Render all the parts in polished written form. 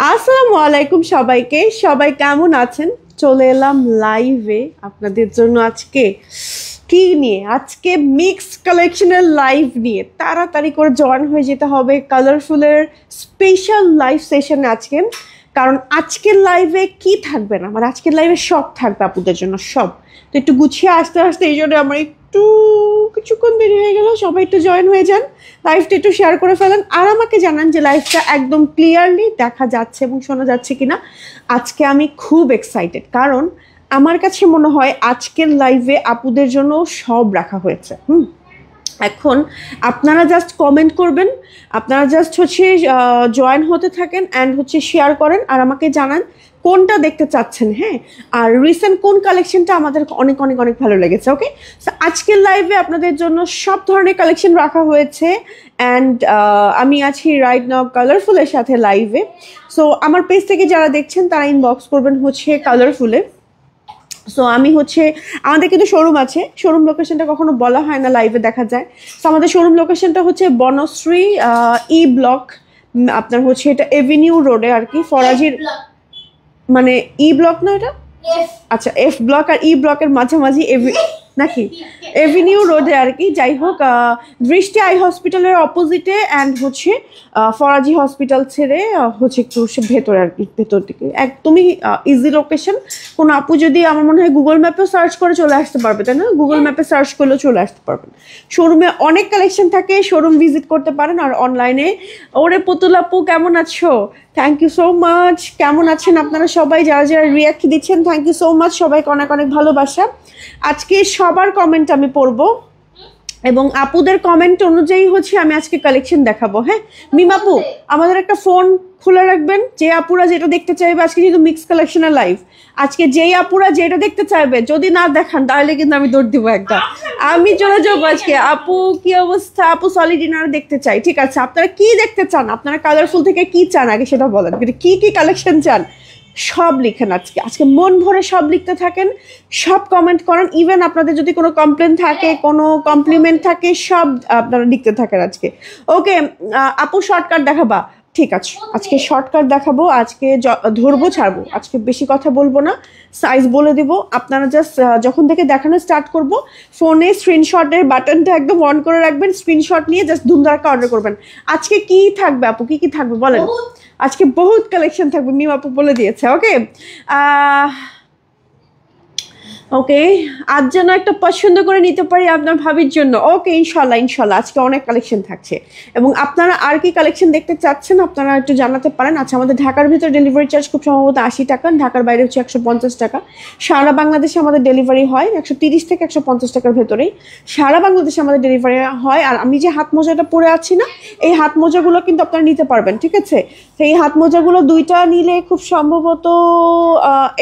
আসসালামু আলাইকুম সবাইকে। সবাই কেমন আছেন? চলে এলাম লাইভে আপনাদের জন্য। আজকে কি নিয়ে? আজকে মিক্সড কালেকশনের লাইভ নিয়ে তাড়াতাড়ি করে জয়েন হয়ে যেতে হবে কালারফুলের স্পেশাল লাইভ সেশনে আজকে। কারণ আজকের লাইভে কি থাকবে না, মানে আজকের লাইভে সব থাকবে আপুদের জন্য, সব। তো একটু গুছিয়ে আসতে আসতে এই জন্য আমার একটু কিছুক্ষণ দেরি হয়ে গেল। সবাই একটু জয়েন হয়ে যান, লাইভটা একটু শেয়ার করে ফেলেন, আর আমাকে জানান যে লাইভটা একদম ক্লিয়ারলি দেখা যাচ্ছে এবং শোনা যাচ্ছে কিনা। আজকে আমি খুব এক্সাইটেড, কারণ আমার কাছে মনে হয় আজকের লাইভে আপুদের জন্য সব রাখা হয়েছে। এখন আপনারা জাস্ট কমেন্ট করবেন, আপনারা জাস্ট জয়েন হতে থাকেন অ্যান্ড শেয়ার করেন আর আমাকে জানান কোনটা দেখতে চাচ্ছেন। হ্যাঁ, আর রিসেন্ট কোন কালেকশনটা আমাদের অনেক অনেক অনেক ভালো লেগেছে। ওকে, সো আজকের লাইভে আপনাদের জন্য সব ধরনের কালেকশন রাখা হয়েছে অ্যান্ড আমি আছি রাইট নাও কালারফুলের সাথে লাইভে। সো আমার পেজ থেকে যারা দেখছেন তারা ইনবক্স করবেন কালারফুলে। সো আমি আমাদের কিন্তু শোরুম আছে, শোরুম লোকেশনটা কখনো বলা হয় না, লাইভে দেখা যায়। সো আমাদের শোরুম লোকেশনটা বনশ্রী ই ব্লক, আপনার এটা এভিনিউ রোডে আর কি, ফরাজির মানে ই ব্লক না এটা, আচ্ছা এফ ব্লক আর ই ব্লকের মাঝামাঝি নাকি এভিনিউ রোডে আর কি। যাই হোক, দৃষ্টি আই হসপিটালের অপোজিটে অ্যান্ড ফরাজি হসপিটাল ছেড়ে একটু ভেতরে আর কি, ভেতর দিকে একদমই ইজি লোকেশন। কোনো আপু যদি আমার মনে হয় গুগল ম্যাপেও সার্চ করে চলে আসতে পারবে, তাই না? গুগল ম্যাপে সার্চ করলেও চলে আসতে পারবেন। শোরুমে অনেক কালেকশন থাকে, শোরুম ভিজিট করতে পারেন। আর অনলাইনে ওরে পুতুল আপু কেমন আছো? Thank you so much. কেমন আছেন আপনারা সবাই? যারা যারা রিয়াক্ট দিচ্ছেন থ্যাংক ইউ সো মাচ, সবাইকে অনেক অনেক ভালোবাসা। আজকে সবার কমেন্ট আমি পড়বো এবং আপুদের কমেন্ট অনুযায়ী আমি আজকে কালেকশন দেখাবো। হ্যাঁ মিমাপু, আমাদের একটা ফোন খুলে রাখবেন, যে আপুরা যেটা দেখতে চাইবে। আজকে যেহেতু মিক্স কালেকশনের লাইভ, আজকে যেই আপুরা যেটা দেখতে চাইবে যদি না দেখান তাহলে কিন্তু আমি দৌড় দিব একটা, আমি চলে যাবো আজকে। আপু কি অবস্থা? আপু সলিড ডিনার দেখতে চাই। ঠিক আছে, আপনারা কি দেখতে চান? আপনারা কালারফুল থেকে কি চান আগে সেটা বলেন, কি কি কালেকশন চান সব লিখেন। আজকে মন ভরে সব লিখতে থাকেন, সব কমেন্ট করেন। ইভেন আপনাদের যদি কোনো কমপ্লেন থাকে, কোনো কমপ্লিমেন্ট থাকে, সব আপনারা লিখতে থাকেন আজকে। ওকে আপু, শর্টকাট দেখাবা? ঠিক আছে, আজকে শর্টকাট দেখাবো। আজকে ধরবো ছাড়বো, আজকে বেশি কথা বলবো না, সাইজ বলে দিব। আপনারা জাস্ট যখন থেকে দেখানো স্টার্ট করব, ফোনে স্ক্রিনশটের বাটনটা একদম অন করে রাখবেন, স্ক্রিনশট নিয়ে জাস্ট ধুমধারাক্কা অর্ডার করবেন। আজকে কি থাকবে আপু, কি কি থাকবে বলেন? আজকে বহুত কালেকশন থাকবে, মিম আপু বলে দিয়েছে। ওকে ওকে, আজ যেন একটা পছন্দ করে নিতে পারি আপনার ভাবির জন্য। ওকে, ইনশাল্লাহ ইনশাল্লাহ আজকে অনেক কালেকশন থাকছে। এবং আপনারা আর কি কালেকশন দেখতে চাচ্ছেন আপনারা একটু জানাতে পারেন। আচ্ছা, আমাদের ঢাকার ভিতরে ডেলিভারি চার্জ খুব সম্ভবত 80 টাকা, ঢাকার বাইরে 150 টাকা। সারা বাংলাদেশে আমাদের ডেলিভারি হয় 130 থেকে 150 টাকার ভেতরেই, সারা বাংলাদেশে আমাদের ডেলিভারি হয়। আর আমি যে হাত মোজাটা পরে আছি না, এই হাত মোজাগুলো কিন্তু আপনারা নিতে পারবেন। ঠিক আছে, সেই হাত মোজাগুলো দুইটা নিলে খুব সম্ভবত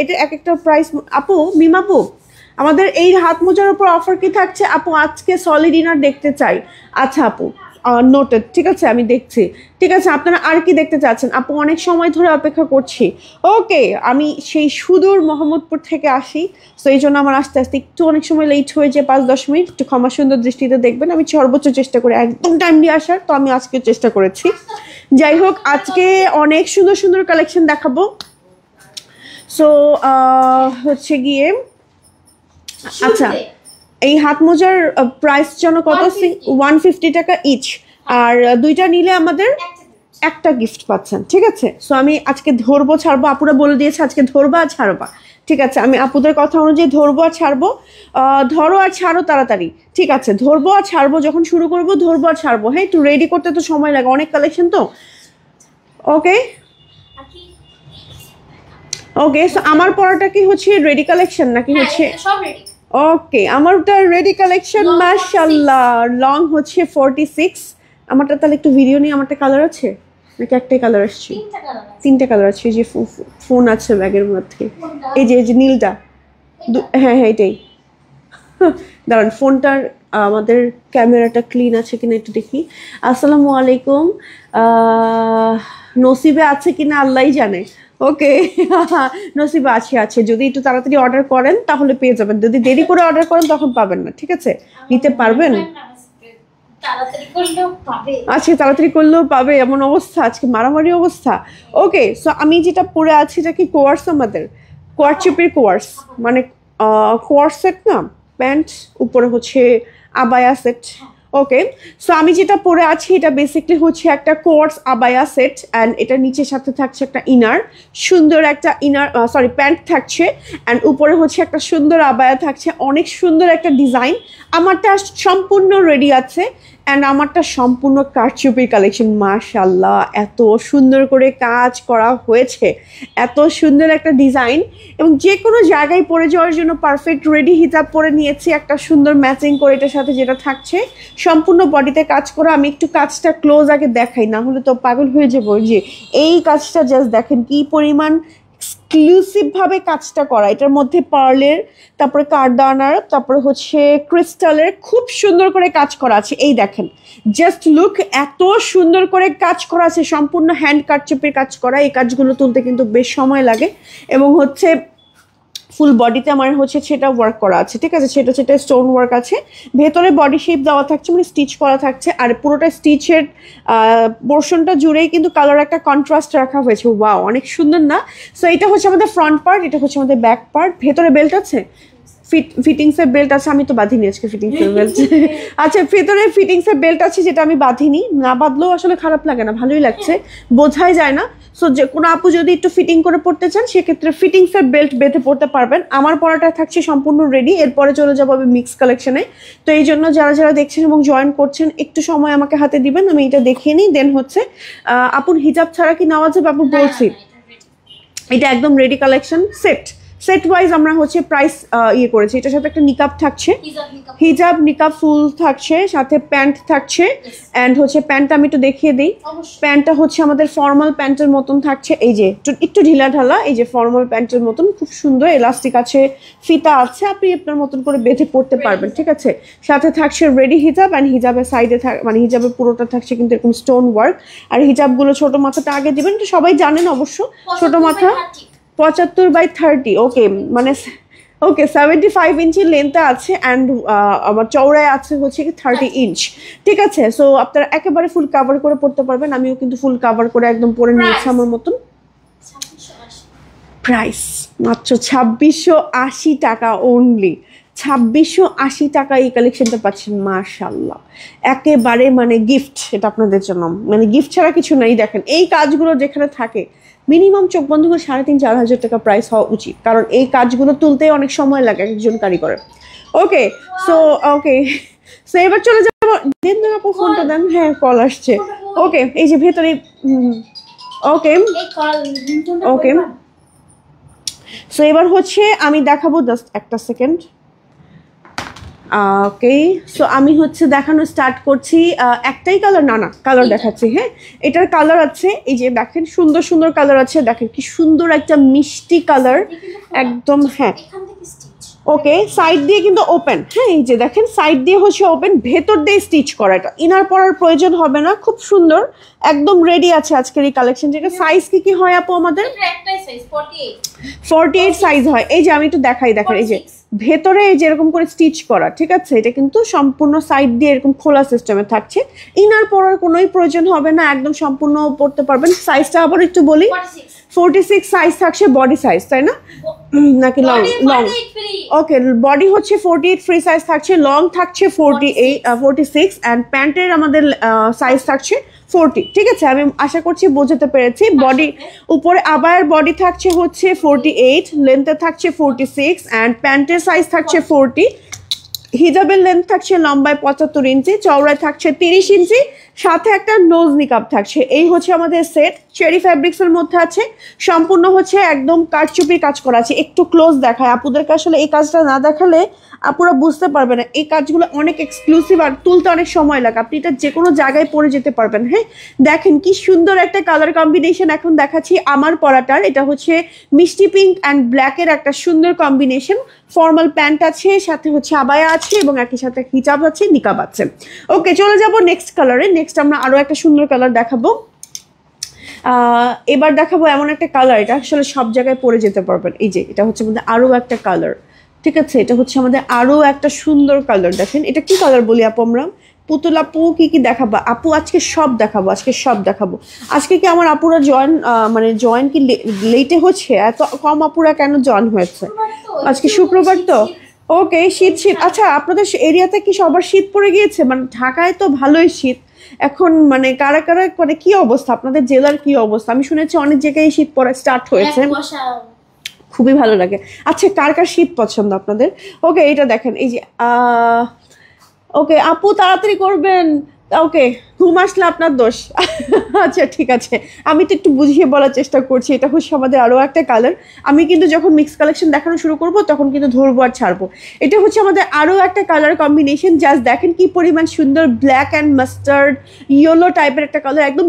এটা এক একটা প্রাইস। আপু মিমাপু, আমাদের এই হাত মোজার উপর অফার কি থাকছে আপু? আজকে সলিড ডিনার দেখতে চাই। আচ্ছা আপু, নোটেড। ঠিক আছে, আমি দেখছি। ঠিক আছে, আপনারা আর কি দেখতে চাচ্ছেন আপু? অনেক সময় ধরে অপেক্ষা করছি। ওকে, আমি সেই সুদূর মোহাম্মদপুর থেকে আসি, তো এই জন্য আমার আস্তে আস্তে একটু অনেক সময় লেট হয়ে যায়, 5-10 মিনিট। একটু ক্ষমা সুন্দর দৃষ্টিতে দেখবেন। আমি সর্বোচ্চ চেষ্টা করি একদম টাইমলি আসার, তো আমি আজকে চেষ্টা করেছি। যাই হোক, আজকে অনেক সুন্দর সুন্দর কালেকশন দেখাবো। সো গিয়ে আচ্ছা, এই হাত মোজার প্রাইস যেন কত? 150 টাকা ইচ। আর দুইটা নিলে আমাদের একটা গিফট পাচ্ছেন। ঠিক আছে, সো আমি আজকে ধরবো ছাড়বো, আপুরা বলে দিয়েছে আজকে ধরবা আর ছাড়বা। ঠিক আছে, আমি আপুদের কথা অনুযায়ী ধরবো আর ছাড়বো। ধরো আর ছাড়ো তাড়াতাড়ি। ঠিক আছে, ধরবো আর ছাড়বো, যখন শুরু করবো ধরবো আর ছাড়বো। হ্যাঁ, একটু রেডি করতে তো সময় লাগে, অনেক কালেকশন তো। ওকে ওকে, সো আমার পড়াটা কি রেডি কালেকশন নাকি সব রেডি? ওকে, আমারটা রেডি কালেকশন মাশাআল্লাহ। লং 46। আমারটা তাহলে একটু ভিডিও নিয়ে, আমারটা কালার আছে নাকি একটাই কালার আসছে? তিনটা কালার আছে। এই যে ফোন আছে ব্যাগের মধ্যে, এই যে নীলটা। হ্যাঁ হ্যাঁ, এটাই। দাঁড়ান, ফোনটার আমাদের ক্যামেরাটা ক্লিন আছে কিনা একটু দেখি। আসসালামু আলাইকুম। নসিবে আছে কিনা আল্লাহই জানে। ওকে নসিবে আছে। যদি একটু তাড়াতাড়ি অর্ডার করেন তাহলে পেয়ে যাবেন, যদি দেরি করে অর্ডার করেন তখন পাবেন না। ঠিক আছে, নিতে পারবেন? আজকে তাড়াতাড়ি করলেও পাবে এমন অবস্থা, আজকে মারামারি অবস্থা। ওকে, সো আমি যেটা পরে আছি এটা কি কোয়ার্স, আমাদের কোয়ার্চিপের কোয়ার্স, মানে কোয়ার্স সেট না, প্যান্ট উপরে হচ্ছে আবায়া সেট। ওকে, সো আমি যেটা পরে আছি এটা বেসিকলি হচ্ছে একটা কোয়ার্স আবায়া সেট, অ্যান্ড এটা নিচের সাথে থাকছে একটা ইনার, সুন্দর একটা ইনার, সরি প্যান্ট থাকছে, অ্যান্ড উপরে হচ্ছে একটা সুন্দর আবায়া থাকছে, অনেক সুন্দর একটা ডিজাইন। আমারটা সম্পূর্ণ রেডি আছে, অ্যান্ড আমারটা সম্পূর্ণ কারচুপি কালেকশন। মাশাআল্লাহ, এত সুন্দর করে কাজ করা হয়েছে, এত সুন্দর একটা ডিজাইন, এবং যে কোনো জায়গায় পরে যাওয়ার জন্য পারফেক্ট রেডি। হিজাব পরে নিয়েছি একটা সুন্দর ম্যাচিং করে এটার সাথে যেটা থাকছে, সম্পূর্ণ বডিতে কাজ করা। আমি একটু কাজটা ক্লোজ আগে দেখাই, না হলে তো পাগল হয়ে যাবো। যে এই কাজটা জাস্ট দেখেন কি পরিমাণ এক্সক্লুসিভ ভাবে কাজটা করা, এটার মধ্যে পার্লের, তারপরে কারদানার, তারপরে হচ্ছে ক্রিস্টালের, খুব সুন্দর করে কাজ করা আছে। এই দেখেন, জাস্ট লুক, এত সুন্দর করে কাজ করা আছে, সম্পূর্ণ হ্যান্ড কারচুপির কাজ করা। এই কাজগুলো তুলতে কিন্তু বেশ সময় লাগে, এবং হচ্ছে ফুল বডিতে আমার হচ্ছে সেটা ওয়ার্ক করা আছে, ঠিক আছে, সেটা স্টোন ওয়ার্ক আছে, ভেতরে বডি শেপ দেওয়া থাকছে, মানে স্টিচ করা থাকছে, আর পুরোটা স্টিচের পোর্শনটা জুড়েই কিন্তু কালার একটা কন্ট্রাস্ট রাখা হয়েছে। ওয়াও, অনেক সুন্দর না? সো এটা হচ্ছে আমাদের ফ্রন্ট পার্ট, এটা হচ্ছে আমাদের ব্যাক পার্ট। ভেতরে বেল্ট আছে, ফিটিংসের বেল্ট আছে, আমি তো বাঁধিনি আজকে ফিটিংসের বেল্ট। আচ্ছা, ভেতরে ফিটিংসের বেল্ট আছে যেটা আমি বাঁধিনি, না বাঁধলেও আসলে খারাপ লাগে না, ভালোই লাগছে, বোঝাই যায় না। সো যে কোনো আপু যদি একটু ফিটিং করে পড়তে চান সেক্ষেত্রে ফিটিংসের বেল্ট বেঁধে পড়তে পারবেন। আমার পড়াটা থাকছে সম্পূর্ণ রেডি, এরপরে চলে যাবো আমি মিক্স কালেকশনে। তো এই জন্য যারা যারা দেখছেন এবং জয়েন করছেন একটু সময় আমাকে হাতে দিবেন, আমি এটা দেখিয়ে নিই। দেন হচ্ছে আপুর হিজাব ছাড়া কি নেওয়া যাবে? আপু বলছি এটা একদম রেডি কালেকশন, সেট ওয়াইজ আমরা হচ্ছে প্রাইস ইয়ে করেছি। এটার সাথে একটা নিকাব থাকছে, হিজাব নিকাব ফুল থাকছে, সাথে প্যান্ট থাকছে, অ্যান্ড হচ্ছে প্যান্টটা আমি একটু দেখিয়ে দিই। প্যান্টটা হচ্ছে আমাদের ফর্মাল প্যান্টের মতন থাকছে, এই যে একটু ঢিলা ঢালা, এই যে ফর্মাল প্যান্টের মতন, খুব সুন্দর এলাস্টিক আছে, ফিতা আছে, আপনি আপনার মতন করে বেঁধে পড়তে পারবেন, ঠিক আছে। সাথে থাকছে রেডি হিজাব, অ্যান্ড হিজাবের সাইডে মানে হিজাবের পুরোটা থাকছে কিন্তু এরকম স্টোন ওয়ার্ক। আর হিজাবগুলো ছোট মাথাটা আগে দিবেন, এটা সবাই জানেন অবশ্য, ছোট মাথা 75/30। ওকে, মানে ওকে 75 ইঞ্চি লেন্থে আছে, অ্যান্ড আমার চওড়ায় আছে হচ্ছে 30 ইঞ্চ, ঠিক আছে। সো আপনারা একেবারে ফুল কাভার করে পড়তে পারবেন। আমিও কিন্তু ফুল কাভার করে একদম পরে নিয়েছি আমার মতন। প্রাইস মাত্র 2680 টাকা অনলি, 2680 টাকা এই কালেকশনটা পাচ্ছেন। মাশাআল্লাহ, একেবারে মানে গিফট, এটা আপনাদের জন্য, মানে গিফট ছাড়া কিছু নাই। দেখেন এই কাজগুলো যেখানে থাকে মিনিমাম চোখ বন্ধ করে 3,500-4,000 টাকা প্রাইস হওয়া উচিত, কারণ এই কাজগুলো তুলতে অনেক সময় লাগে একজন কারিগরের। ওকে, সো এবার চলে যাবো। দেন আপু ফোনটা দেন, হ্যাঁ কল আসছে। ওকে, এই যে ভেতরে, ওকে ওকে, সো এবার হচ্ছে আমি দেখাবো, জাস্ট একটা সেকেন্ড। ওকে, সো আমি হচ্ছে দেখানো স্টার্ট করছি। একটাই কালার, না কালার দেখাচ্ছি। হ্যাঁ, এটার কালার আছে, এই যে দেখেন সুন্দর সুন্দর কালার আছে, দেখেন কি সুন্দর একটা মিষ্টি কালার একদম। হ্যাঁ, ওকে, সাইড দিয়ে কিন্তু ওপেন, হ্যাঁ এই যে দেখেন সাইড দিয়ে হচ্ছে ওপেন, ভেতর দিয়ে স্টিচ করা, এটা ইনার পরার প্রয়োজন হবে না, খুব সুন্দর একদম রেডি আছে আজকের এই কালেকশন। যেটা সাইজ কি হয় আপু? আমাদের 48 সাইজ হয়। এই যে আমি একটু দেখাই, দেখেন এই যে ভেতরে এই যে এরকম করে স্টিচ করা, ঠিক আছে, এটা কিন্তু সম্পূর্ণ সাইড দিয়ে এরকম খোলা সিস্টেমে থাকছে, ইনার পরার কোনোই প্রয়োজন হবে না, একদম সম্পূর্ণ পড়তে পারবেন। সাইজটা আবার একটু বলি, 46 সাইজ থাকছে বডি সাইজ, তাই না নাকি লং? ওকে, বডি হচ্ছে 48 ফ্রি সাইজ থাকছে, লং থাকছে 46, অ্যান্ড প্যান্টের আমাদের সাইজ থাকছে 40, ঠিক আছে। আমি আশা করছি বোঝাতে পেরেছি। বডি উপরে আবার বডি থাকছে হচ্ছে 48, লেন্থে থাকছে 46, অ্যান্ড প্যান্টের সাইজ থাকছে 40, হিজাবের লেন্থ থাকছে লম্বায় 75 ইঞ্চি, চওড়ায় থাকছে 30 ইঞ্চি, সাথে একটা নোজ নিকাব থাকছে। এই হচ্ছে আমাদের সেট, চেরি ফ্যাব্রিক্স এর মধ্যে আছে, সম্পূর্ণ হচ্ছে একদম কারচুপির কাজ করা আছে। একটু ক্লোজ দেখায় আপুদেরকে, আসলে এই কাজটা না দেখালে আপুরা বুঝতে পারবে না। এই কাজগুলো অনেক এক্সক্লুসিভ আর তুলতে অনেক সময় লাগে, আপনি এটা যে কোনো জায়গায় পরে যেতে পারবেন। হ্যাঁ, দেখেন কি সুন্দর একটা কালার কম্বিনেশন এখন দেখাচ্ছি আমার পরাটার। এটা হচ্ছে মিষ্টি পিঙ্ক অ্যান্ড ব্ল্যাকের একটা সুন্দর কম্বিনেশন। ফর্মাল প্যান্ট আছে, সাথে হচ্ছে আবায়া আছে, এবং একই সাথে হিজাব আছে, নিকাব আছে। ওকে, চলে যাব নেক্সট কালারে। নেক্সট আমরা আরো একটা সুন্দর কালার দেখাবো। এবার দেখাবো এমন একটা কালার, এটা আসলে সব জায়গায় পরে যেতে পারবেন। এই যে এটা হচ্ছে আমাদের আরো একটা কালার, ঠিক আছে, এটা হচ্ছে আমাদের আরো একটা সুন্দর কালার। দেখেন এটা কি কালার বলি আপু আমরা? পুতুল আপু কি দেখাবো আপু? আজকে সব দেখাবো, আজকে কি আমার আপুরা জয়েন কি লেটে হচ্ছে? এত কম আপুরা কেন জয়েন হয়েছে? আজকে শুক্রবার তো। ওকে, শীত আচ্ছা, আপনাদের এরিয়াতে কি সবার শীত পড়ে গিয়েছে? মানে ঢাকায় তো ভালোই শীত এখন, মানে কারা কারা মানে কি অবস্থা আপনাদের জেলার, কি অবস্থা? আমি শুনেছি অনেক জায়গায় শীত পড়া স্টার্ট হয়েছে, খুবই ভালো লাগে। আচ্ছা, কার কার শীত পছন্দ আপনাদের? ওকে, এটা দেখেন, এই যে ওকে আপু তাড়াতাড়ি করবেন। ওকে, ঘুম আসলে আপনার দোষ। আচ্ছা ঠিক আছে, আমি তো একটু বুঝিয়ে বলার চেষ্টা করছি। এটা হচ্ছে আমাদের আরও একটা কালার। আমি কিন্তু যখন মিক্স কালেকশন দেখানো শুরু করব তখন কিন্তু ধরবো আর ছাড়বো। এটা হচ্ছে আমাদের আরও একটা কালার কম্বিনেশন। জাস্ট দেখেন কি পরিমাণ সুন্দর, ব্ল্যাক অ্যান্ড মাস্টার্ড ইয়েলো টাইপের একটা কালার, একদম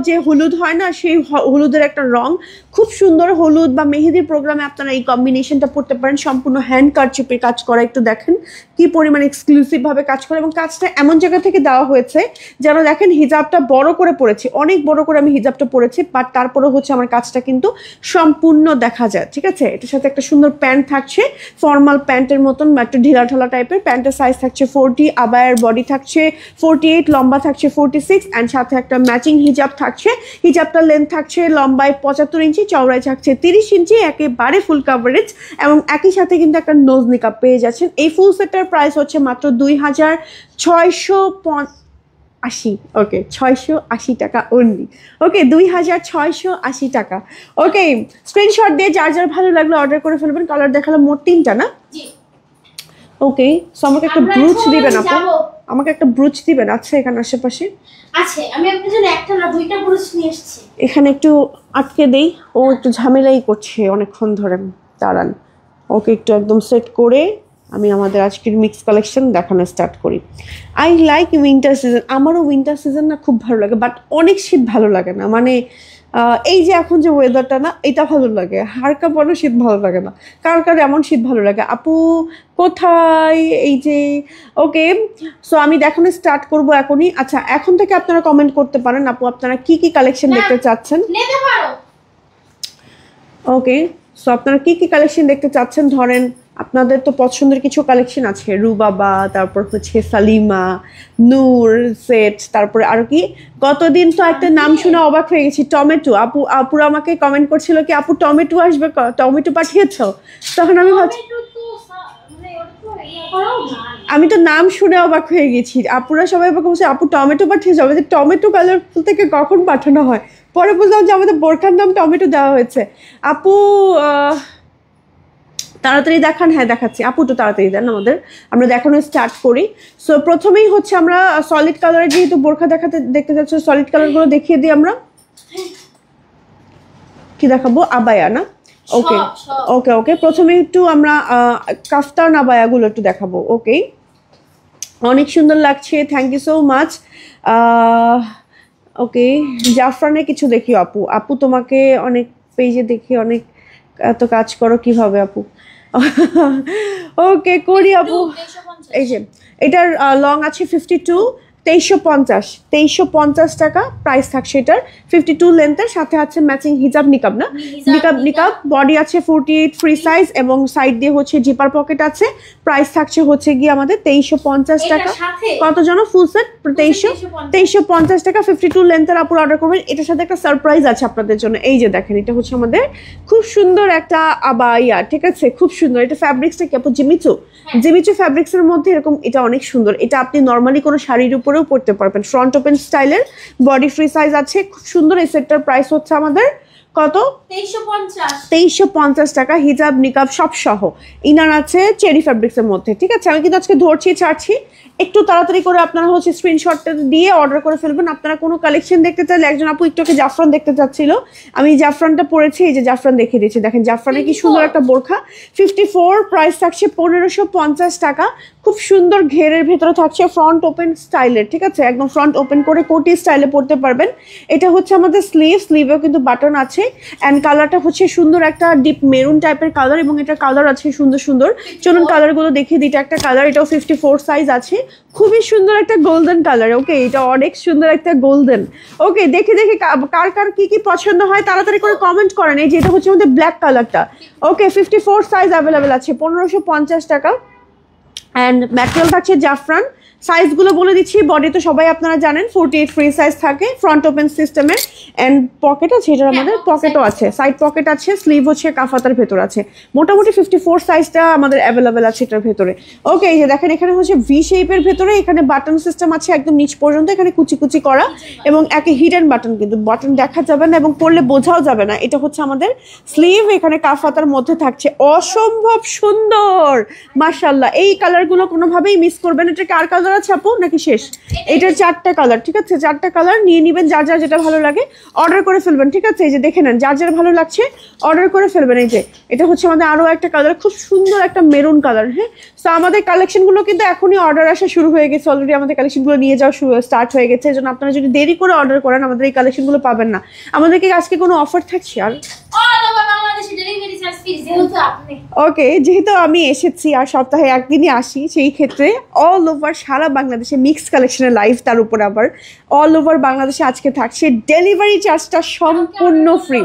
যে হলুদ হয় না সেই হলুদের একটা রং, খুব সুন্দর হলুদ বা মেহেদির প্রোগ্রামে আপনারা এই কম্বিনেশনটা পড়তে পারেন। সম্পূর্ণ হ্যান্ড কারচুপির কাজ করা, একটু দেখেন কি পরিমাণ এক্সক্লুসিভ ভাবে কাজ করে, এবং কাজটা এমন জায়গা থেকে দেওয়া হয়েছে যেন দেখেন হিজাবটা বড় করে পড়েছি, অনেক বড় করে আমি হিজাবটা পড়েছি, বাট তারপরে হচ্ছে আমার কাজটা কিন্তু সম্পূর্ণ দেখা যায়। ঠিক আছে, এটার সাথে একটা সুন্দর প্যান্ট থাকছে, ফর্মাল প্যান্টের মতন, একটু ঢিলা ঢালা টাইপের। প্যান্টের সাইজ থাকছে 40, আবায়ের বডি থাকছে 48, লম্বা থাকছে 46, অ্যান্ড সাথে একটা ম্যাচিং হিজাব থাকছে। হিজাবটার লেন্থ থাকছে লম্বায় 75 ইঞ্চি, চওড়ায় থাকছে 30 ইঞ্চি, একেবারে ফুল কাভারেজ, এবং একই সাথে কিন্তু একটা নোজ নিকাব পেয়ে যাচ্ছেন। এই ফুল সেটটার প্রাইস হচ্ছে মাত্র 2680। ওকে, 680 টাকা অনলি। ওকে, 2680 টাকা। ওকে, স্ক্রিনশট দিয়ে যার যার ভালো লাগলো অর্ডার করে ফেলবেন। কালার দেখালাম মোট 3টা না? ওকে, সো আমাকে একটা ব্রুচ দিবেন আপু, আমাকে একটা ব্রুচ দিবেন। আচ্ছা, এখানে আশেপাশে আছে, আমি আপনার জন্য একটা না দুইটা ব্রুচ নিয়ে এসেছি। এখানে একটু আটকে দেই, ও একটু ঝামেলাই করছে অনেকক্ষণ ধরে, দাঁড়ান। ওকে, একটু একদম সেট করে আমি আমাদের আজকের মিক্স কালেকশন দেখানো স্টার্ট করি। আই লাইক উইন্টার সিজন, আমারও উইন্টার সিজন না খুব ভালো লাগে, বাট অনেক শীত ভালো লাগে না। মানে এই যে এখন যে ওয়েদারটা না, এটা ভালো লাগে, হালকা বড় শীত ভালো লাগে না। কার কার এমন শীত ভালো লাগে? আপু কোথায়? এই যে ওকে, সো আমি দেখানো স্টার্ট করবো এখনই। আচ্ছা, এখন থেকে আপনারা কমেন্ট করতে পারেন আপু আপনারা কি কি কালেকশন দেখতে চাচ্ছেন। ওকে, সো আপনারা কি কি কালেকশন দেখতে চাচ্ছেন? ধরেন আপনাদের তো পছন্দের কিছু কালেকশন আছে, রুবাবা, তারপর হচ্ছে সালিমা, নূর সেট, তারপরে আর কি গতদিন তো একটা নাম শুনে অবাক হয়ে গেছি, টমেটো। আপুরা আমাকে কমেন্ট করছিল কি আপু টমেটো আসবে, টমেটো পাঠিয়েছো? তখন আমি ভাবছি, আমি তো নাম শুনে অবাক হয়ে গেছি। আপুরা সবাই আমাকে বলছে আপু টমেটো পাঠিয়েছো, আমাদের টমেটো কালারফুল থেকে কখন পাঠানো হয়? পরে বুঝলাম যে আমাদের বোরখার নাম টমেটো দেওয়া হয়েছে। আপু তাড়াতাড়ি দেখান। হ্যাঁ দেখাচ্ছি আপু, তো তাড়াতাড়ি দেন আমাদের, আমরা দেখানো স্টার্ট করি। সো প্রথমেই হচ্ছে আমরা সলিড কালারের, যেহেতু বোরখা দেখতে যাচ্ছ, সলিড কালারগুলো দেখিয়ে দিই আমরা। কি দেখাবো? আবায়া না? ওকে ওকে ওকে, প্রথমে একটু আমরা কাফতান আবায়াগুলো একটু দেখাবো। ওকে, অনেক সুন্দর লাগছে, থ্যাংক ইউ সো মাচ। ওকে, জাফরানের কিছু দেখি আপু। আপু তোমাকে অনেক পেজে দেখি, অনেক এত কাজ করো কিভাবে আপু? ওকে করি আপু। এই যে এটার লং আছে 52, 2350 টাকা প্রাইস থাকছে এটার। 52 লেন্থের সাথে আছে ম্যাচিং হিজাব নিকাব, না নিকাব বডি আছে 48 ফ্রি সাইজ, এবং সাইড দিয়ে হচ্ছে জিপার পকেট আছে। প্রাইস থাকছে হচ্ছে গিয়ে আমাদের 2350 টাকা। কত জন? ফুল সেট 2350 টাকা। 52 লেন্থের আপুর অর্ডার করবেন। এটার সাথে একটা সারপ্রাইজ আছে আপনাদের জন্য। এই যে দেখেন, এটা হচ্ছে আমাদের খুব সুন্দর একটা আবায়া, ঠিক আছে, খুব সুন্দর। এটা ফ্যাব্রিক্সটা কি আপু? জিমিচু ফ্যাব্রিক্সের মধ্যে এরকম, এটা অনেক সুন্দর। এটা আপনি নর্মালি কোনো শাড়ির উপরেও পরতে পারবেন। ফ্রন্ট ওপেন স্টাইলের, বডি ফ্রি সাইজ আছে, খুব সুন্দর। এই সেটটার প্রাইস হচ্ছে আমাদের কত? 2350 টাকা, হিজাব নিকাব সব সহ। ইনার আছে চেরি ফ্যাব্রিক্সের মধ্যে, ঠিক আছে। আমি কিন্তু আজকে ধরছি ছাড়ছি, একটু তাড়াতাড়ি করে আপনারা হচ্ছে স্ক্রিনশটটা দিয়ে অর্ডার করে ফেলবেন। আপনারা কোনো কালেকশন দেখতে চাইলে, একজন আপু একটুকে জাফরান দেখতে চাচ্ছিল, আমি জাফরানটা পরেছি, এই যে জাফরান দেখিয়ে দিচ্ছি। দেখেন জাফরানে কি সুন্দর একটা বোরখা, 54, প্রাইস থাকছে 1550 টাকা। খুব সুন্দর ঘেরের ভেতরে থাকছে, ফ্রন্ট ওপেন স্টাইলের, ঠিক আছে, একদম ফ্রন্ট ওপেন করে কোটি স্টাইলে পড়তে পারবেন। এটা হচ্ছে আমাদের স্লিভেও কিন্তু বাটন আছে, অ্যান্ড কালারটা হচ্ছে সুন্দর একটা ডিপ মেরুন টাইপের কালার, এবং এটা কালার আছে সুন্দর সুন্দর। চলুন কালারগুলো দেখিয়ে দিই। এটা একটা কালার, এটাও 54 সাইজ আছে, খুবই সুন্দর একটা গোল্ডেন কালার। ওকে, এটা অনেক সুন্দর একটা গোল্ডেন। ওকে, দেখে দেখে কার কার কি কি পছন্দ হয় তাড়াতাড়ি করে কমেন্ট করেন। এই যে এটা হচ্ছে আমাদের ব্ল্যাক কালারটা। ওকে, 54 সাইজ অ্যাভেলেবেল আছে, 1550 টাকা। অ্যান্ড ম্যাটেরিয়াল থাকছে জাফরান, সাইজগুলো বলে দিচ্ছি। বডি তো সবাই আপনারা জানেন 48 ফ্রি সাইজ থাকে, ফ্রন্ট ওপেন সিস্টেমের, এন্ড পকেট আছে, এটার আমাদের পকেটও আছে, সাইড পকেট আছে, স্লিভ হচ্ছে কাফাতার ভেতর আছে। মোটামুটি 54 সাইজটা আমাদের অ্যাভেলেবেল আছে এটার ভেতরে। ওকে, এই যে দেখেন এখানে হচ্ছে ভি শেপের ভেতরে, এখানে বাটন সিস্টেম আছে একদম নিচ পর্যন্ত, এখানে কুচি কুচি করা এবং একে হিডেন বাটন, কিন্তু বাটন দেখা যাবে না এবং পরলে বোঝাও যাবে না। এটা হচ্ছে আমাদের স্লিভ, এখানে কাফাতার মধ্যে থাকছে, অসম্ভব সুন্দর মাশাআল্লাহ। এই কালারগুলো কোনোভাবেই মিস করবেন। এটা কার কালার আছে আপু নাকি শেষ? এটার 4টা কালার, ঠিক আছে? 4টা কালার নিয়ে নেবেন, যার যার যেটা ভালো লাগে অর্ডার করে ফেলবেন, ঠিক আছে? এই যে দেখে নেন, যার যার ভালো লাগছে অর্ডার করে ফেলবেন। এই যে এটা হচ্ছে আমাদের আরো একটা কালার, খুব সুন্দর একটা মেরুন কালার। হ্যাঁ, তো আমাদের কালেকশনগুলো কিন্তু এখনই অর্ডার আসা শুরু হয়ে গেছে, অলরেডি আমাদের কালেকশনগুলো নিয়ে যাওয়া স্টার্ট হয়ে গেছে। এই জন্য আপনারা যদি দেরি করে অর্ডার করেন আমাদের এই কালেকশনগুলো পাবেন না। আমাদেরকে আজকে কোনো অফার থাকছে আর? ওকে, যেহেতু আমি এসেছি আর সপ্তাহে একদিনই আসি, সেই ক্ষেত্রে অল ওভার সারা বাংলাদেশে মিক্স কালেকশনের লাইভ, তার উপর আবার অল ওভার বাংলাদেশে আজকে থাকছে ডেলিভারি চার্জটা সম্পূর্ণ ফ্রি।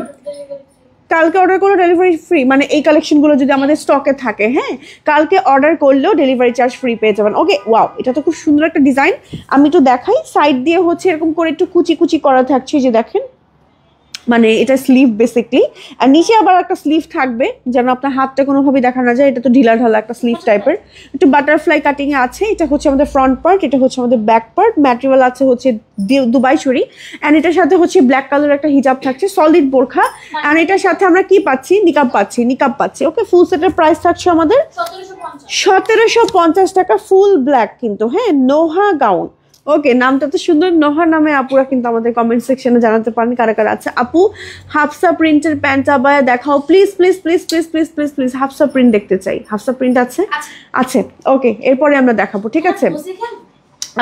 কালকে অর্ডার করলেও ডেলিভারি ফ্রি, মানে এই কালেকশনগুলো যদি আমাদের স্টকে থাকে, হ্যাঁ, কালকে অর্ডার করলেও ডেলিভারি চার্জ ফ্রি পেয়ে যাবেন। ওকে, ওয়াও, এটা তো খুব সুন্দর একটা ডিজাইন। আমি একটু দেখাই, সাইড দিয়ে হচ্ছে এরকম করে একটু কুচি কুচি করা থাকছে, যে দেখেন, মানে এটা স্লিভ বেসিকলি, আর নিচে আবার একটা স্লিভ থাকবে যেন আপনার হাতটা কোনোভাবে দেখা না যায়। এটা তো ঢিলা ঢালা একটা স্লিভ টাইপের, একটু বাটারফ্লাই কাটিং এ আছে। এটা হচ্ছে আমাদের ফ্রন্ট পার্ট, এটা হচ্ছে আমাদের ব্যাক পার্ট। ম্যাটেরিয়াল আছে হচ্ছে দুবাই চুরি, অ্যান্ড এটার সাথে হচ্ছে ব্ল্যাক কালার একটা হিজাব থাকছে, সলিড বোরখা, অ্যান্ড এটার সাথে আমরা কি পাচ্ছি? নিকাব পাচ্ছি। ওকে, ফুল সেটের প্রাইস থাকছে আমাদের 1750 টাকা, ফুল ব্ল্যাক কিন্তু, হ্যাঁ, নোহা গাউন। ওকে, নামটা তো সুন্দর, নোহা নামে আপুরা কিন্তু আমাদের কমেন্ট সেকশনে জানাতে পারেন কারা কারা আছে। আপু হাফসা প্রিন্টের প্যান্ট আবায়া দেখাও please please please please please please please. Hafsa print দেখতে চাই। হাফসা প্রিন্ট আছে? আছে। ওকে, এরপরে আমরা দেখাবো, ঠিক আছে?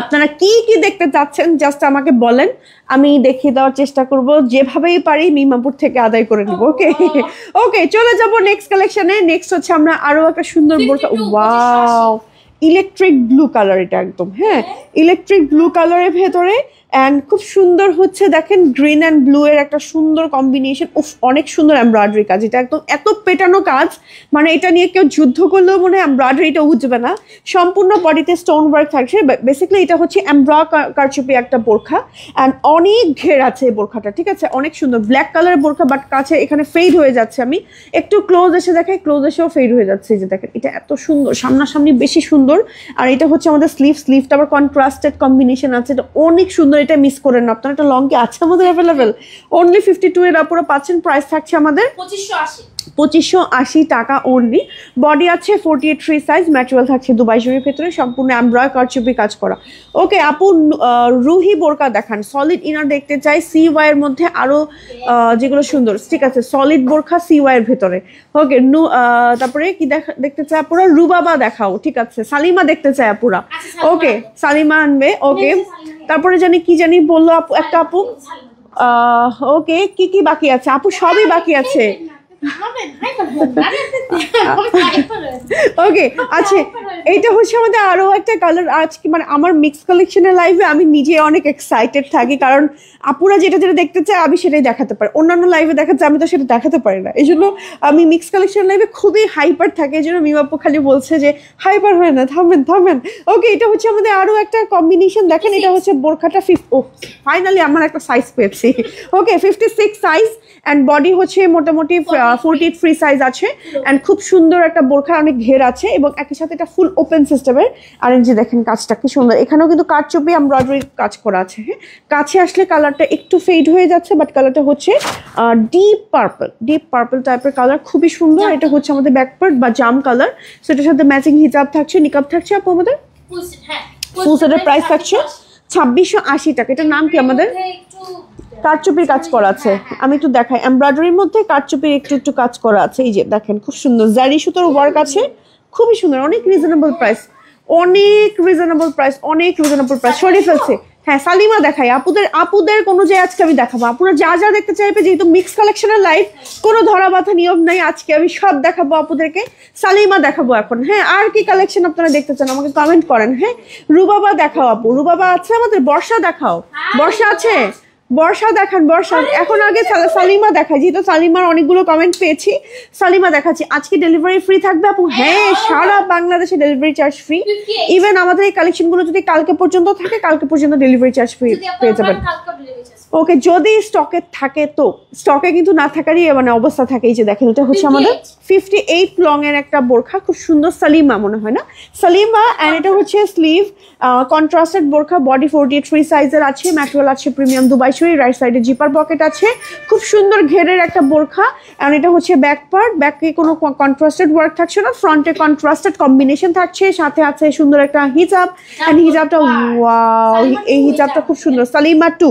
আপনারা কি কি দেখতে চাচ্ছেন জাস্ট আমাকে বলেন, আমি দেখিয়ে দেওয়ার চেষ্টা করব, যেভাবেই পারি মিমাপুর থেকে আদায় করে নিব। ওকে ওকে, চলে যাব নেক্সট কালেকশনে। নেক্সট হচ্ছে আমরা আরো একটা সুন্দর বোরকা। ওয়াও, ইলেকট্রিক ব্লু কালার, এটা একদম, হ্যাঁ, ইলেকট্রিক ব্লু কালারের ভেতরে, অ্যান্ড খুব সুন্দর হচ্ছে দেখেন গ্রিন অ্যান্ড ব্লু এর একটা সুন্দর কম্বিনেশন। উফ, অনেক সুন্দর এমব্রয়ডারি কাজ, এটা একদম এত পেটানো কাজ, মানে এটা নিয়ে কেউ যুদ্ধ করলেও মনে হয় এমব্রয়ডারিটা উঠবে না। সম্পূর্ণ বডিতে স্টোন ওয়ার্ক থাকছে। বেসিক্যালি এটা হচ্ছে কারচুপি একটা বোরখা, অ্যান্ড অনেক ঘের আছে এই বোরখাটা, ঠিক আছে? অনেক সুন্দর ব্ল্যাক কালারের বোরখা, বাট কাছে এখানে ফেড হয়ে যাচ্ছে। আমি একটু ক্লোজ এসে দেখাই, ক্লোজ এসেও ফেড হয়ে যাচ্ছে। যে দেখেন, এটা এত সুন্দর, সামনাসামনি বেশি সুন্দর। আর এটা হচ্ছে আমাদের স্লিভটা আবার কন্ট্রাস্টেড কম্বিনেশন আছে, এটা অনেক সুন্দর। এটা মিস করেন না আপনারা, এটা লং কি আছে আমাদের অ্যাভেলেবেল। অনলি 52 এর আপুরা পাচ্ছেন। প্রাইস থাকছে আমাদের 2580 টাকা অনলি। বডি আছে 48 ফ্রি সাইজ, ম্যাটেরিয়াল থাকছে দুবাই জরির ভেতরে, সম্পূর্ণ এমব্রয়ডারি কারচুপি কাজ করা। ওকে আপু, রুহি বোরকা দেখান। সলিড ইনার দেখতে চাই, CY এর মধ্যে আরো যেগুলো সুন্দর, ঠিক আছে? সলিড বোরখা CY এর ভেতরে। ওকে, তারপরে কি দেখতে চাই আপুরা? রুবাবা দেখাও, ঠিক আছে? সালিমা দেখতে চাই আপুরা। ওকে, সালিমা আনবে। ওকে, তারপরে কি জানি বললো আপু, একটা আপু। ওকে, কি বাকি আছে আপু? সবই বাকি আছে। ওকে, আচ্ছা, এইটা হচ্ছে আমাদের আরো একটা কালার। আজকে মানে আমার মিক্স কালেকশনের লাইভে আমি নিজে অনেক এক্সাইটেড থাকি, কারণ আপুরা যেটা যেটা দেখতে চায় আমি সেটাই দেখাতে পারি। অন্যান্য লাইভে দেখাচ্ছে আমি তো সেটা দেখাতে পারি না, এই জন্য আমি মিক্স কালেকশন লাইভে খুবই হাইপার থাকে। এই জন্য মিমাপু খালি বলছে যে হাইপার হয় না, থামেন। ওকে, এটা হচ্ছে আমাদের আরো একটা কম্বিনেশন। দেখেন, এটা হচ্ছে বোরখাটা ফাইনালি আমার একটা সাইজ পেয়েছি। ওকে, 56 সাইজ, অ্যান্ড বডি হচ্ছে মোটামুটি 48 ফ্রি সাইজ আছে, অ্যান্ড খুব সুন্দর একটা বোরখা, অনেক ঘের আছে, এবং একই সাথে এটা ফুল ওপেন সিস্টেমের। আর এই যে দেখেন কাজটা কি সুন্দর, এখানেও কিন্তু কারচুপি এমব্রয়ডারি কাজ করা আছে। হ্যাঁ, কাছে আসলে কালারটা একটু ফেড হয়ে যাচ্ছে, বাট কালারটা হচ্ছে ডিপ পার্পল টাইপের কালার, খুবই সুন্দর। এটা হচ্ছে আমাদের ব্যাক পার্ট বা জাম কালার, সেটার সাথে ম্যাচিং হিজাব থাকছে, নিকাব থাকছে। আপু আমাদের ফুল সেটের প্রাইস থাকছে 2680 টাকা। এটার নাম কি আমাদের? কারচুপির কাজ করা আছে। আমি একটু দেখাই, এমব্রয়ডারির মধ্যে কারচুপির একটু কাজ করা আছে। এই যে দেখেন, খুব সুন্দর জারি সুতোর ওয়ার্ক আছে, খুবই সুন্দর। অনেক রিজনেবল প্রাইস, অনেক রিজনেবল প্রাইস। সরিয়ে ফেলছে। হ্যাঁ, সালিমা দেখাই। আপুদের কোনো যে আজকে আমি দেখাবো, আপুরা যা দেখতে চাইবে, যেহেতু মিক্স কালেকশনের লাইভ, কোনো ধরা বাঁধা নিয়ম নাই, আজকে আমি সব দেখাবো আপুদেরকে। সালিমা দেখাবো এখন। হ্যাঁ, আর কি কালেকশন আপনারা দেখতে চান আমাকে কমেন্ট করেন। হ্যাঁ, রুবাবা দেখাও আপু। রুবাবা আছে আমাদের। বর্ষা দেখাও। বর্ষা আছে? বর্ষা দেখান, বর্ষা এখন আগে সালিমা দেখাই, যেহেতু সালিমার অনেকগুলো কমেন্ট পেয়েছি, সালিমা দেখাচ্ছি। আজকে ডেলিভারি ফ্রি থাকবে আপু? হ্যাঁ, সারা বাংলাদেশে ডেলিভারি চার্জ ফ্রি। ইভেন আমাদের এই কালেকশনগুলো যদি কালকে পর্যন্ত থাকে, কালকে পর্যন্ত ডেলিভারি চার্জ ফ্রি পেয়ে যাবেন। ওকে, যদি স্টকে থাকে তো, স্টকে কিন্তু না থাকারই মানে অবস্থা থাকে। এই যে দেখেন, এটা হচ্ছে আমাদের 58 লং এর একটা বোরখা, খুব সুন্দর। সালিমা মনে হয় না, সালিমা। এন্ড এটা হচ্ছে স্লিভ কন্ট্রাস্টেড বোরখা, বডি 43 সাইজের আছে, ম্যাটেরিয়াল আছে প্রিমিয়াম দুবাই শরী, রাইট সাইডে জিপার পকেট আছে, খুব সুন্দর ঘেরের একটা বোরখা। এন্ড এটা হচ্ছে ব্যাক পার্ট, ব্যাকে কোনো কন্ট্রাস্টেড ওয়ার্ক থাকছে না, ফ্রন্টে কন্ট্রাস্টেড কম্বিনেশন থাকছে, সাথে আছে সুন্দর একটা হিজাব। এন্ড হিজাবটা ওয়াও, এই হিজাবটা খুব সুন্দর। সালিমা 2,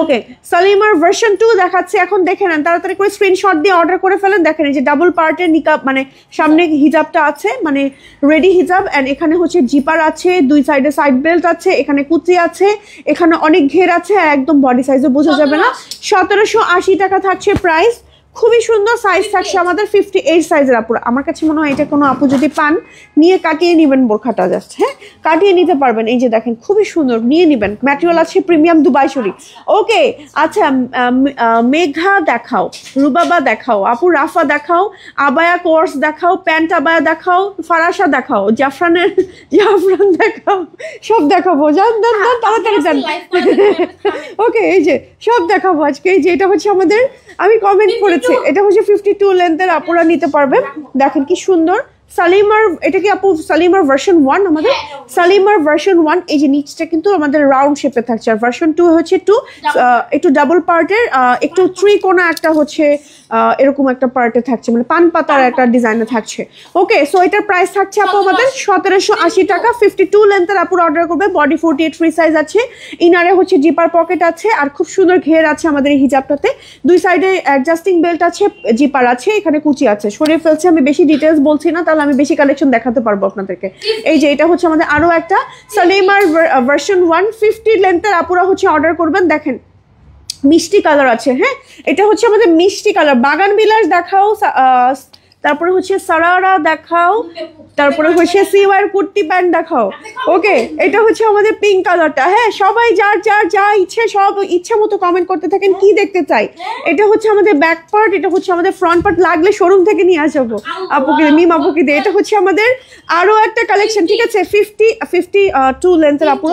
ওকে, সালিমার ভার্সন 2 দেখাচ্ছে এখন। দেখে নেন, তাড়াতাড়ি করে স্ক্রিনশট দিয়ে অর্ডার করে ফেলেন। দেখেন এই যে ডাবল পার্টের নিকাব, মানে সামনে হিজাবটা আছে, মানে রেডি হিজাব। এন্ড এখানে হচ্ছে জিপার আছে, দুই সাইডে সাইড বেল্ট আছে, এখানে কুচি আছে, এখানে অনেক ঘের আছে, একদম বডি সাইজে বোঝা যাবে না। 1780 টাকা থাকছে প্রাইস। খুবই সুন্দর সাইজ থাকছে আমাদের 58 সাইজের আপু। আমার কাছে মনে হয় এটা কোনো আপু যদি পান, নিয়ে কাটিয়ে নেবেন বোরখাটা, জাস্ট হ্যাঁ কাটিয়ে নিতে পারবেন। এই যে দেখেন, খুবই সুন্দর, নিয়ে নেবেন। ম্যাটেরিয়াল আছে প্রিমিয়াম দুবাই শরী। ওকে, আচ্ছা, মেঘা দেখাও, রুবাবা দেখাও, আপু রাফা দেখাও, আবায়া কোর্স দেখাও, প্যান্ট আবায়া দেখাও, ফারাসা দেখাও, জাফরান দেখাও, সব দেখাবো। জান তাড়াতাড়ি যান। ওকে, এই যে সব দেখাবো আজকে। এই যে এটা হচ্ছে আমাদের, আমি কমেন্ট করেছি, এটা হচ্ছে 52 লেন্থের, আপুরা নিতে পারবে। দেখেন কি সুন্দর। সালিমার, এটা কি আপু সালিমার ভার্সন 1 আমাদের? সালিমার ভার্সন 1, এই যে নিচটা কিন্তু আমাদের রাউন্ড শেপে থাকছে। আর ভার্সন 2 হচ্ছে একটু ডাবল পার্টের, একটু ত্রিকোণা একটা হচ্ছে এরকম একটা পার্টে থাকছে, মানে পান পাতার একটা ডিজাইনে থাকছে। ওকে, সো এটার প্রাইস থাকছে আপু আমাদের 1780 টাকা। 52 লেন্থের আপুর অর্ডার করবে, বডি 48 ফ্রি সাইজ আছে, ইনারে হচ্ছে জিপার পকেট আছে, আর খুব সুন্দর ঘের আছে আমাদের এই হিজাবটাতে। দুই সাইডে অ্যাডজাস্টিং বেল্ট আছে, জিপার আছে, এখানে কুচি আছে। সরিয়ে ফেলছে, আমি বেশি ডিটেলস বলছি না, তাহলে আমি বেশি কালেকশন দেখাতে পারবো আপনাদেরকে। এই যে এটা হচ্ছে আমাদের আরো একটা সালিমার ভার্সন 1, 50 লেন্থের আপুরা হচ্ছে অর্ডার করবেন। দেখেন মিষ্টি কালার আছে, হ্যাঁ এটা হচ্ছে আমাদের মিষ্টি কালার। বাগান বিলাস দেখাও, তারপরে হচ্ছে সারারা দেখাও, তারপরে হচ্ছে সিওয়ার কুর্তি প্যান্ট দেখাও। ওকে, এটা হচ্ছে আমাদের পিঙ্ক কালারটা। হ্যাঁ, সবাই যার যার যা ইচ্ছে সব ইচ্ছা মতো কমেন্ট করতে থাকেন কি দেখতে চাই। এটা হচ্ছে আমাদের ব্যাক পার্ট, এটা হচ্ছে আমাদের ফ্রন্ট পার্ট, লাগলে শোরুম থেকে নিয়ে আসবো আপুকে, মিম আপুকে দিয়ে। এটা হচ্ছে আমাদের আরো একটা কালেকশন, ঠিক আছে? 52 লেন্থের আপু।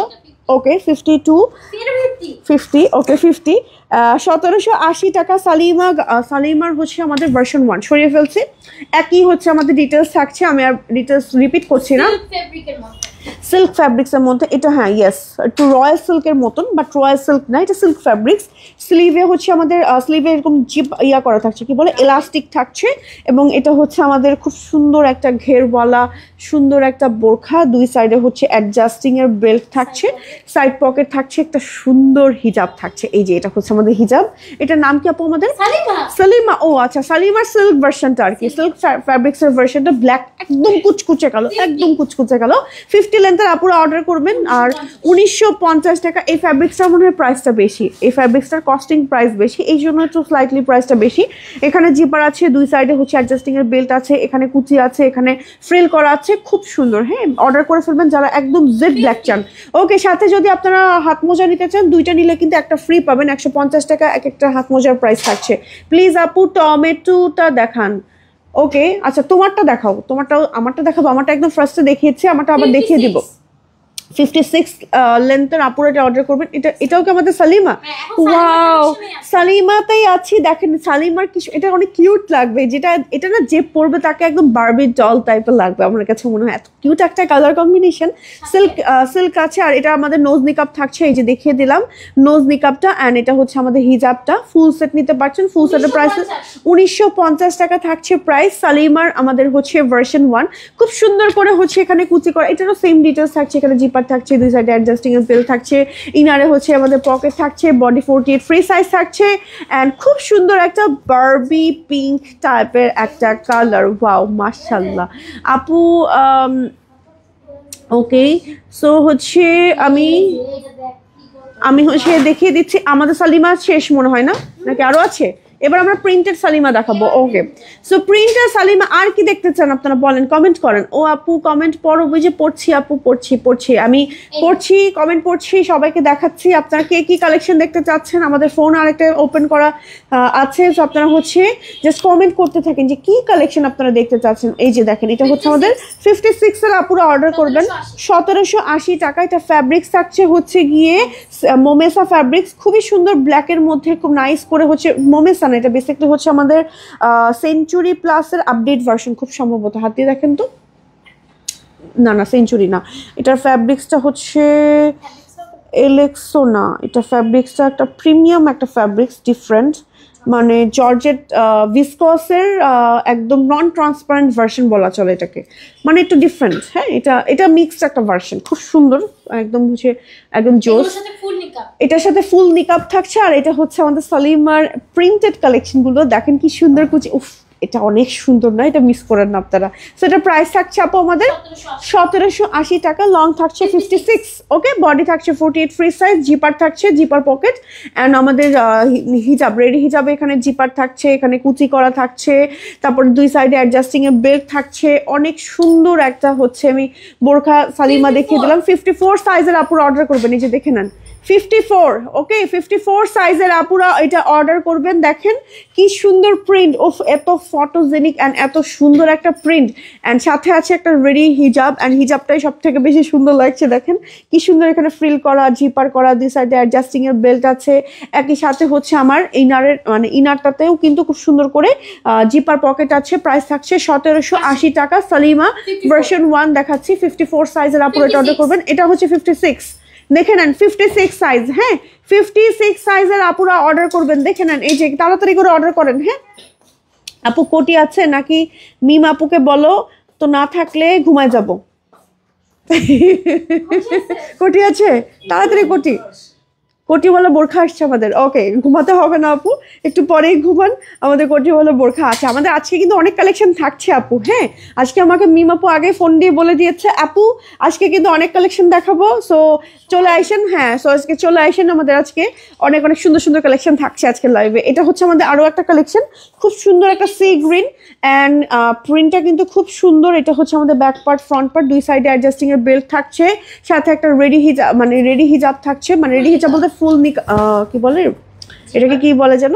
ওকে, 52 50, ওকে 50, 1780 টাকা। সালিমার হচ্ছে আমাদের ভার্সন 1, সরিয়ে ফেলছি। একই হচ্ছে আমাদের ডিটেলস থাকছে, আমি আর ডিটেলস রিপিট করছি না। সিল্ক ফ্যাব্রিক্সের মধ্যে এটা, হ্যাঁ ইয়েস, একটু রয়্যাল সিল্কের মতন, বাট রয়্যাল সিল্ক না, এটা সিল্ক ফ্যাব্রিক্স। স্লিভে হচ্ছে আমাদের স্লিভে এরকম জিপ করা থাকছে, কি বলে, এলাস্টিক থাকছে। এবং এটা হচ্ছে আমাদের খুব সুন্দর একটা ঘেরওয়ালা সুন্দর একটা বোরখা, দুই সাইডে হচ্ছে অ্যাডজাস্টিং এর বেল্ট থাকছে, সাইড পকেট থাকছে, একটা সুন্দর হিজাব থাকছে। এই যে এটা হচ্ছে আমাদের হিজাব। এটার নাম কি আপু আমাদের? সালিমা। ও আচ্ছা, সালিমার সিল্ক ভার্সনটা আর কি, সিল্ক ফ্যাব্রিক্স এর ভার্সনটা, ব্ল্যাক, একদম কুচকুচে কালো, একদম কুচকুচে কালো। 50 লেন্থের আপুরা অর্ডার করবেন। আর 1950 টাকা। এই ফ্যাব্রিক্সটার মনে হয় প্রাইসটা বেশি, এই ফ্যাব্রিক্সটার কস্টিং প্রাইস বেশি, এই জন্য একটু স্লাইটলি প্রাইসটা বেশি। এখানে জিপার আছে, দুই সাইডে হচ্ছে অ্যাডজাস্টিং এর বেল্ট আছে, এখানে কুচি আছে, এখানে ফ্রিল করা আছে, খুব সুন্দর। হ্যাঁ, অর্ডার করে ফেলবেন যারা একদম জেড ব্ল্যাক চান। ওকে, সাথে যদি আপনারা হাত মোজা নিতে চান, দুইটা নিলে কিন্তু একটা ফ্রি পাবেন। 150 টাকা এক একটা হাত মোজার প্রাইস থাকছে। প্লিজ আপু টমেটোটা দেখান। ওকে, আচ্ছা তোমারটা দেখাও, তোমারটাও। আমারটা দেখাবো, আমারটা একদম ফার্স্টে দেখিয়েছি, আমারটা আবার দেখিয়ে দিব। 56 লেন্থের আপুরা অর্ডার করবেন। এটাও কি আমাদের সালিমা? ওয়াও, সালিমাতেই আছি। দেখেন সালিমার কিছু, এটা অনেক কিউট লাগবে, যেটা এটা না যে পরবে তাকে একদম বারবি ডল টাইপের লাগবে আমার কাছে মনে হয়। এত কিউট একটা কালার কম্বিনেশন। সিল্ক আছে, আর এটা আমাদের নোজ নিকাব থাকছে, এই যে দেখিয়ে দিলাম নোজ নিকাবটা। অ্যান্ড এটা হচ্ছে আমাদের হিজাবটা, ফুল সেট নিতে পারছেন। ফুল সেটের প্রাইস 1950 টাকা থাকছে প্রাইস। সালিমার আমাদের হচ্ছে ভার্সন 1, খুব সুন্দর করে হচ্ছে এখানে কুচি করা, এটারও সেম ডিটেলস থাকছে। এখানে জিপার থাকছে, দুই সাইডে অ্যাডজাস্টিং এর বেল্ট থাকছে, ইনারে হচ্ছে আমাদের পকেট থাকছে, বডি 48 ফ্রি সাইজ থাকছে। এন্ড খুব সুন্দর একটা বারবি পিঙ্ক টাইপের একটা কালার। ওয়াও, মাশাআল্লাহ আপু। ওকে, সো হচ্ছে আমি হচ্ছে দেখিয়ে দিচ্ছি। আমাদের সালিমা শেষ মনে হয় না, নাকি আরো আছে? এবার আমরা প্রিন্টেড সালিমা দেখাবো। ওকে, সো প্রিন্টেড সালিমা আর কি দেখতে চান আপনারা বলেন, কমেন্ট করেন। ও আপু কমেন্ট পড়ো, ওই যে পড়ছি আপু, পড়ছি আমি পড়ছি, কমেন্ট পড়ছি, সবাইকে দেখাচ্ছি। আপনারা কে কি কালেকশন দেখতে চাচ্ছেন, আমাদের ফোন আরেকটা ওপেন করা আছে, তো আপনারা হচ্ছে জাস্ট কমেন্ট করতে থাকেন যে কি কালেকশন আপনারা দেখতে চাচ্ছেন। এই যে দেখেন, এটা হচ্ছে আমাদের 56 এর আপুরা অর্ডার করবেন 1780 টাকা। এটা ফ্যাব্রিক্স থাকছে হচ্ছে গিয়ে মোমেসা ফ্যাব্রিক্স, খুবই সুন্দর ব্ল্যাকের মধ্যে, খুব নাইস করে হচ্ছে মোমেসা না, এটা বেসিক্যালি হচ্ছে আমাদের সেঞ্চুরি প্লাসের আপডেট ভার্সন খুব সম্ভবত। হাত দিয়ে দেখেন তো, না সেঞ্চুরি না, এটার ফ্যাব্রিক্সটা হচ্ছে এলেক্সো না, এটা ফ্যাব্রিক্সটা একটা প্রিমিয়াম একটা ফ্যাব্রিক্স, ডিফারেন্ট, মানে জর্জেট ভিসকসের একদম নন ট্রান্সপারেন্ট ভার্সন বলা চলে এটাকে, মানে একটু ডিফারেন্ট। হ্যাঁ, এটা মিক্সড একটা ভার্সন, খুব সুন্দর, একদম হচ্ছে একদম জোস। এটার সাথে ফুল নিকাব থাকছে। আর এটা হচ্ছে আমাদের সালিমার প্রিন্টেড কালেকশনগুলো, দেখেন কি সুন্দর কুচি, উফ এটা অনেক সুন্দর না, এটা মিস করেন না আপনারা। সো এটা প্রাইস থাকছে আপু আমাদের 1780 টাকা, লং থাকছে 56, ওকে, বডি থাকছে 48 ফ্রি সাইজ, জিপার থাকছে, জিপার পকেট, অ্যান্ড আমাদের হিজাব, রেডি হিজাবে এখানে জিপার থাকছে, এখানে কুচি করা থাকছে, তারপর দুই সাইডে অ্যাডজাস্টিং এর বেল্ট থাকছে। অনেক সুন্দর একটা হচ্ছে আমি বোরখা সালিমা দেখিয়ে দিলাম। 54 সাইজের আপুরা অর্ডার করবেন, এই যে দেখে নেন 54, ওকে, 54 সাইজের আপুরা এটা অর্ডার করবেন। দেখেন কি সুন্দর প্রিন্ট, ওফ এত ফটোজেনিক অ্যান্ড এত সুন্দর একটা প্রিন্ট, অ্যান্ড সাথে আছে একটা রেডি হিজাব, অ্যান্ড হিজাবটাই সব থেকে বেশি সুন্দর লাগছে। দেখেন কি সুন্দর, এখানে ফ্রিল করা, জিপার করা, দুই সাইডে অ্যাডজাস্টিং এর বেল্ট আছে, একই সাথে হচ্ছে আমার ইনারের মানে ইনারটাতেও কিন্তু খুব সুন্দর করে জিপার পকেট আছে। প্রাইস থাকছে 1780 টাকা। সালিমা ভার্সন 1 দেখাচ্ছি, 54 সাইজের আপুরা এটা অর্ডার করবেন। এটা হচ্ছে 56, দেখে নেন 56 সাইজ, হ্যাঁ 56 সাইজের আপুরা অর্ডার করবেন, দেখে নেন, এই যে তাড়াতাড়ি করে অর্ডার করেন। হ্যাঁ আপু কোটি আছে নাকি, মিম আপুকে বলো তো, না থাকলে ঘুমায় যাব। কোটি আছে, তাড়াতাড়ি কোটি বলে বোরখা আসছে আমাদের। ওকে, ঘুমাতে হবে না আপু, একটু পরেই ঘুমান, আমাদের কোটি বলে বোরখা আছে আমাদের। আজকে কিন্তু অনেক কালেকশন থাকছে আপু। হ্যাঁ, আজকে আমাকে মিম আপু আগে ফোন দিয়ে বলে দিয়েছে, আপু আজকে কিন্তু অনেক কালেকশন দেখাবো, সো চলে আসেন। হ্যাঁ, সো আজকে চলে আসেন, আমাদের আজকে অনেক সুন্দর সুন্দর কালেকশন থাকছে আজকে লাইভে। এটা হচ্ছে আমাদের আরও একটা কালেকশন, খুব সুন্দর একটা সি গ্রিন, অ্যান্ড প্রিন্টটা কিন্তু খুব সুন্দর। এটা হচ্ছে আমাদের ব্যাক পার্ট, ফ্রন্ট পার্ট, দুই সাইডে অ্যাডজাস্টিং এর বেল্ট থাকছে, সাথে একটা রেডি হিজাব, মানে রেডি হিজাব থাকছে, মানে রেডি হিজাব বলতে ফুল কি বলে এটাকে, কি বলে যেন,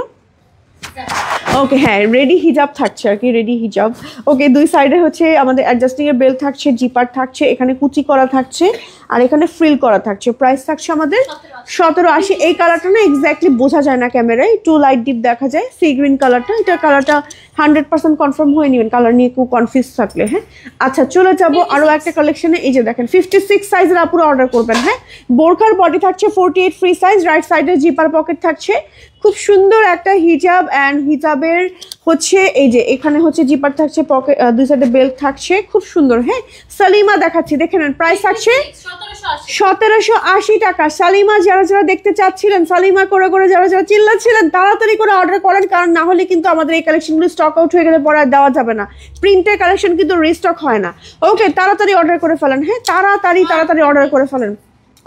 ওকে হ্যাঁ রেডি হিজাব থাকছে আর কি, রেডি হিজাব। ওকে, দুই সাইডে হচ্ছে আমাদের অ্যাডজাস্টিং এর বেল্ট থাকছে, জিপার থাকছে, এখানে কুচি করা থাকছে, আর এখানে ফ্রিল করা থাকছে। প্রাইস থাকছে আমাদের 1780। এই কালারটা না এক্স্যাক্টলি বোঝা যায় না ক্যামেরায়, একটু লাইট ডিপ দেখা যায়, সি গ্রিন কালারটা। এটা কালারটা 100% কনফার্ম হয়ে নেবেন কালার নিয়ে খুব কনফিউজ থাকলে। হ্যাঁ আচ্ছা, চলে যাবো আরো একটা কালেকশনে। এই যে দেখেন 56 সাইজের আপুরা অর্ডার করবেন। হ্যাঁ, বোরখার বডি থাকছে 48 ফ্রি সাইজ, রাইট সাইডে জিপার পকেট থাকছে, খুব সুন্দর একটা হিজাব, অ্যান্ড হিজাবের হচ্ছে এই যে এখানে হচ্ছে জিপার থাকছে, পকেট দুই সাইডে বেল্ট থাকছে, খুব সুন্দর। হ্যাঁ, সালিমা দেখাচ্ছি, দেখে নেন, প্রাইস থাকছে 1780 টাকা। সালিমা যারা যারা দেখতে চাচ্ছিলেন, সালিমা করে করে যারা যারা চিল্লাচ্ছিলেন, তাড়াতাড়ি করে অর্ডার করেন, কারণ না হলে কিন্তু আমাদের এই কালেকশনগুলো স্টক আউট হয়ে গেলে পরে আর দেওয়া যাবে না। প্রিন্টের কালেকশন কিন্তু রিস্টক হয় না। ওকে, তাড়াতাড়ি অর্ডার করে ফেলেন। হ্যাঁ, তাড়াতাড়ি অর্ডার করে ফেলেন।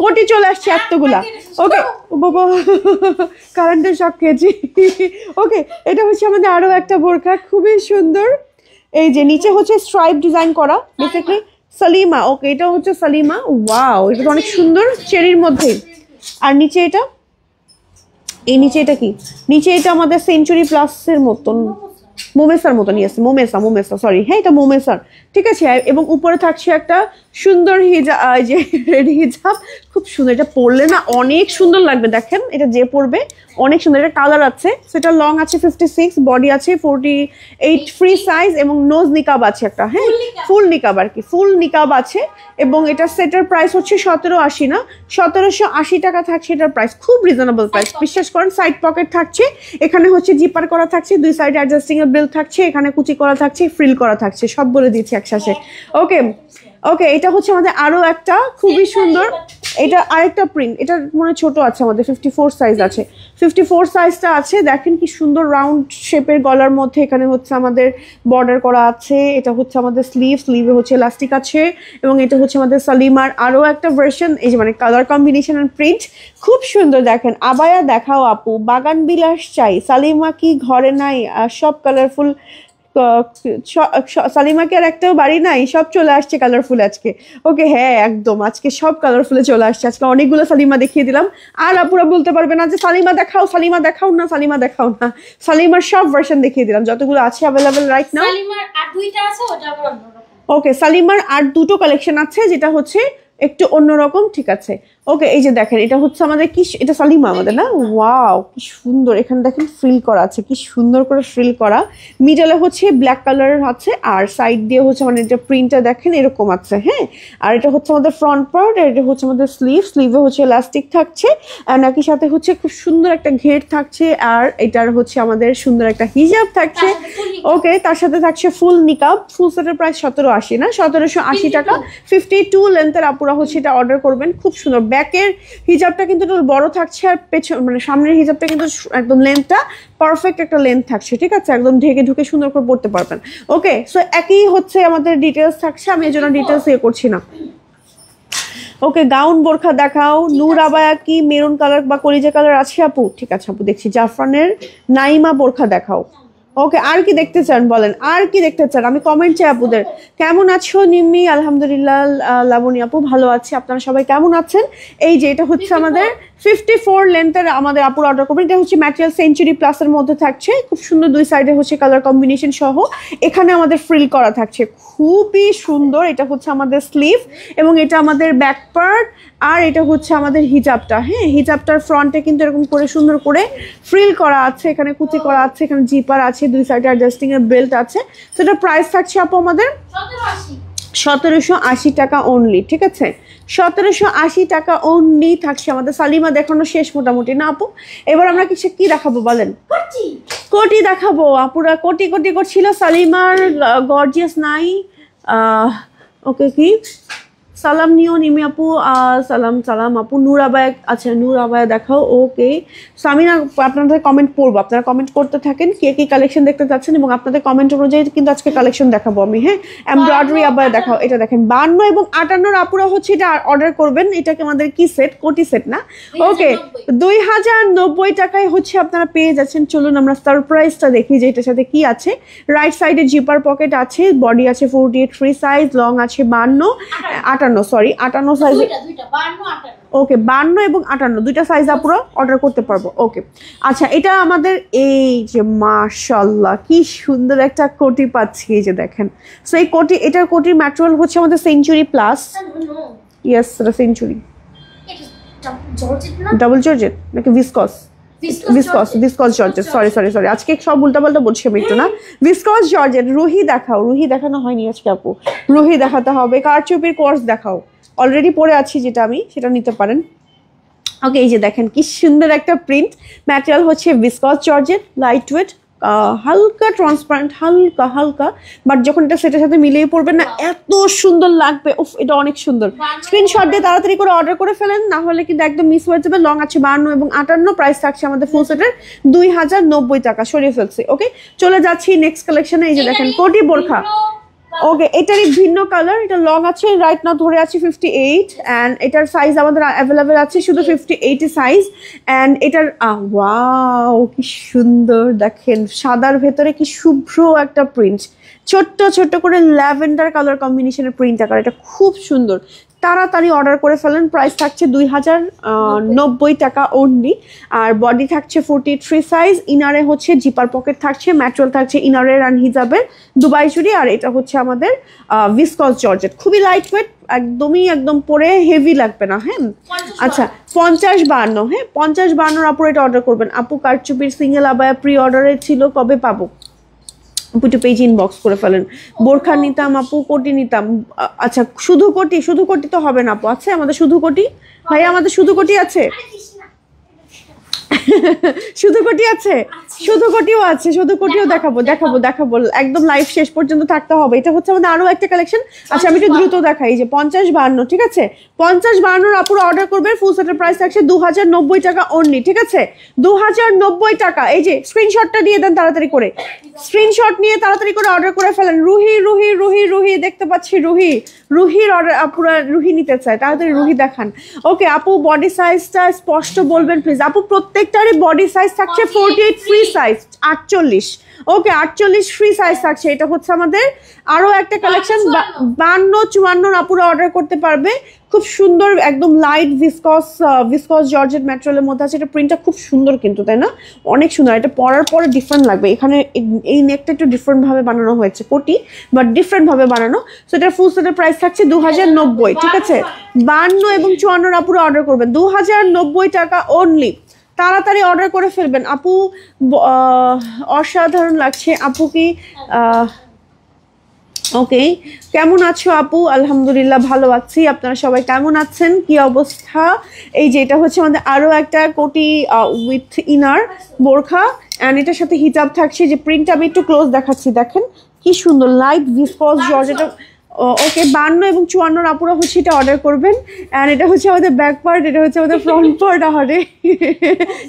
কোটি চলে আসছে এতগুলা। ওকে বাবা, কারেন্টের শক খেয়েছি। ওকে, এটা হচ্ছে আমাদের আরো একটা বোরখা, খুবই সুন্দর। এই যে নিচে হচ্ছে স্ট্রাইপ ডিজাইন করা, বেসিক্যালি সালিমা। ওকে, এটা হচ্ছে সালিমা। ওয়াও, এটা তো অনেক সুন্দর চেরির মধ্যে। আর নিচে এটা, এই নিচে এটা কি, নিচে এটা আমাদের সেঞ্চুরি প্লাসের মতন, মোমেসার মতন, ইয়েস মোমেসা সরি, হ্যাঁ এটা মোমেসার, ঠিক আছে। এবং উপরে থাকছে একটা সুন্দর হিজাব, যে রেডি হিজাব, খুব সুন্দর। এটা পরলে না অনেক সুন্দর লাগবে, দেখেন এটা যে পরবে অনেক সুন্দর। এটা কালার আছে, সেটা লং আছে 56, বডি আছে 48 ফ্রি সাইজ, এবং নোজ নিকাব আছে একটা। হ্যাঁ, ফুল নিকাব আর কি, ফুল নিকাব আছে। এবং এটা সেটার প্রাইস হচ্ছে 1780 না 1780 টাকা থাকছে এটার প্রাইস, খুব রিজনেবল প্রাইস, বিশ্বাস করেন। সাইড পকেট থাকছে, এখানে হচ্ছে জিপার করা থাকছে, দুই সাইডে অ্যাডজাস্টিং এর বেল্ট থাকছে, এখানে কুচি করা থাকছে, ফ্রিল করা থাকছে, সব বলে দিচ্ছি একসাথে। ওকে, এটা হচ্ছে আমাদের আরো একটা খুবই সুন্দর এটা আরেকটা প্রিন্ট, এটা মনে ছোট আছে আমাদের 54 সাইজ আছে, 54 সাইজটা আছে। দেখেন কি সুন্দর রাউন্ড শেপের গলার মধ্যে এখানে হচ্ছে আমাদের বর্ডার করা আছে। এটা হচ্ছে আমাদের স্লিভে হচ্ছে ইলাস্টিক আছে, এবং এটা হচ্ছে আমাদের সালিমার আরো একটা ভার্সন, এই যে মানে কালার কম্বিনেশন এন্ড প্রিন্ট খুব সুন্দর। দেখেন আবায়া দেখাও আপু, বাগান বিলাস চাই, সালিমা কি ঘরে নাই? সব কালারফুল, সালিমাকে আর একটাও বাড়ি নাই, সব চলে আসছে কালারফুল আজকে। ওকে হ্যাঁ একদম, আজকে সব কালারফুলে চলে আসছে। আজকে অনেকগুলো সালিমা দেখিয়ে দিলাম, আর আপুরা বলতে পারবে না যে সালিমা দেখাও, সালিমা দেখাও না, সালিমা দেখাও না। সালিমার সব ভার্সন দেখিয়ে দিলাম যতগুলো আছে অ্যাভেলেবেল রাইট নাও। সালিমার আর দুইটা আছে, ওটা আবার অন্যরকম। ওকে, সালিমার আর দুটো কালেকশন আছে, যেটা হচ্ছে একটু অন্যরকম, ঠিক আছে। ওকে, এই যে দেখেন এটা হচ্ছে আমাদের কি, এটা সালিমা আমাদের না, ওয়াও কি সুন্দর। এখানে দেখেন ফ্রিল করা আছে, কি সুন্দর করে ফ্রিল করা, মিডলে হচ্ছে ব্ল্যাক কালারের আছে, আর সাইড দিয়ে হচ্ছে মানে এটা প্রিন্টটা দেখেন এরকম আছে, হ্যাঁ। আর এটা হচ্ছে আমাদের ফ্রন্ট পার্ট, আর এটা হচ্ছে আমাদের স্লিভে হচ্ছে ইলাস্টিক থাকছে, আর নাকি সাথে হচ্ছে খুব সুন্দর একটা ঘের থাকছে, আর এটার হচ্ছে আমাদের সুন্দর একটা হিজাব থাকছে। ওকে, তার সাথে থাকছে ফুল নিকাব। ফুল সেটের প্রাইস 1780 না, 1780 টাকা। 52 লেন্থের আপুরা হচ্ছে এটা অর্ডার করবেন, খুব সুন্দর। ব্যাকের হিজাবটা কিন্তু একটু বড় থাকছে, আর পেছন মানে সামনের হিজাবটা কিন্তু একদম লেন্থটা পারফেক্ট একটা লেন্থ থাকছে, ঠিক আছে, একদম ঢেকে ঢুকে সুন্দর করে পড়তে পারবেন। ওকে, সো একই হচ্ছে আমাদের ডিটেলস থাকছে, আমি এই জন্য ডিটেলস করছি না। ওকে, গাউন বোরখা দেখাও। নূর আবায়া কি মেরুন কালার বা কলিজা কালার আছে আপু? ঠিক আছে আপু, দেখছি। জাফরানের নাইমা বোরখা দেখাও। ওকে, আর কি দেখতে চান বলেন, আর কি দেখতে চান? আমি কমেন্ট চাই আপুদের। কেমন আছো নিম্মি? আলহামদুলিল্লাহ লাবণী আপু ভালো আছি, আপনারা সবাই কেমন আছেন? এই যে এটা হচ্ছে আমাদের 54 লেন্থের আমাদের আপুর অর্ডার করবেন। এটা হচ্ছে ম্যাটেরিয়াল সেঞ্চুরি প্লাসের মধ্যে থাকছে, খুব সুন্দর। দুই সাইডে হচ্ছে কালার কম্বিনেশন সহ, এখানে আমাদের ফ্রিল করা থাকছে, খুবই সুন্দর। এটা হচ্ছে আমাদের স্লিভ, এবং এটা আমাদের ব্যাক পার্ট, আর এটা হচ্ছে আমাদের হিজাবটা। হ্যাঁ, হিজাবটার ফ্রন্টে কিন্তু এরকম করে সুন্দর করে ফ্রিল করা আছে, এখানে কুচি করা আছে, এখানে জিপার আছে, দুই সাইডে অ্যাডজাস্টিং এর বেল্ট আছে। তো এটা প্রাইস থাকছে আপু আমাদের 1780 টাকা অনলি, ঠিক আছে। 1780 টাকা অনলি থাকছে আমাদের। সালিমা দেখানো শেষ মোটামুটি না আপু? এবার আমরা কি দেখাবো বলেন? কোটি দেখাবো। আপুরা কোটি করছিল, সালিমার গর্জিয়াস নাই। ওকে, কি সালাম নিও নিমি আপু, সালাম আপু। নূর আবায়া, আচ্ছা নূর আবায়া দেখাও। ওকে, সো আমি না আপনাদের কমেন্ট পড়বো, আপনারা কমেন্ট করতে থাকেন কে কি কালেকশন দেখতে চাচ্ছেন, এবং আপনাদের কমেন্ট অনুযায়ী কিন্তু আজকে কালেকশন দেখাবো আমি। হ্যাঁ, এমব্রয়ডারি আবায়া দেখাও। এটা দেখেন 52 এবং 58 আপুরা হচ্ছে এটা অর্ডার করবেন। এটাকে আমাদের কি সেট, কোটি সেট না? ওকে, 2090 টাকায় হচ্ছে আপনারা পেয়ে যাচ্ছেন। চলুন আমরা সারপ্রাইজটা দেখি যে এটার সাথে কি আছে। রাইট সাইডে জিপার পকেট আছে, বডি আছে 48 ফ্রি সাইজ, লং আছে 58 সাইজ। ওকে, 52 এবং 58 দুইটা সাইজ আপুরা অর্ডার করতে পারবো। ওকে, আচ্ছা এটা আমাদের এই যে মাশাআল্লাহ কি সুন্দর একটা কোটি পাচ্ছি, এই যে দেখেন। সো এই কোটি, এটার কোটির ম্যাটেরিয়াল হচ্ছে আমাদের সেঞ্চুরি প্লাস। ইয়েস, এটা সেঞ্চুরি। ডাবল জর্জেট নাকি ভিসকস? ভিসকস জর্জেট, সরি আজকে সব উল্টাপাল্টা বলছি আমি একটু না। Viscose georgette. রুহি দেখাও। রুহি দেখানো হয়নি আজকে আপু, রুহি দেখাতে হবে। কারচুপির কোর্স দেখাও, অলরেডি পরে আছি যেটা আমি, সেটা নিতে পারেন। ওকে, এই যে দেখেন কি সুন্দর একটা প্রিন্ট, ম্যাটেরিয়াল হচ্ছে ভিসকস জর্জেট, লাইট ওয়েট, হালকা ট্রান্সপারেন্ট, হালকা বাট যখন এটা সেটার সাথে মিলিয়ে পড়বেন না এত সুন্দর লাগবে। উফ, এটা অনেক সুন্দর। স্ক্রিনশট দিয়ে তাড়াতাড়ি করে অর্ডার করে ফেলেন, না হলে কিন্তু একদম মিস হয়ে যাবে। লং আছে 52 এবং 58, প্রাইস থাকছে আমাদের ফুল সেটের 2090 টাকা। সরিয়ে ফেলছি। ওকে, চলে যাচ্ছি নেক্সট কালেকশনে। এই যে দেখেন কোটি বোরখা। ওকে, এটারই ভিন্ন কালার, এটা লং আছে রাইট নাও ধরে আছে 58, অ্যান্ড এটার সাইজ আমাদের অ্যাভেলেবেল আছে শুধু 58 সাইজ। অ্যান্ড এটার ওয়াও কি সুন্দর, দেখেন সাদার ভেতরে কি শুভ্র একটা প্রিন্ট, ছোট্ট করে ল্যাভেন্ডার কালার কম্বিনেশনের প্রিন্ট আকার, এটা খুব সুন্দর। তাড়াতাড়ি অর্ডার করে ফেলেন, প্রাইস থাকছে 2090 টাকা অনলি। আর বডি থাকছে 43 সাইজ, ইনারে হচ্ছে জিপার পকেট থাকছে, ম্যাটেরিয়াল থাকছে ইনারের আর হিজাবের দুবাই চুড়ি, আর এটা হচ্ছে আমাদের ভিসকস জর্জেট, খুবই লাইট ওয়েট, একদম পরে হেভি লাগবে না। হ্যাঁ, আচ্ছা 50-52, হ্যাঁ 50-52 আপু এটা অর্ডার করবেন। আপু কারচুপির সিঙ্গেল আবায়া প্রি অর্ডারে ছিল, কবে পাবো? একটু পেজ ইনবক্স করে ফেলেন। বোরখা নিতাম আপু, কোটি নিতাম। আচ্ছা শুধু কোটি তো হবে না আপু, আছে আমাদের শুধু কোটি। ভাই আমাদের শুধু কোটি আছে, শুধু কোটি আছে, শুধু কোটিও আছে, শুধু কোটিও দেখাবো দেখাবো দেখাবো, একদম লাইভ শেষ পর্যন্ত থাকতে হবে। এটা হচ্ছে আমাদের আরো একটা কালেকশন। আচ্ছা আমি একটু দ্রুত দেখাই, যে 50-52, ঠিক আছে 50-52 আপুরা অর্ডার করবে, ফুল সেটের প্রাইস থাকছে 2090 টাকা অনলি, ঠিক আছে 2090 টাকা। এই যে স্ক্রিনশটটা দিয়ে দেন তাড়াতাড়ি করে, স্ক্রিনশট নিয়ে তাড়াতাড়ি করে অর্ডার করে ফেলেন। রুহি রুহি রুহি রুহি দেখতে পাচ্ছি, রুহি রুহির অর্ডার, আপুরা রুহি নিতে চায়, তাড়াতাড়ি রুহি দেখান। ওকে আপু বডি সাইজটা স্পষ্ট বলবেন প্লিজ। আপু প্রত্যেকটারই বডি সাইজ থাকছে 48 ফ্রি সাইজ 48। ওকে 48 ফ্রি সাইজ থাকছে। এটা হচ্ছে আমাদের আরো একটা কালেকশন, 52-54 আপুরা অর্ডার করতে পারবে। খুব সুন্দর একদম লাইট ভিসকস জর্জেট ম্যাটেরিয়ালের মধ্যে আছে। এটা প্রিন্টটা খুব সুন্দর কিন্তু, তাই না? অনেক সুন্দর। এটা পরার পরে ডিফারেন্ট লাগবে। এখানে এই নেকটা একটু ডিফারেন্ট ভাবে বানানো হয়েছে, কোটি বাট ডিফারেন্ট ভাবে বানানো। সো এটা ফুল সেটের প্রাইস থাকছে 2090, ঠিক আছে 52 এবং 54 আপুরা অর্ডার করবেন 2090 টাকা অনলি। তাড়াতাড়ি অর্ডার করে ফেলবেন আপু। অসাধারণ লাগছে আপু। কি ওকে কেমন আছো আপু? আলহামদুলিল্লাহ ভালো আছি। আপনারা সবাই কেমন আছেন? কি অবস্থা? এই যে এটা হচ্ছে আমাদের আরো একটা কোটি উইথ ইনার বোরখা, অ্যান্ড এটার সাথে হিজাব থাকছে। যে প্রিন্টটা আমি একটু ক্লোজ দেখাচ্ছি, দেখেন কি সুন্দর লাইট ভিসকস জর্জেট। ওকে 52 এবং 54 আপুরা হচ্ছে এটা অর্ডার করবেন। অ্যান্ড এটা হচ্ছে আমাদের ব্যাক পার্ট, এটা হচ্ছে আমাদের ফ্রন্ট পার্ট। আহারে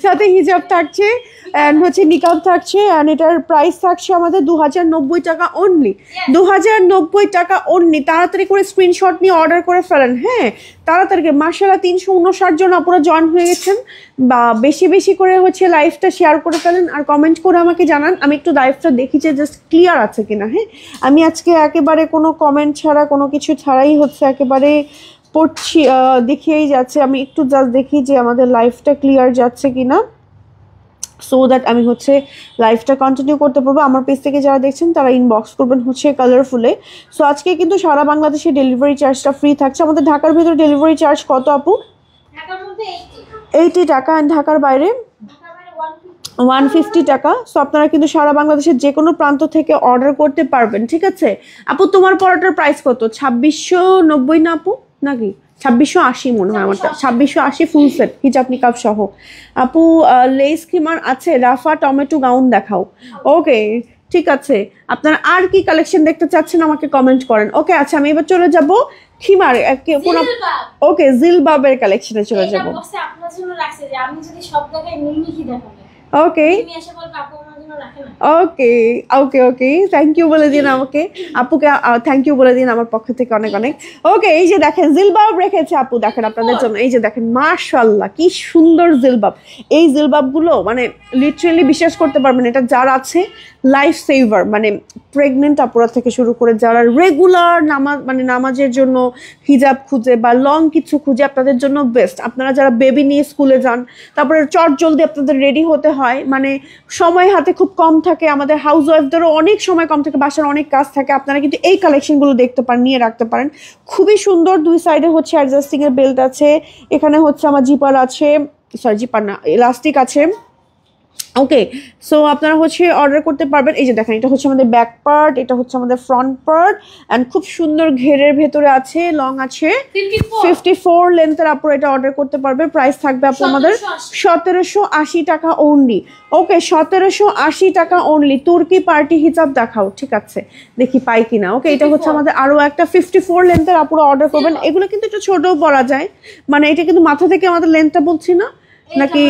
সাথে হিজাব থাকছে অ্যান্ড হচ্ছে নিকাব থাকছে। অ্যান্ড এটার প্রাইস থাকছে আমাদের 2090 টাকা অনলি, 2090 টাকা অনলি। তাড়াতাড়ি করে স্ক্রিনশট নিয়ে অর্ডার করে ফেলেন। হ্যাঁ তাড়াতাড়ি করে। মাশাআল্লাহ 359 জন আপুরা জয়েন হয়ে গেছেন। বা বেশি বেশি করে হচ্ছে লাইভটা শেয়ার করে ফেলেন আর কমেন্ট করে আমাকে জানান। আমি একটু লাইভটা দেখি যে জাস্ট ক্লিয়ার আছে কিনা। হ্যাঁ আমি আজকে একেবারে কোনো কমেন্ট ছাড়া, কোনো কিছু ছাড়াই হচ্ছে একেবারে পড়ছি, দেখিয়েই যাচ্ছে। আমি একটু জাস্ট দেখি যে আমাদের লাইভটা ক্লিয়ার যাচ্ছে কিনা, সো দ্যাট আমি হচ্ছে লাইভটা কন্টিনিউ করতে পারবো। আমার পেজ থেকে যারা দেখছেন তারা ইনবক্স করবেন হচ্ছে কালারফুলে। সো আজকে কিন্তু সারা বাংলাদেশে ডেলিভারি চার্জটা ফ্রি থাকছে। আমাদের ঢাকার ভিতরে ডেলিভারি চার্জ কত আপু? 80 টাকা। অ্যান্ড ঢাকার বাইরে 150 টাকা। সো আপনারা কিন্তু সারা বাংলাদেশের যে কোনো প্রান্ত থেকে অর্ডার করতে পারবেন, ঠিক আছে আপু? তোমার পরোটার প্রাইস কত? 2690 না আপু, নাকি 2680 মনে হয় আমারটা, 2680 ফুল সেট হিজাব নিকাব সহ। আপু লেস খিমার আছে, রাফা টমেটো গাউন দেখাও। ওকে ঠিক আছে, আপনারা আর কি কালেকশন দেখতে চাচ্ছেন আমাকে কমেন্ট করেন। ওকে আচ্ছা আমি এবার চলে যাব খিমার কোন, ওকে জিলবাবের কালেকশনে চলে যাব। ওকে ওকে ওকে ওকে থ্যাংক ইউ বলে দিন আমাকে, আপুকে থ্যাংক ইউ বলে দিন আমার পক্ষ থেকে অনেক অনেক। ওকে এই যে দেখেন জিলবাব রেখেছে আপু, দেখেন আপনাদের জন্য। এই যে দেখেন মাশাআল্লাহ কি সুন্দর জিলবাব। এই জিলবাবগুলো মানে লিটারেলি বিশ্বাস করতে পারবেন এটা যার আছে লাইফ সেভার। মানে প্রেগনেন্ট আপুরা থেকে শুরু করে যারা রেগুলার নামাজ মানে নামাজের জন্য হিজাব খুঁজে বা লং কিছু খুঁজে, আপনাদের জন্য বেস্ট। আপনারা যারা বেবি নিয়ে স্কুলে যান, তারপরে চট জলদি আপনাদের রেডি হতে হয়, মানে সময় হাতে খুব কম থাকে, আমাদের হাউস ওয়াইফদেরও অনেক সময় কম থাকে, বাসার অনেক কাজ থাকে, আপনারা কিন্তু এই কালেকশনগুলো দেখতে পারেন, নিয়ে রাখতে পারেন। খুবই সুন্দর। দুই সাইডে হচ্ছে অ্যাডজাস্টিং এর বেল্ট আছে, এখানে হচ্ছে আমার জিপার আছে, সরি জিপার না ইলাস্টিক আছে। ওকে সো আপনারা হচ্ছে অর্ডার করতে পারবেন। এই যে দেখেন এটা হচ্ছে আমাদের ব্যাক পার্ট, এটা হচ্ছে আমাদের ফ্রন্ট পার্ট, অ্যান্ড খুব সুন্দর ঘেরের ভেতরে আছে, লং আছে 54 লেন্থের। আপনারা এটা অর্ডার করতে পারবে। প্রাইস থাকবে আপু আমাদের 1780 টাকা অনলি। ওকে 1780 টাকা অনলি। তুর্কি পার্টি হিজাব দেখাও, ঠিক আছে দেখি পাই কিনা। ওকে এটা হচ্ছে আমাদের আরো একটা 54 লেন্থের আপনারা অর্ডার করবেন। এগুলো কিন্তু একটু ছোটও পরা যায়, মানে এটা কিন্তু মাথা থেকে আমাদের লেন্থটা বলছি না, নাকি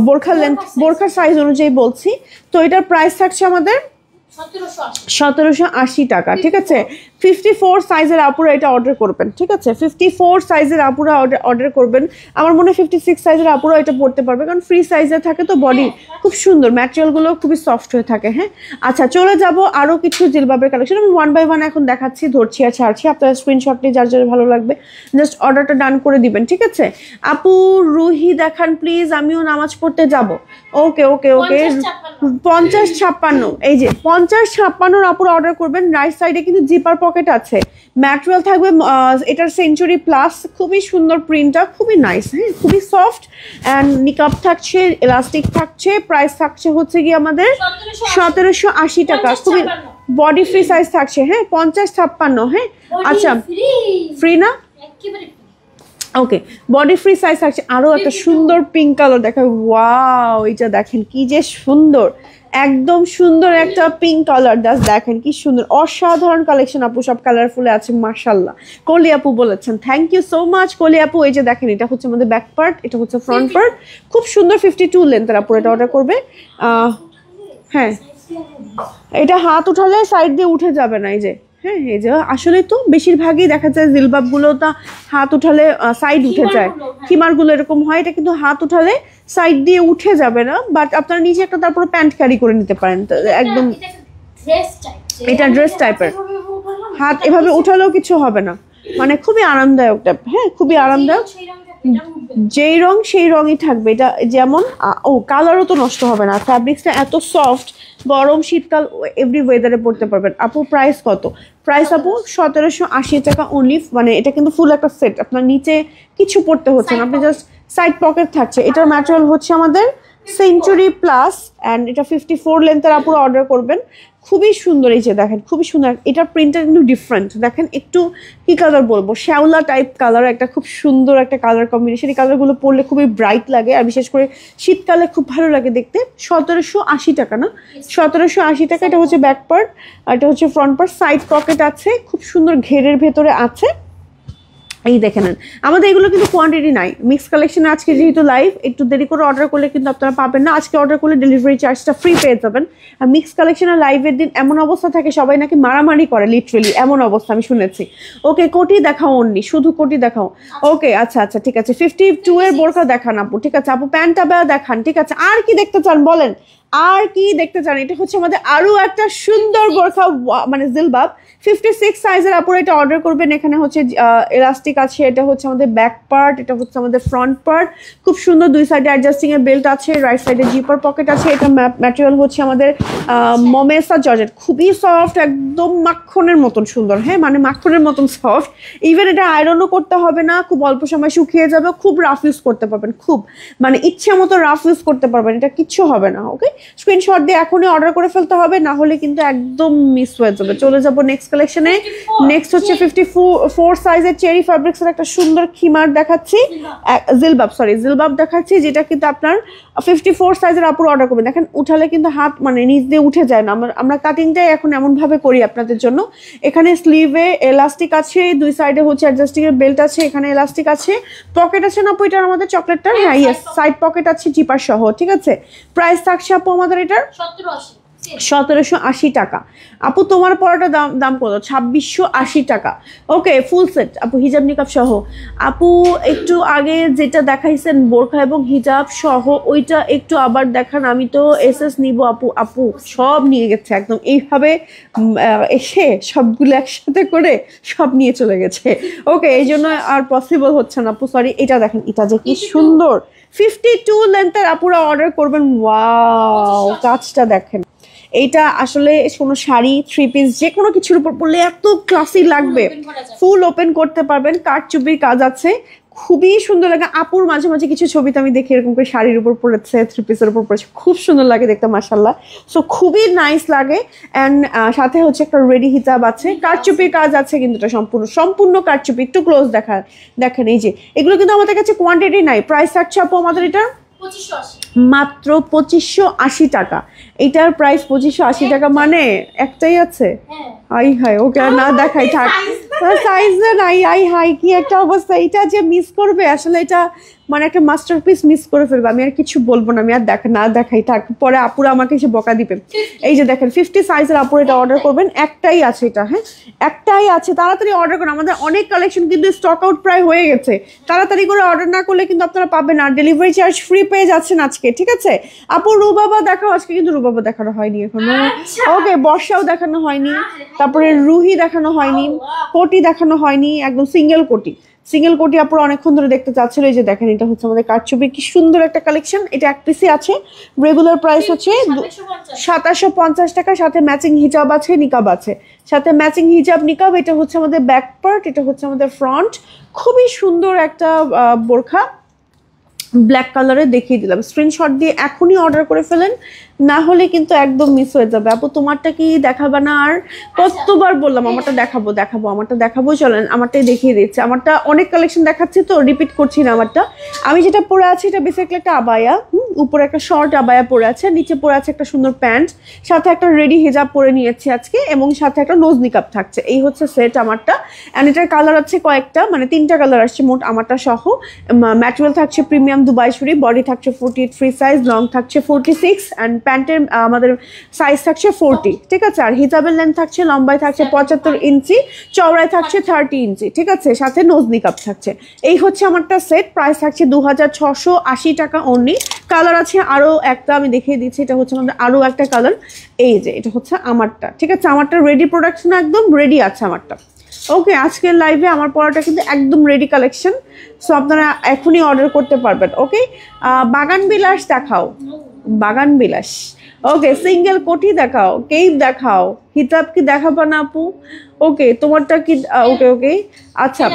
বোরখার লেন্থ বোরখার সাইজ অনুযায়ী বলছি। তো এটার প্রাইস থাকছে আমাদের 1780 টাকা, ঠিক আছে। 54 সাইজের আপুরা এটা অর্ডার করবেন, ঠিক আছে 54 সাইজের আপুরা অর্ডার করবেন। আমার মনে হয় 56 সাইজের আপুরা এটা পড়তে পারবে, কারণ ফ্রি সাইজে থাকে তো, বডি খুব সুন্দর, ম্যাটেরিয়ালগুলো খুবই সফট হয়ে থাকে। হ্যাঁ আচ্ছা চলে যাব আরও কিছু জিলবাবের কালেকশন। আমি 1 বাই 1 এখন দেখাচ্ছি, ধরছি আর ছাড়ছি। আপনারা স্ক্রিনশট নিয়ে যার যার ভালো লাগবে জাস্ট অর্ডারটা ডান করে দিবেন, ঠিক আছে। আপু রুহি দেখান প্লিজ, আমিও নামাজ পড়তে যাব। ওকে ওকে ওকে 50-56, এই যে 50-56 আপুরা অর্ডার করবেন। রাইট সাইডে কিন্তু জিপার পকেট আছে, ম্যাটেরিয়াল থাকবে এটার সেঞ্চুরি প্লাস। খুবই সুন্দর প্রিন্টটা, খুবই নাইস, হ্যাঁ খুবই সফট। অ্যান্ড নিকাব থাকছে, এলাস্টিক থাকছে। প্রাইস থাকছে হচ্ছে কি আমাদের 1780 টাকা। খুবই বডি ফ্রি সাইজ থাকছে। হ্যাঁ 50-56, হ্যাঁ আচ্ছা ফ্রি না ওকে, বডি ফ্রি সাইজ থাকছে। আরো একটা সুন্দর পিঙ্ক কালার দেখা, ওয়াও এটা দেখেন কি যে সুন্দর, একদম সুন্দর একটা পিঙ্ক কালার। দেখেন কি সুন্দর, অসাধারণ কালেকশন আপু, সব কালারফুলে আছে মাশাআল্লাহ। কলি আপু বলেছেন, থ্যাংক ইউ সো মাচ কলি আপু। এই যে দেখেন এটা হচ্ছে আমাদের ব্যাক পার্ট, এটা হচ্ছে ফ্রন্ট পার্ট, খুব সুন্দর 52 লেন্থের আপু এটা অর্ডার করবে। হ্যাঁ এটা হাত উঠালে সাইড দিয়ে উঠে যাবে না, এই যে হ্যাঁ এই যে আসলে তো বেশিরভাগই দেখা যায় জিলবাবগুলো তা হাত উঠালে সাইড উঠে যায়, খিমারগুলো এরকম হয়, এটা কিন্তু হাত উঠালে সাইড দিয়ে উঠে যাবে না, বাট আপনারা নিচে একটা তারপরে প্যান্ট ক্যারি করে নিতে পারেন। তো একদম এটা ড্রেস টাইপের, হাত এভাবে উঠালেও কিছু হবে না, মানে খুবই আরামদায়ক টাইপ। হ্যাঁ খুবই আরামদায়ক, যেই রং সেই রঙই থাকবে এটা, যেমন ও কালারও তো নষ্ট হবে না, ফ্যাব্রিক্সটা এত সফট, গরম শীতকাল এভরি ওয়েদারে পড়তে পারবেন। আপু প্রাইস কত? প্রাইস আপু 1780 টাকা অনলি, মানে এটা কিন্তু ফুল একটা সেট, আপনার নিচে কিছু পড়তে হচ্ছে না, আপনি জাস্ট সাইড পকেট থাকছে। এটার ম্যাটেরিয়াল হচ্ছে আমাদের সেঞ্চুরি প্লাস, অ্যান্ড এটা 54 লেন্থের আপুরা অর্ডার করবেন। খুবই সুন্দর, এই যে দেখেন খুবই সুন্দর, এটার প্রিন্টটা কিন্তু ডিফারেন্ট, দেখেন একটু কি কালার বলবো, শ্যাওলা টাইপ কালার, একটা খুব সুন্দর একটা কালার কম্বিনেশন। এই কালারগুলো পরলে খুবই ব্রাইট লাগে, আর বিশেষ করে শীতকালে খুব ভালো লাগে দেখতে। 1780 টাকা না, 1780 টাকা। এটা হচ্ছে ব্যাক পার্ট, আর এটা হচ্ছে ফ্রন্ট পার্ট, সাইড পকেট আছে, খুব সুন্দর ঘেরের ভেতরে আছে। এই দেখে নেন, আমাদের এগুলো কিন্তু কোয়ান্টিটি নাই, মিক্স কালেকশন আজকে যেহেতু লাইভ, একটু দেরি করে অর্ডার করলে কিন্তু আপনারা পাবেন না। আজকে অর্ডার করলে ডেলিভারি চার্জটা ফ্রি পেয়ে যাবেন। আর মিক্স কালেকশনের লাইভের দিন এমন অবস্থা থাকে সবাই নাকি মারামারি করে, লিটারেলি এমন অবস্থা আমি শুনেছি। ওকে কোটি দেখাও, অনলি শুধু কোটি দেখাও। ওকে আচ্ছা আচ্ছা ঠিক আছে, 52 এর বোরকা দেখান আপু, ঠিক আছে আপু প্যান্টটা দেখান, ঠিক আছে। আর কি দেখতে চান বলেন, আর কি দেখতে চান? এটা হচ্ছে আমাদের আরো একটা সুন্দর বোরখা, মানে জিলবাব 56 সাইজের আপুরা এটা অর্ডার করবেন। এখানে হচ্ছে এলাস্টিক আছে, এটা হচ্ছে আমাদের ব্যাক পার্ট, এটা হচ্ছে আমাদের ফ্রন্ট পার্ট, খুব সুন্দর দুই সাইডে অ্যাডজাস্টিং এর বেল্ট আছে, রাইট সাইডে জিপার পকেট আছে। এটা ম্যাটেরিয়াল হচ্ছে আমাদের মমেসা জর্জেট, খুবই সফট, একদম মাখনের মতন সুন্দর। হ্যাঁ মানে মাখনের মতন সফট, ইভেন এটা আয়রনও করতে হবে না, খুব অল্প সময় শুকিয়ে যাবে, খুব রাফ ইউজ করতে পারবেন, খুব মানে ইচ্ছে মতো রাফ ইউজ করতে পারবেন, এটা কিচ্ছু হবে না। ওকে স্ক্রিনশট দিয়ে এখনই অর্ডার করে ফেলতে হবে, না হলে কিন্তু একদম মিস হয়ে যাবে। চলে যাবো নেক্সট কালেকশনে। নেক্সট হচ্ছে 54 সাইজের চেরি ফ্যাব্রিক্সের একটা সুন্দর খিমার দেখাচ্ছি, জিলবাব দেখাচ্ছি, যেটা কিন্তু আপনার 54 সাইজের আপুর অর্ডার করবেন। দেখেন উঠালে কিন্তু হাত মানে নিচ দিয়ে উঠে যায় না, আমরা কাটিংটাই এখন এমন ভাবে করি আপনাদের জন্য। এখানে স্লিভে এলাস্টিক আছে, দুই সাইডে হচ্ছে অ্যাডজাস্টিং এর বেল্ট আছে, এখানে এলাস্টিক আছে, পকেট আছে না আপু এটার আমাদের চকলেটটার? হ্যাঁ ইয়েস, সাইড পকেট আছে জিপার সহ, ঠিক আছে। প্রাইস থাকছে আপু আমাদের এটার 1780 টাকা। আপু তোমার পরাটা দাম কত? 2680 টাকা। ওকে ফুল সেট আপু, হিজাব নিকাব সহ। আপু একটু আগে যেটা দেখাইছেন বোরখা এবং হিজাব সহ, ওইটা একটু আবার দেখান, আমি তো এসএস নিব আপু। আপু সব নিয়ে গেছে একদম, এইভাবে এসে সবগুলো একসাথে করে সব নিয়ে চলে গেছে। ওকে এই জন্য আর পসিবল হচ্ছে না আপু, সরি। এটা দেখেন, এটা যে কি সুন্দর 52 লেন্থের আপুরা অর্ডার করবেন। ওয়াও কাজটা দেখেন, এইটা আসলে কোনো শাড়ি, থ্রি পিস, যে কোনো কিছুর উপর পরলে এত ক্লাসি লাগবে। ফুল ওপেন করতে পারবেন, কারচুপির কাজ আছে, খুবই সুন্দর লাগে। আপুর মাঝে মাঝে কিছু ছবিতে আমি দেখি এরকম করে শাড়ির উপর পড়েছে, থ্রি পিসের উপর পড়েছে, খুব সুন্দর লাগে দেখতে মাশাআল্লাহ। সো খুবই নাইস লাগে। অ্যান্ড সাথে হচ্ছে একটা রেডি হিজাব আছে, কারচুপির কাজ আছে, কিন্তু এটা সম্পূর্ণ কারচুপি। একটু ক্লোজ দেখেন এই যে, এগুলো কিন্তু আমাদের কাছে কোয়ান্টিটি নাই। প্রাইস থাকছে আপু আমাদের এটা মাত্র 2580 টাকা। এটার প্রাইস 2580 টাকা, মানে একটাই আছে। হাই হাই, ওকে আর না দেখাই থাক, সাইজ নাই। আই হাই কি একটা অবস্থা, এটা যে মিস করবে আসলে, এটা মানে একটা মাস্টারপিস মিস করে ফেলবে। আমি আর কিছু বলবো না, আমি আর না দেখাই থাক, পরে আপুরা আমাকে এসে বকা দিবে। এই যে দেখেন 50 সাইজের আপুর এটা অর্ডার করবেন, একটাই আছে এটা। হ্যাঁ একটাই আছে, তাড়াতাড়ি অর্ডার করুন, আমাদের অনেক কালেকশন কিন্তু স্টক আউট প্রায় হয়ে গেছে। তাড়াতাড়ি করে অর্ডার না করলে কিন্তু আপনারা পাবেন না। ডেলিভারি চার্জ ফ্রি পেয়ে যাচ্ছেন আজকে, ঠিক আছে আপু। রুবাবা দেখাও, আজকে কিন্তু রুবাবা দেখানো হয়নি এখনো। ওকে বর্ষাও দেখানো হয়নি, তারপরে রুহি দেখানো হয়নি, কোটি দেখানো হয়নি, একদম সিঙ্গেল কোটি আপুরা অনেকক্ষণ ধরে দেখতে চাচ্ছিল। এই যে দেখেন, এটা হচ্ছে আমাদের কারচুপি, কি সুন্দর একটা কালেকশন। এটা এক পিসি আছে, রেগুলার প্রাইস হচ্ছে 2750 টাকা, সাথে ম্যাচিং হিজাব আছে, নিকাব আছে, সাথে ম্যাচিং হিজাব নিকাব। এটা হচ্ছে আমাদের ব্যাক পার্ট, এটা হচ্ছে আমাদের ফ্রন্ট। খুবই সুন্দর একটা বোরখা, ব্ল্যাক কালারে দেখিয়ে দিলাম। স্ক্রিনশট দিয়ে এখনই অর্ডার করে ফেলেন, না হলে কিন্তু একদম মিস হয়ে যাবে। আপু তোমারটা কি দেখাবা না? আর কতবার বললাম আমারটা দেখাবো দেখাবো, আমারটা দেখাবো, চলেন আমারটাই দেখিয়ে দিচ্ছি। আমারটা অনেক কালেকশন দেখাচ্ছি তো রিপিট করছি না। আমারটা আমি যেটা পরে আছি এটা বেসিক্যালি একটা আবায়া, উপরে একটা শর্ট আবায়া পরে আছে, নিচে পরে আছে একটা সুন্দর প্যান্ট, সাথে একটা রেডি হিজাব পরে নিয়েছি আজকে, এবং সাথে একটা নোজ নিকাব থাকছে। এই হচ্ছে সেট আমারটা। অ্যান্ড এটার কালার আছে কয়েকটা, মানে 3টা কালার আসছে মোট আমারটা সহ। ম্যাটেরিয়াল থাকছে প্রিমিয়াম দুবাই শুরি, বডি থাকছে 48 ফ্রি সাইজ, লং থাকছে 46, অ্যান্ড প্যান্টের আমাদের সাইজ থাকছে 40, ঠিক আছে। আর হিজাবের লেন্থ থাকছে লম্বায় থাকছে 75 ইঞ্চি, চওড়ায় থাকছে 30 ইঞ্চি, ঠিক আছে, সাথে নোজ নিকাব থাকছে। এই হচ্ছে আমারটা সেট, প্রাইস থাকছে 2680 টাকা অনলি। কালার আছে আরও একটা, আমি দেখিয়ে দিচ্ছি, এটা হচ্ছে আমাদের আরও একটা কালার। এই যে এটা হচ্ছে আমারটা, ঠিক আছে। আমারটা রেডি প্রোডাকশন, একদম রেডি আছে আমারটা। ওকে, আজকের লাইভে আমার পড়াটা কিন্তু একদম রেডি কালেকশন, সো আপনারা এখনই অর্ডার করতে পারবেন। ওকে, বাগান বিলাস দেখাও, বাগান বিলাস। ওকে, সিঙ্গেল কোটি দেখাও, কেইপ দেখাও, হিতাব কি দেখাবা না আপু? ওকে, তোমারটা কি? ওকে ওকে, আচ্ছা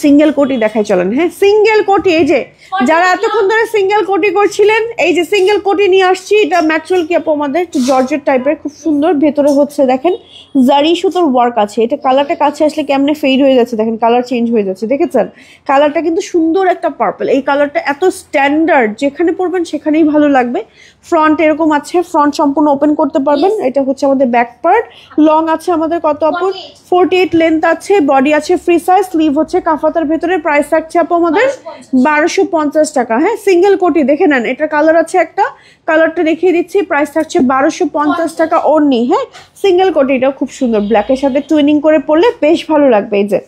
সিঙ্গেল কোটি দেখাই, চলেন। হ্যাঁ, সিঙ্গেল কোটি, এই যে যারা এতক্ষণ ধরে সিঙ্গেল কোটি করছিলেন, এই যে সিঙ্গেল কোটি নিয়ে আসছি। এটা ম্যাটেরিয়াল কি আপু আমাদের একটু জর্জেট টাইপের, খুব সুন্দর। ভেতরে হচ্ছে দেখেন জারি সুতোর ওয়ার্ক আছে। এটা কালারটা কাছে আসলে কেমনে ফেড হয়ে যাচ্ছে, দেখেন কালার চেঞ্জ হয়ে যাচ্ছে, দেখেছেন? কালারটা কিন্তু সুন্দর একটা পার্পল। এই কালারটা এত স্ট্যান্ডার্ড, যেখানে পরবেন সেখানেই ভালো লাগবে। ফ্রন্ট এরকম আছে, ফ্রন্ট সম্পূর্ণ ওপেন করতে পারবেন। এটা হচ্ছে আমাদের ব্যাক পার্ট। লং আছে আমাদের কত আপু? 48 লেন্থ আছে, বডি আছে ফ্রি সাইজ, স্লিভ হচ্ছে কাফাতার ভেতরে। প্রাইস থাকছে আপু আমাদের 1250 টাকা। হ্যাঁ, সিঙ্গেল কোটি দেখে নেন। এটা কালার আছে একটা, কালারটা দেখিয়ে দিচ্ছি। প্রাইস থাকছে 1250 টাকা অনলি। হ্যাঁ, সিঙ্গেল কোটি, এটাও খুব সুন্দর, ব্ল্যাকের সাথে টুইনিং করে পরলে বেশ ভালো লাগবে। এই যে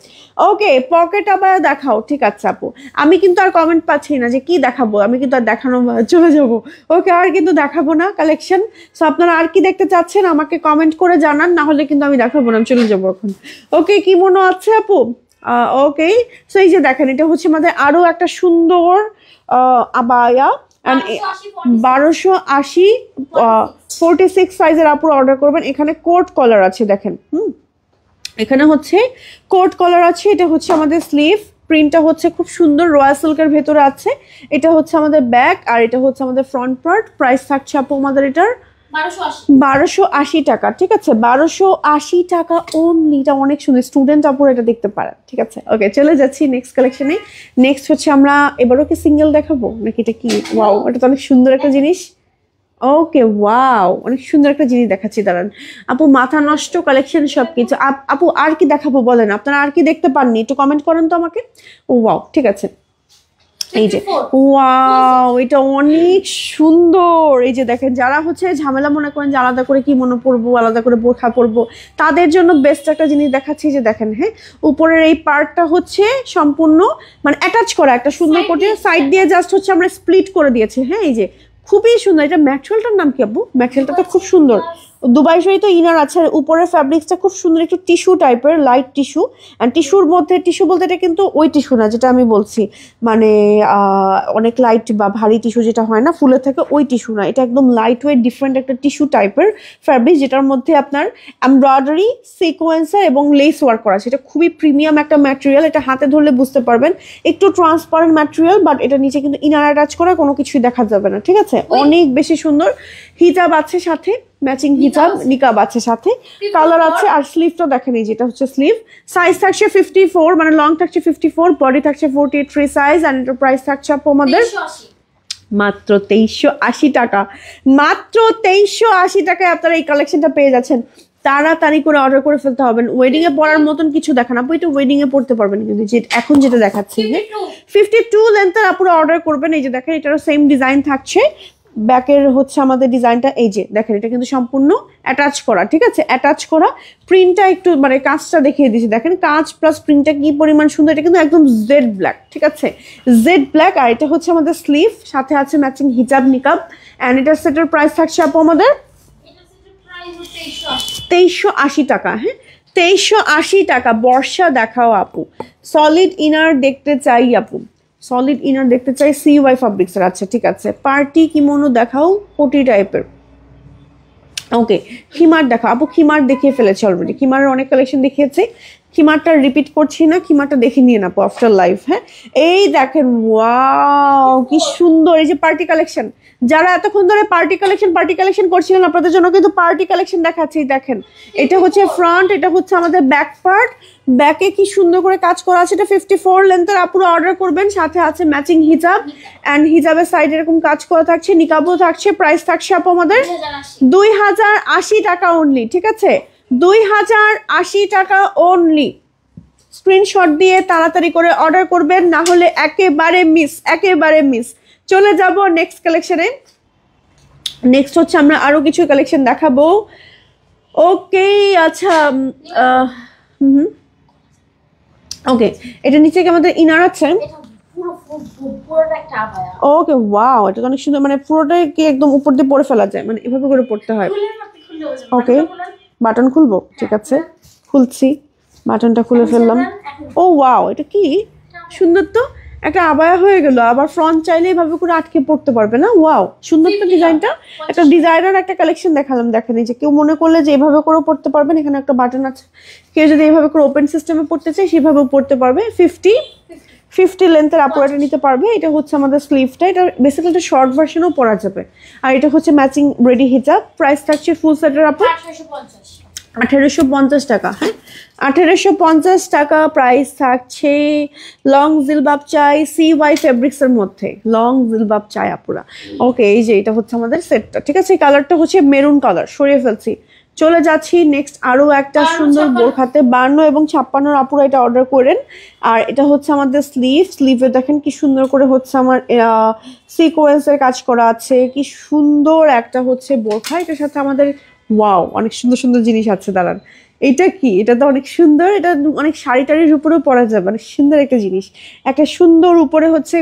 ওকে, পকেট আবার দেখাও, ঠিক আছে আপু। আমি কিন্তু আর কমেন্ট পাচ্ছি না যে কি দেখাবো, আমি কিন্তু আর দেখানো চলে যাবো। ওকে, আর কিন্তু দেখাবো না কালেকশন। সো আপনারা আর কি দেখতে চাচ্ছেন আমাকে কমেন্ট করে জানান, না হলে কিন্তু আমি দেখাবো না, চলে যাবো এখন। ওকে, কি মনে আছে আপু? ওকে, সো এই যে দেখেন, এটা হচ্ছে আমাদের আরো একটা সুন্দর আবায়া, 1280 46 সাইজের আপুর অর্ডার করবেন। এখানে কোট কলার আছে দেখেন, এখানে হচ্ছে কোট কলার আছে। এটা হচ্ছে আমাদের স্লিভ, প্রিন্টটা হচ্ছে খুব সুন্দর, রয়্যাল সিল্কের ভেতরে আছে। এটা হচ্ছে আমাদের ব্যাক, আর এটা হচ্ছে আমাদের ফ্রন্ট পার্ট। প্রাইস থাকছে আপু আমাদের এটার 1280 টাকা, ঠিক আছে। 1280 টাকা অনলি। এটা অনেক সুন্দর, স্টুডেন্ট আপুর এটা দেখতে পারেন, ঠিক আছে। ওকে, চলে যাচ্ছি নেক্সট কালেকশনে। নেক্সট হচ্ছে আমরা এবারও কি সিঙ্গেল দেখাবো নাকি এটা কি? ওয়াও, এটা তো অনেক সুন্দর একটা জিনিস। ওকে, ওয়াও, অনেক সুন্দর একটা জিনিস দেখাচ্ছি, দাঁড়ান আপু। মাথা নষ্ট কালেকশন সবকিছু। আপু আর কি দেখাবো বলেন, আপনারা আর কি দেখতে পাননি একটু কমেন্ট করেন তো আমাকে। ওয়াও, ঠিক আছে। এই যে ওয়াও, এটা অনেক সুন্দর। এই যে দেখেন, যারা হচ্ছে ঝামেলা মনে করেন যে আলাদা করে কি মনে পড়বো, আলাদা করে বোরখা পরবো, তাদের জন্য বেস্ট একটা জিনিস দেখাচ্ছি। যে দেখেন, হ্যাঁ, উপরের এই পার্টটা হচ্ছে সম্পূর্ণ মানে অ্যাটাচ করা একটা সুন্দর করে, সাইড দিয়ে জাস্ট হচ্ছে আমরা স্প্লিট করে দিয়েছি। হ্যাঁ, এই যে খুবই সুন্দর। এটা ম্যাটেরিয়ালটার নাম কি আপু? ম্যাটেরিয়ালটা তো খুব সুন্দর, দুবাই শাড়ি তো ইনার আছে। আর উপরের ফ্যাব্রিক্সটা খুব সুন্দর, একটু টিস্যু টাইপের, লাইট টিস্যু। অ্যান্ড টিস্যুর মধ্যে, টিস্যু বলতে এটা কিন্তু ওই টিস্যু না যেটা আমি বলছি, মানে অনেক লাইট বা ভারী টিস্যু যেটা হয় না ফুলের থেকে, ওই টিস্যু না। এটা একদম লাইট ওয়েট ডিফারেন্ট একটা টিস্যু টাইপের ফ্যাব্রিক, যেটার মধ্যে আপনার এমব্রয়ডারি, সিকোয়েন্সার এবং লেস ওয়ার্ক করা আছে। এটা খুবই প্রিমিয়াম একটা ম্যাটেরিয়াল। এটা হাতে ধরলে বুঝতে পারবেন, একটু ট্রান্সপারেন্ট ম্যাটেরিয়াল, বাট এটা নিচে কিন্তু ইনার অ্যাটাচ করা, কোনো কিছুই দেখা যাবে না, ঠিক আছে। অনেক বেশি সুন্দর। হিজাব আছে সাথে, ম্যাচিং হিজাব নিকাব আছে সাথে, কালার আছে। আর স্লিভটা দেখেন, এই যেটা হচ্ছে স্লিভ। সাইজ থাকছে 54, মানে লং থাকছে 54, বডি থাকছে 48 ফ্রি সাইজ। অ্যান্ড এটার প্রাইস থাকছে আমাদের মাত্র 2380 টাকা। মাত্র 2380 টাকায় আপনারা এই কালেকশনটা পেয়ে যাচ্ছেন। তাড়াতাড়ি করে অর্ডার করে ফেলতে হবে। ওয়েডিং এ পরার মতন কিছু দেখান আপু, এটা ওয়েডিং এ পড়তে পারবেন কিন্তু, যে এখন যেটা দেখাচ্ছি 52 লেন্থের আপুরা অর্ডার করবেন। এই যে দেখেন, এটারও সেম ডিজাইন থাকছে। ব্যাকের হচ্ছে আমাদের ডিজাইনটা, এই যে দেখেন, এটা কিন্তু সম্পূর্ণ অ্যাটাচ করা, ঠিক আছে, অ্যাটাচ করা। প্রিন্টটা একটু মানে কাজটা দেখিয়ে দিচ্ছি, দেখেন কাজ প্লাস প্রিন্টটা কি পরিমাণ সুন্দর। এটা কিন্তু একদম জেড ব্ল্যাক, ঠিক আছে, জেড ব্ল্যাক। আর এটা হচ্ছে আমাদের স্লিভ, সাথে আছে ম্যাচিং হিজাব নিকাব। অ্যান্ড এটার সেটের প্রাইস থাকছে আপু আমাদের 2380 টাকা। হ্যাঁ, 2380 টাকা। বর্ষা দেখাও আপু, সলিড ইনার দেখতে চাই আপু, সলিড ইনার দেখতে চাই। CY ফ্যাব্রিক্সের, আচ্ছা ঠিক আছে। পার্টি কিমোনো দেখাও, কোটি টাইপের। ওকে, খিমার দেখাও আপু। খিমার দেখিয়ে ফেলেছে অলরেডি, খিমারের অনেক কালেকশন দেখিয়েছে। খিমারটা রিপিট করছি না, খিমারটা দেখে নিয়ে না আফটার লাইভ। হ্যাঁ, এই দেখেন ওয়াও কি সুন্দর, এই যে পার্টি কালেকশন। যারা এতক্ষণ ধরে পার্টি কালেকশন করছিলেন আপনাদের জন্য কিন্তু পার্টি কালেকশন দেখাচ্ছি। দেখেন এটা হচ্ছে ফ্রন্ট, এটা হচ্ছে আমাদের ব্যাক পার্ট। ব্যাকে কি সুন্দর করে কাজ করা আছে, এটা 54 লেন্থের আপুরা অর্ডার করবেন। সাথে আছে ম্যাচিং হিজাব অ্যান্ড হিজাবের সাইডে এরকম কাজ করা থাকছে, নিকাবও থাকছে। প্রাইস থাকছে আপু আমাদের 2080 টাকা অনলি, ঠিক আছে? 2080 টাকা অনলি। স্ক্রিনশট দিয়ে তাড়াতাড়ি করে অর্ডার করবেন, না হলে একেবারে মিস। চলে যাব নেক্সট কালেকশনে। নেক্সট হচ্ছে আমরা আরো কিছু কালেকশন দেখাবো। ওকে আচ্ছা, ওকে, এটা নিচে কি আমাদের ইনার আছে? ওকে ওয়াও, এটা তো অনেক সুন্দর, মানে পুরোটাই কি একদম উপর দিয়ে পরে ফেলা যায়, মানে এভাবে করে পড়তে হয়। ওকে, বাটন খুলবো, ঠিক আছে খুলছি, বাটনটা খুলে ফেললাম। ও ওয়াও, এটা কি সুন্দর তো, একটা আবায়া হয়ে গেল। আবার ফ্রন্ট চাইলে এভাবে করে আটকে পড়তে পারবে না। ওয়াও, সুন্দর তো ডিজাইনটা। একটা ডিজাইনার একটা কালেকশন দেখালাম, দেখেন এই যে কেউ মনে করলে যে এভাবে করেও পড়তে পারবেন, এখানে একটা বাটন আছে। কেউ যদি এভাবে করে ওপেন সিস্টেমে পড়তে চায় সেভাবেও পড়তে পারবে। 50 লেন্থের আপুরাটা নিতে পারবে। এটা হচ্ছে আমাদের স্লিভটা, এটা বেসিক্যালি একটা শর্ট ভার্সনও পরা যাবে। আর এটা হচ্ছে ম্যাচিং রেডি হিজাব। প্রাইস থাকছে ফুল সেটের আপু 1850 টাকা। হ্যাঁ, 1850 টাকা প্রাইস থাকছে। লং জিলবাব চাই CY ফেব্রিক্স এর মধ্যে, লং জিলবাব চাই আপুরা। ওকে, এই যে এটা হচ্ছে আমাদের সেটটা, ঠিক আছে? কালারটা হচ্ছে মেরুন কালার, সরিয়ে ফেলছি। চলে যাচ্ছি নেক্সট আরো একটা সুন্দর বোরখাতে। 52 এবং 56 আপুরা এটা অর্ডার করেন। আর এটা হচ্ছে আমাদের স্লিভে দেখেন কি সুন্দর করে হচ্ছে আমার সিকোয়েন্সের কাজ করা আছে। কি সুন্দর একটা হচ্ছে বোরখা, এটার সাথে আমাদের ওয়াও অনেক সুন্দর জিনিস আছে। দাঁড়ান, এটা কি? এটা তো অনেক সুন্দর, এটা অনেক শাড়ি টাড়ির উপরেও পরা যাবে, অনেক সুন্দর একটা জিনিস। একটা সুন্দর উপরে হচ্ছে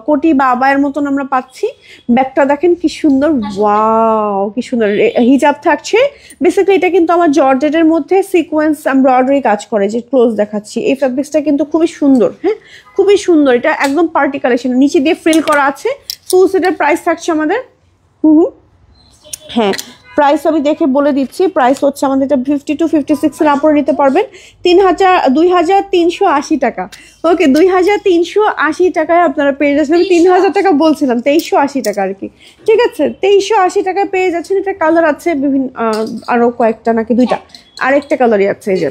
কোটি বা আবায়ের মতন আমরা পাচ্ছি। ব্যাগটা দেখেন কি সুন্দর, ওয়াও কি সুন্দর। হিজাব থাকছে। বেসিক্যালি এটা কিন্তু আমার জর্জেটের মধ্যে সিকোয়েন্স এমব্রয়ডারি কাজ করে, যে ক্লোজ দেখাচ্ছি। এই ফ্যাব্রিক্সটা কিন্তু খুবই সুন্দর। হ্যাঁ, খুবই সুন্দর। এটা একদম পার্টি কালেকশন, নিচে দিয়ে ফ্রিল করা আছে। ফুল সেটের প্রাইস থাকছে আমাদের হ্যাঁ, প্রাইস আমি দেখে বলে দিচ্ছি। প্রাইস হচ্ছে আমাদের এটা 50 to 56 এর উপরে নিতে পারবেন। 2380 টাকা। ওকে, 2380 টাকায় আপনারা পেয়ে যাচ্ছেন। আমি 3000 টাকা বলছিলাম, 2380 টাকা আর কি, ঠিক আছে? 2380 টাকায় পেয়ে যাচ্ছেন। এটা কালার আছে বিভিন্ন, আরো কয়েকটা নাকি দুইটা, আরেকটা কালারই আছে। এই যে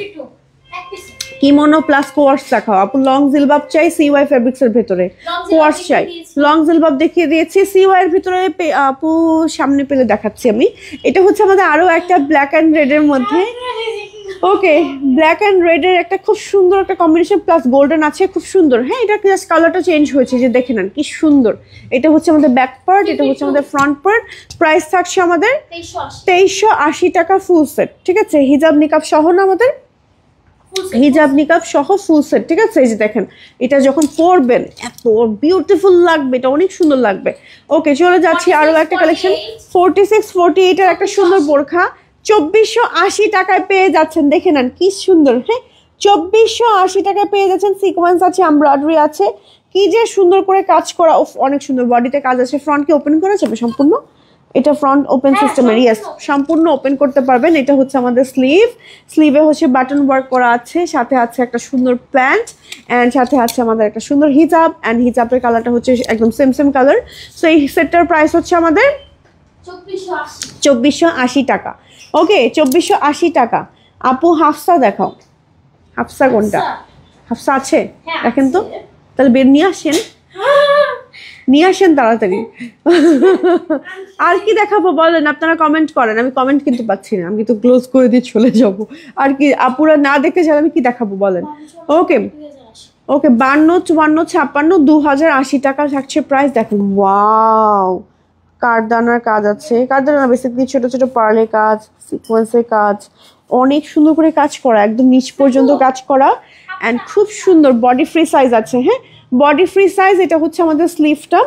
কিমোনো প্লাস কোয়ার্স দেখাও আপু। লং জিলবাব চাই CY ফেব্রিক্স এর ভেতরে, কোয়ার্স চাই। লং জিলবাব দেখিয়ে দিয়েছি। CY এর ভিতরে আপু সামনে পেলে দেখাচ্ছি আমি। এটা হচ্ছে আমাদের আরো একটা ব্ল্যাক অ্যান্ড রেড এর মধ্যে। ওকে, ব্ল্যাক অ্যান্ড রেড এর একটা খুব সুন্দর একটা কম্বিনেশন, প্লাস গোল্ডেন আছে, খুব সুন্দর। হ্যাঁ, এটা জাস্ট কালারটা চেঞ্জ হয়েছে, যে দেখে নেন কি সুন্দর। এটা হচ্ছে আমাদের ব্যাক পার্ট, এটা হচ্ছে আমাদের ফ্রন্ট পার্ট। প্রাইস থাকছে আমাদের 2380 টাকা ফুল সেট, ঠিক আছে? হিজাব নিকাব সহ না আমাদের, হিজাব নিকাব সহ ফুল সেট, ঠিক আছে? এই যে দেখেন, এটা যখন পরবেন এত বিউটিফুল লাগবে, এটা অনেক সুন্দর লাগবে। ওকে, চলে যাচ্ছি আরো একটা কালেকশন। 46-48 এর একটা সুন্দর বোরখা 2480 টাকায় পেয়ে যাচ্ছেন। দেখে নেন কি সুন্দর। হ্যাঁ, 2480 টাকায় পেয়ে যাচ্ছেন। সিকোয়েন্স আছে, এমব্রয়ডারি আছে, কি যে সুন্দর করে কাজ করা। অনেক সুন্দর বডিতে কাজ আছে। ফ্রন্ট কি ওপেন করা যাবে সম্পূর্ণ? এটা ফ্রন্ট ওপেন সিস্টেমের, ইয়েস, সম্পূর্ণ ওপেন করতে পারবেন। এটা হচ্ছে আমাদের স্লিভে হচ্ছে বাটন ওয়ার্ক করা আছে, সাথে আছে একটা সুন্দর প্যান্ট অ্যান্ড সাথে আছে আমাদের একটা সুন্দর হিজাব। অ্যান্ড হিজাবের কালারটা হচ্ছে একদম সেম কালার। সো এই সেটটার প্রাইস হচ্ছে আমাদের 2480 টাকা। ওকে, 2480 টাকা। আপু হাফসা দেখাও। হাফসা কোনটা? হাফসা আছে? দেখেন তো, তাহলে বের নিয়ে আসেন তাড়াতাড়ি। আর কি দেখাবো বলেন, আপনারা কমেন্ট করেন। আমি কমেন্ট কিন্তু পাচ্ছি না, আমি তো ক্লোজ করে দিয়ে চলে যাব। আর কি আপুরা না দেখে যান, আমি কি দেখাবো বলেন? ওকে, 52, 54, 56, 2080 টাকা থাকছে প্রাইস। দেখেন ওয়াও, কারদানার কাজ আছে। কারদানা বেসিক্যালি ছোট ছোট পার্লের কাজ, সিকোয়েন্সের কাজ, অনেক সুন্দর করে কাজ করা, একদম নিচ পর্যন্ত কাজ করা। অ্যান্ড খুব সুন্দর বডি ফ্রি সাইজ আছে। হ্যাঁ, বডি ফ্রি সাইজ। এটা হচ্ছে আমাদের স্লিভটা।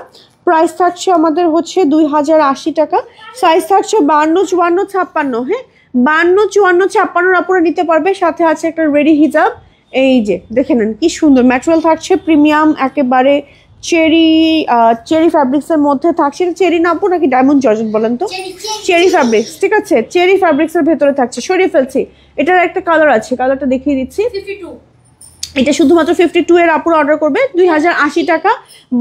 প্রাইস থাকছে আমাদের হচ্ছে 2080 টাকা। সাইজ থাকছে 52, 54, 56। হ্যাঁ, 52, 54, 56 আপনারা নিতে পারবে। সাথে আছে একটা রেডি হিজাব। এই যে দেখে নেন কি সুন্দর ম্যাটেরিয়াল থাকছে, প্রিমিয়াম একেবারে চেরি চেরি ফ্যাব্রিক্সের মধ্যে থাকছে। চেরি নামবো নাকি ডায়মন্ড জর্জেট বলেন তো? চেরি ফ্যাব্রিক্স, ঠিক আছে। চেরি ফ্যাব্রিক্সের ভেতরে থাকছে, সরিয়ে ফেলছি। এটার একটা কালার আছে, কালারটা দেখিয়ে দিচ্ছি। 52 এটা শুধুমাত্র 52 এর আপুর অর্ডার করবে 2080 টাকা।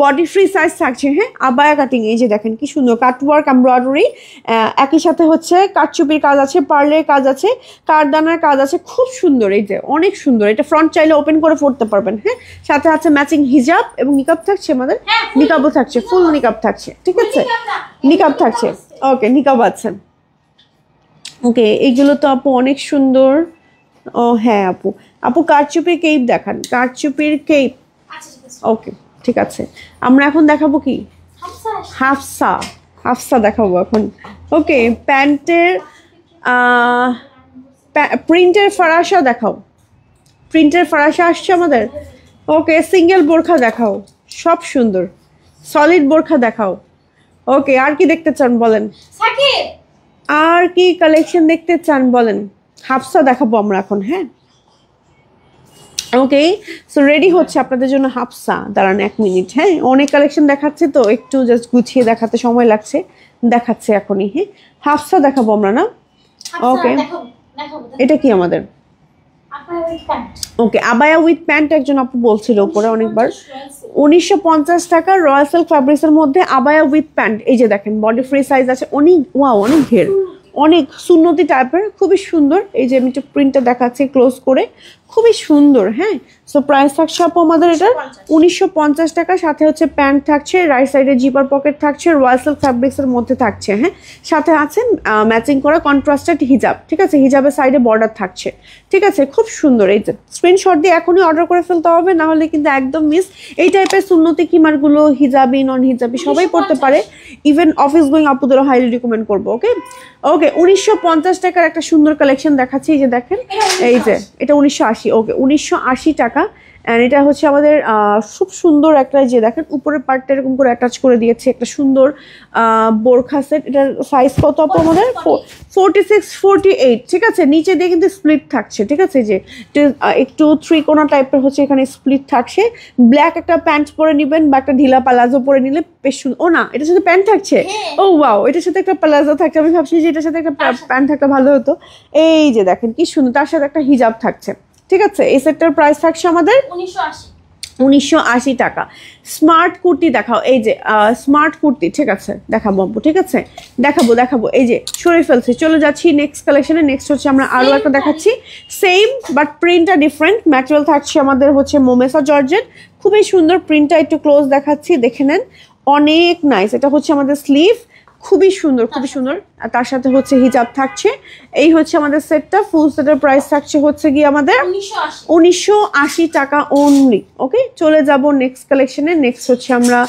বডি ফ্রি সাইজ থাকছে। হ্যাঁ, আবায়া কাটিং, এই যে দেখেন কি সুন্দর কাটওয়ার্ক এমব্রয়ডারি, একই সাথে হচ্ছে কাটচুপির কাজ আছে, পার্লের কাজ আছে, কারদানার কাজ আছে, খুব সুন্দর। এই যে অনেক সুন্দর। এটা ফ্রন্ট চাইলে ওপেন করে পড়তে পারবেন। হ্যাঁ, সাথে আছে ম্যাচিং হিজাব এবং নিকাব থাকছে আমাদের। নিকাবও থাকছে, ফুল নিকাব থাকছে, ঠিক আছে। নিকাব থাকছে, ওকে, নিকাব আছে। ওকে, এইগুলো তো আপু অনেক সুন্দর। ও হ্যাঁ আপু, আপু কারচুপির কেপ দেখান, কারচুপির কেপ। আচ্ছা ঠিক আছে। ওকে, ঠিক আছে। আমরা এখন দেখাবো কি? হাফসা হাফসা, হাফসা দেখাবো এখন। ওকে, প্যান্টের প্রিন্টের ফরাসা দেখাও। প্রিন্টের ফরাসা আসছে আমাদের। ওকে, সিঙ্গেল বোরখা দেখাও, সব সুন্দর। সলিড বোরখা দেখাও। ওকে, আর কি দেখতে চান বলেন? সাকিব আর কি কালেকশন দেখতে চান বলেন? হাফসা দেখাবো আমরা এখন। হ্যাঁ, ওকে, সো রেডি হচ্ছে আপনাদের জন্য হাফসা। দাঁড়ান 1 মিনিট। হ্যাঁ, অনেক কালেকশন দেখাচ্ছে তো একটু জাস্ট গুছিয়ে দেখাতে সময় লাগছে, দেখাচ্ছে এখনই। হ্যাঁ, হাফসা দেখাবো আমরা না? ওকে, দেখাবো দেখাবো। এটা কি আমাদের? আপনার ওই pant okay, abaya with pant একজন আপু বলছিল উপরে অনেকবার। 1950 টাকা রয়্যাল সিল্ক ফ্যাব্রিক্সের মধ্যে আবায়া উইথ প্যান্ট। এই যে দেখেন বডি ফ্রি সাইজ আছে, অনেক ওয়াও, অনেক ঘের, অনেক সুন্নতি টাইপের, খুবই সুন্দর। এই যে আমি একটু প্রিন্টটা দেখাচ্ছি ক্লোজ করে, খুবই সুন্দর। হ্যাঁ, সো প্রাইস থাকছে আপু আমাদের এটা 1950 টাকা। সাথে হচ্ছে প্যান্ট থাকছে, রাইট সাইডে জিপার পকেট থাকছে, রয়্যাল সিল্ক ফ্যাব্রিক্সের মধ্যে থাকছে। হ্যাঁ, সাথে আছে ম্যাচিং করা কন্ট্রাস্টেড হিজাব, ঠিক আছে। হিজাবের সাইডে বর্ডার থাকছে, ঠিক আছে, খুব সুন্দর। এই যে স্ক্রিনশট দিয়ে এখনই অর্ডার করে ফেলতে হবে, না হলে কিন্তু একদম মিস। এই টাইপের সুন্নতি কিমারগুলো হিজাবি নন হিজাবি সবাই পড়তে পারে, ইভেন অফিস গোয়িং আপুদেরও হাইলি রিকমেন্ড করবো। ওকে ওকে, 1950 টাকার একটা সুন্দর কালেকশন দেখাচ্ছি। এই যে দেখেন, এই যে এটা 1980। ওকে, 1980 টাকা। অ্যান্ড এটা হচ্ছে আমাদের খুব সুন্দর একটা, যে দেখেন উপরের পার্টটা এরকম করে অ্যাটাচ করে দিয়েছে, একটা সুন্দর বোরখা সেট। এটার সাইজ কত আপু আমাদের? 46 48, ঠিক আছে। নিচে দিয়ে কিন্তু স্প্লিট থাকছে, ঠিক আছে। যে একটু 3 কোনা টাইপের হচ্ছে এখানে স্প্লিট থাকছে। ব্ল্যাক একটা প্যান্ট পরে নেবেন বা একটা ঢিলা পালাজো পরে নিলে বেশ সুন্দর। ও না, এটার সাথে প্যান্ট থাকছে। ও ওয়াও, এটার সাথে একটা পালাজো থাকছে। আমি ভাবছি যে এটার সাথে একটা প্যান্ট থাকলে ভালো হতো। এই যে দেখেন কি সুন্দর, তার সাথে একটা হিজাব থাকছে, ঠিক আছে। এই সেটটার প্রাইস থাকছে আমাদের 1980 টাকা। স্মার্ট কুর্তি দেখাও। এই যে স্মার্ট কুর্তি, ঠিক আছে, দেখাবো আপু, ঠিক আছে, দেখাবো দেখাবো। এই যে সরে ফেলছি, চলে যাচ্ছি নেক্সট কালেকশনে। নেক্সট হচ্ছে আমরা আরো একটা দেখাচ্ছি, সেম বাট প্রিন্টটা ডিফারেন্ট। ম্যাটেরিয়াল থাকছে আমাদের হচ্ছে মোমেসা জর্জেট, খুবই সুন্দর। প্রিন্টটা একটু ক্লোজ দেখাচ্ছি, দেখে নেন, অনেক নাইস। এটা হচ্ছে আমাদের স্লিভ, খুবই সুন্দর, খুবই সুন্দর। আর তার সাথে হচ্ছে হিজাব থাকছে। এই হচ্ছে আমাদের সেটটা। ফুল সেটের প্রাইস থাকছে হচ্ছে গিয়ে আমাদের 1980 টাকা অনলি। ওকে, চলে যাব নেক্সট কালেকশনে। নেক্সট হচ্ছে আমরা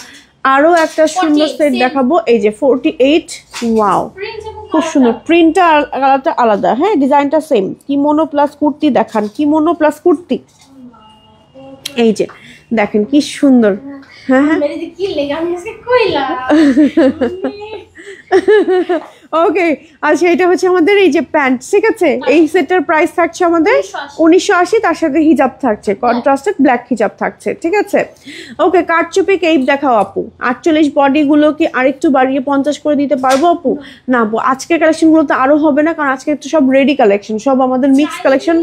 আরো একটা সুন্দর সেট দেখাবো। এই যে 48, ওয়াও, খুব সুন্দর। প্রিন্টটা আলাদা আলাদা, হ্যাঁ, ডিজাইনটা সেম। কিমোনো প্লাস কুর্তি দেখান, কিমোনো প্লাস কুর্তি। এই যে দেখেন কি সুন্দর। হ্যাঁ হ্যাঁ, ওকে, আচ্ছা, এটা হচ্ছে আমাদের এই যে প্যান্ট, ঠিক আছে। এই সেটটার প্রাইস থাকছে আমাদের 1980, তার সাথে হিজাব থাকছে, কন্ট্রাস্টেড ব্ল্যাক হিজাব থাকছে, ঠিক আছে। ওকে, কারচুপি কেপ দেখাও আপু। 48 বডি গুলো কি আরেকটু বাড়িয়ে 50 করে দিতে পারবো আপু? না আপু, আজকের কালেকশন গুলো তো আরো হবে না, কারণ আজকে তো সব রেডি কালেকশন, সব আমাদের মিক্স কালেকশন।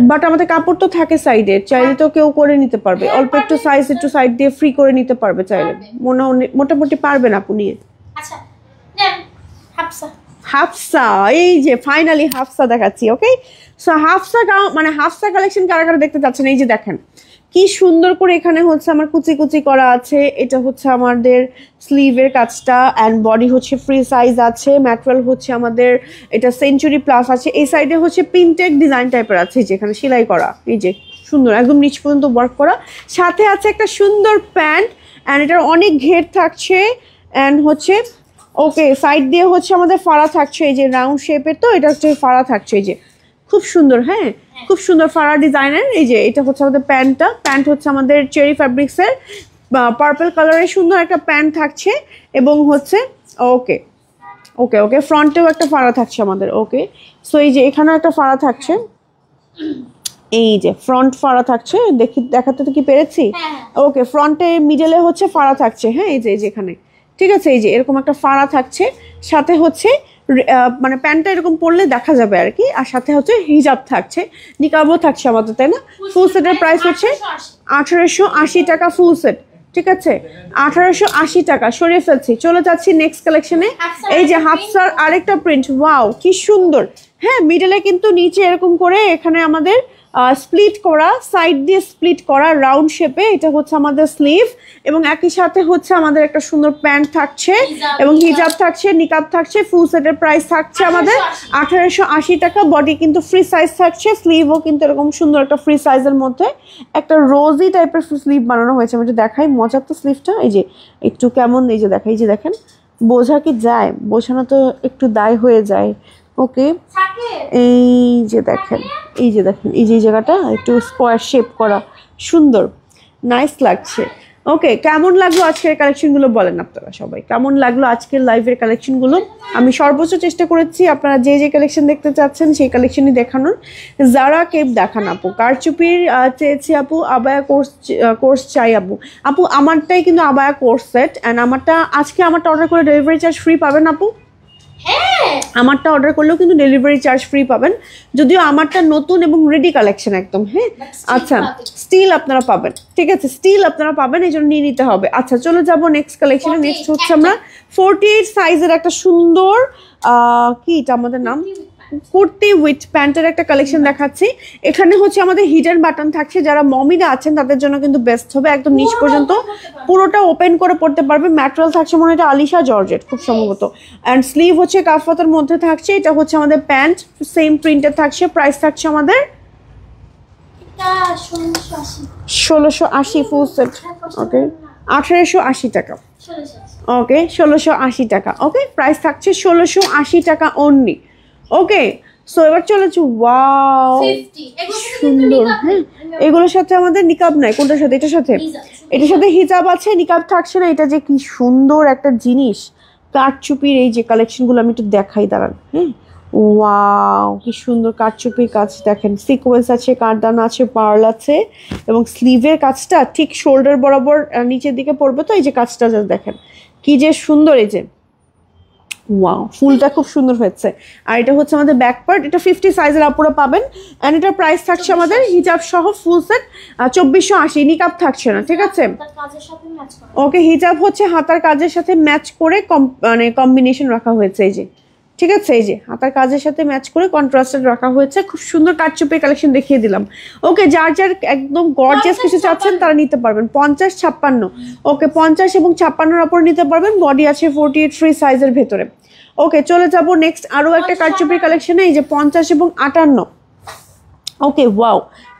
বাট আমাদের কাপড় তো থাকে সাইডে, চাইলে তো কেউ করে নিতে পারবে, অল্প একটু সাইজ একটু সাইড দিয়ে ফ্রি করে নিতে পারবে চাইলে, মোটামুটি পারবেন আপু নিয়ে। হাফসা, এই যে ফাইনালি হাফসা দেখাচ্ছি। ওকে, সো হাফসা মানে হাফসা কালেকশন কারা কারা দেখতে চাচ্ছেন? এই যে দেখেন কি সুন্দর করে এখানে হচ্ছে আমার কুচি কুচি করা আছে। এটা হচ্ছে আমাদের স্লিভের কাজটা, অ্যান্ড বডি হচ্ছে ফ্রি সাইজ আছে। ম্যাটেরিয়াল হচ্ছে আমাদের এটা সেঞ্চুরি প্লাস আছে। এই সাইডে হচ্ছে পিনটেক ডিজাইন টাইপের আছে, যেখানে সেলাই করা, এই যে সুন্দর একদম নিচ পর্যন্ত ওয়ার্ক করা। সাথে আছে একটা সুন্দর প্যান্ট, অ্যান্ড এটার অনেক ঘের থাকছে। অ্যান্ড হচ্ছে ওকে, সাইড দিয়ে হচ্ছে আমাদের ফাড়া থাকছে, এই যে রাউন্ড শেপের, তো এটা হচ্ছে ফাড়া থাকছে, এই যে খুব সুন্দর। হ্যাঁ, খুব সুন্দর ফাড়া ডিজাইনের। এই যে এটা হচ্ছে আমাদের প্যান্টটা। প্যান্ট হচ্ছে আমাদের চেরি ফ্যাব্রিক্সের পার্পল কালারের সুন্দর একটা প্যান্ট থাকছে। এবং হচ্ছে ওকে ওকে ওকে ফ্রন্টেও একটা ফাড়া থাকছে আমাদের। ওকে, সো এই যে এখানেও একটা ফাড়া থাকছে। এই যে ফ্রন্ট ফাড়া থাকছে, দেখাতে তো কি পেরেছি? হ্যাঁ। ওকে, ফ্রন্টে মিডলে হচ্ছে ফাড়া থাকছে, হ্যাঁ এই যে এখানে, ঠিক আছে, এই যে এরকম একটা ফাড়া থাকছে, সাথে হচ্ছে মানে প্যান্টটা এরকম পরলে দেখা যাবে আর কি, আর সাথে হচ্ছে হিজাব থাকছে, নিকাবও থাকছে আমাদের, তাই না? ফুল সেটের প্রাইস হচ্ছে 1880 টাকা ফুল সেট, ঠিক আছে, 1880 টাকা। সরিয়ে ফেলছি, চলে যাচ্ছি নেক্সট কালেকশনে। এই যে হাফসার আরেকটা প্রিন্ট, ওয়াও কি সুন্দর। হ্যাঁ, মিডলে কিন্তু নিচে এরকম করে এখানে আমাদের স্প্লিট করা, সাইড দিয়ে স্প্লিট করা রাউন্ড শেপে, এটা হচ্ছে আমাদের স্লিভ, এবং একই সাথে হচ্ছে আমাদের একটা সুন্দর প্যান্ট থাকছে এবং হিজাব থাকছে, নিকাব থাকছে। ফুল সেটের প্রাইস থাকছে আমাদের 1880 টাকা। বডি কিন্তু ফ্রি সাইজ থাকছে, স্লিভও কিন্তু এরকম সুন্দর একটা ফ্রি সাইজের মধ্যে একটা রোজি টাইপের স্লিভ বানানো হয়েছে। আমি একটু দেখাই, মজার তো স্লিভটা, এই যে একটু কেমন, এই যে দেখাই, এই যে দেখেন, বোঝা কি যায়? বোঝানো তো একটু দায় হয়ে যায়। ওকে, এই যে দেখেন, এই যে দেখেন, এই যে এই জায়গাটা একটু স্কোয়ার শেপ করা, সুন্দর, নাইস লাগছে। ওকে, কেমন লাগলো আজকের কালেকশনগুলো বলেন আপনারা সবাই, কেমন লাগলো আজকের লাইভের কালেকশনগুলো? আমি সর্বোচ্চ চেষ্টা করেছি আপনারা যে যে কালেকশন দেখতে চাচ্ছেন সেই কালেকশনই দেখানোর। যারা কেপ দেখান আপু, কারচুপির চেয়েছি আপু, আবায়া কোর্স চাই আপু। আপু আমারটাই কিন্তু আবায়া কোর্স সেট, অ্যান্ড আজকে আমারটা অর্ডার করে ডেলিভারি চার্জ ফ্রি পাবেন আপু। আমারটা অর্ডার করলেও কিন্তু ডেলিভারি চার্জ ফ্রি পাবেন, যদিও আমারটা নতুন এবং রেডি কালেকশন একদম। হ্যাঁ, আচ্ছা, স্টিল আপনারা পাবেন, ঠিক আছে, স্টিল আপনারা পাবেন, এই জন্য নিয়ে নিতে হবে। আচ্ছা, চলে যাব নেক্সট কালেকশনে। নেক্সট হচ্ছে আমরা 48 সাইজের একটা সুন্দর কি এটা আমাদের নাম, কুর্তি উইথ প্যান্টের একটা কালেকশন দেখাচ্ছি। এখানে হচ্ছে আমাদের হিডেন বাটন থাকছে, যারা মমিরা আছেন তাদের জন্য কিন্তু বেস্ট হবে, একদম নিচ পর্যন্ত পুরোটা ওপেন করে পড়তে পারবে। ম্যাটেরিয়াল থাকছে মনে হয় এটা আলিশা জর্জেট খুব সম্ভবত, অ্যান্ড স্লিভ হচ্ছে কাফাতের মধ্যে থাকছে। এটা হচ্ছে আমাদের প্যান্ট, সেম প্রিন্টের থাকছে। প্রাইস থাকছে আমাদের 1680 ফুল সেট। ওকে, 1880 টাকা। ওকে, 1680 টাকা। ওকে, প্রাইস থাকছে 1680 টাকা অনলি। ওকে, সো এবার চলেছি, ওয়াও সুন্দর। হ্যাঁ, এগুলোর সাথে আমাদের নিকাব নাই, কোনটার সাথে? এটার সাথে, এটার সাথে হিজাব আছে, নিকাব থাকছে না। এটা যে কি সুন্দর একটা জিনিস, কারচুপির এই যে কালেকশনগুলো আমি একটু দেখাই, দাঁড়ান। হ্যাঁ, ওয়াও কি সুন্দর কারচুপির কাজ দেখেন, সিকোয়েন্স আছে, কারদানা আছে, পার্ল আছে, এবং স্লিভের কাজটা ঠিক শোল্ডার বরাবর নিচের দিকে পড়বে, তো এই যে কাজটা দেখেন কি যে সুন্দর। এই যে ওয়াও, ফুলটা খুব সুন্দর হয়েছে। আর এটা হচ্ছে আমাদের ব্যাক পার্ট, এটা 50 সাইজের আপুরা পাবেন, এন্ড এটার প্রাইস থাকছে আমাদের হিজাব সহ ফুল সেট 2480। নিকাব থাকছে না, ঠিক আছে। ওকে, হিজাব হচ্ছে হাতার কাজের সাথে ম্যাচ করে মানে কম্বিনেশন রাখা হয়েছে, এই যে, ঠিক আছে, এই যে হাতার কাজের সাথে ম্যাচ করে কন্ট্রাস্টেড রাখা হয়েছে। খুব সুন্দর কারচুপির কালেকশন দেখিয়ে দিলাম। ওকে, যার যার একদম গর্জিয়াস কিছু চাচ্ছেন তারা নিতে পারবেন। 50-56, ওকে, 50 এবং 56-এর উপর নিতে পারবেন। বডি আছে 48 ফ্রি সাইজের ভেতরে। ওকে, চলে যাব নেক্সট আরো একটা কারচুপির কালেকশনে, এই যে 50 এবং 58। ওকে, ওয়াও,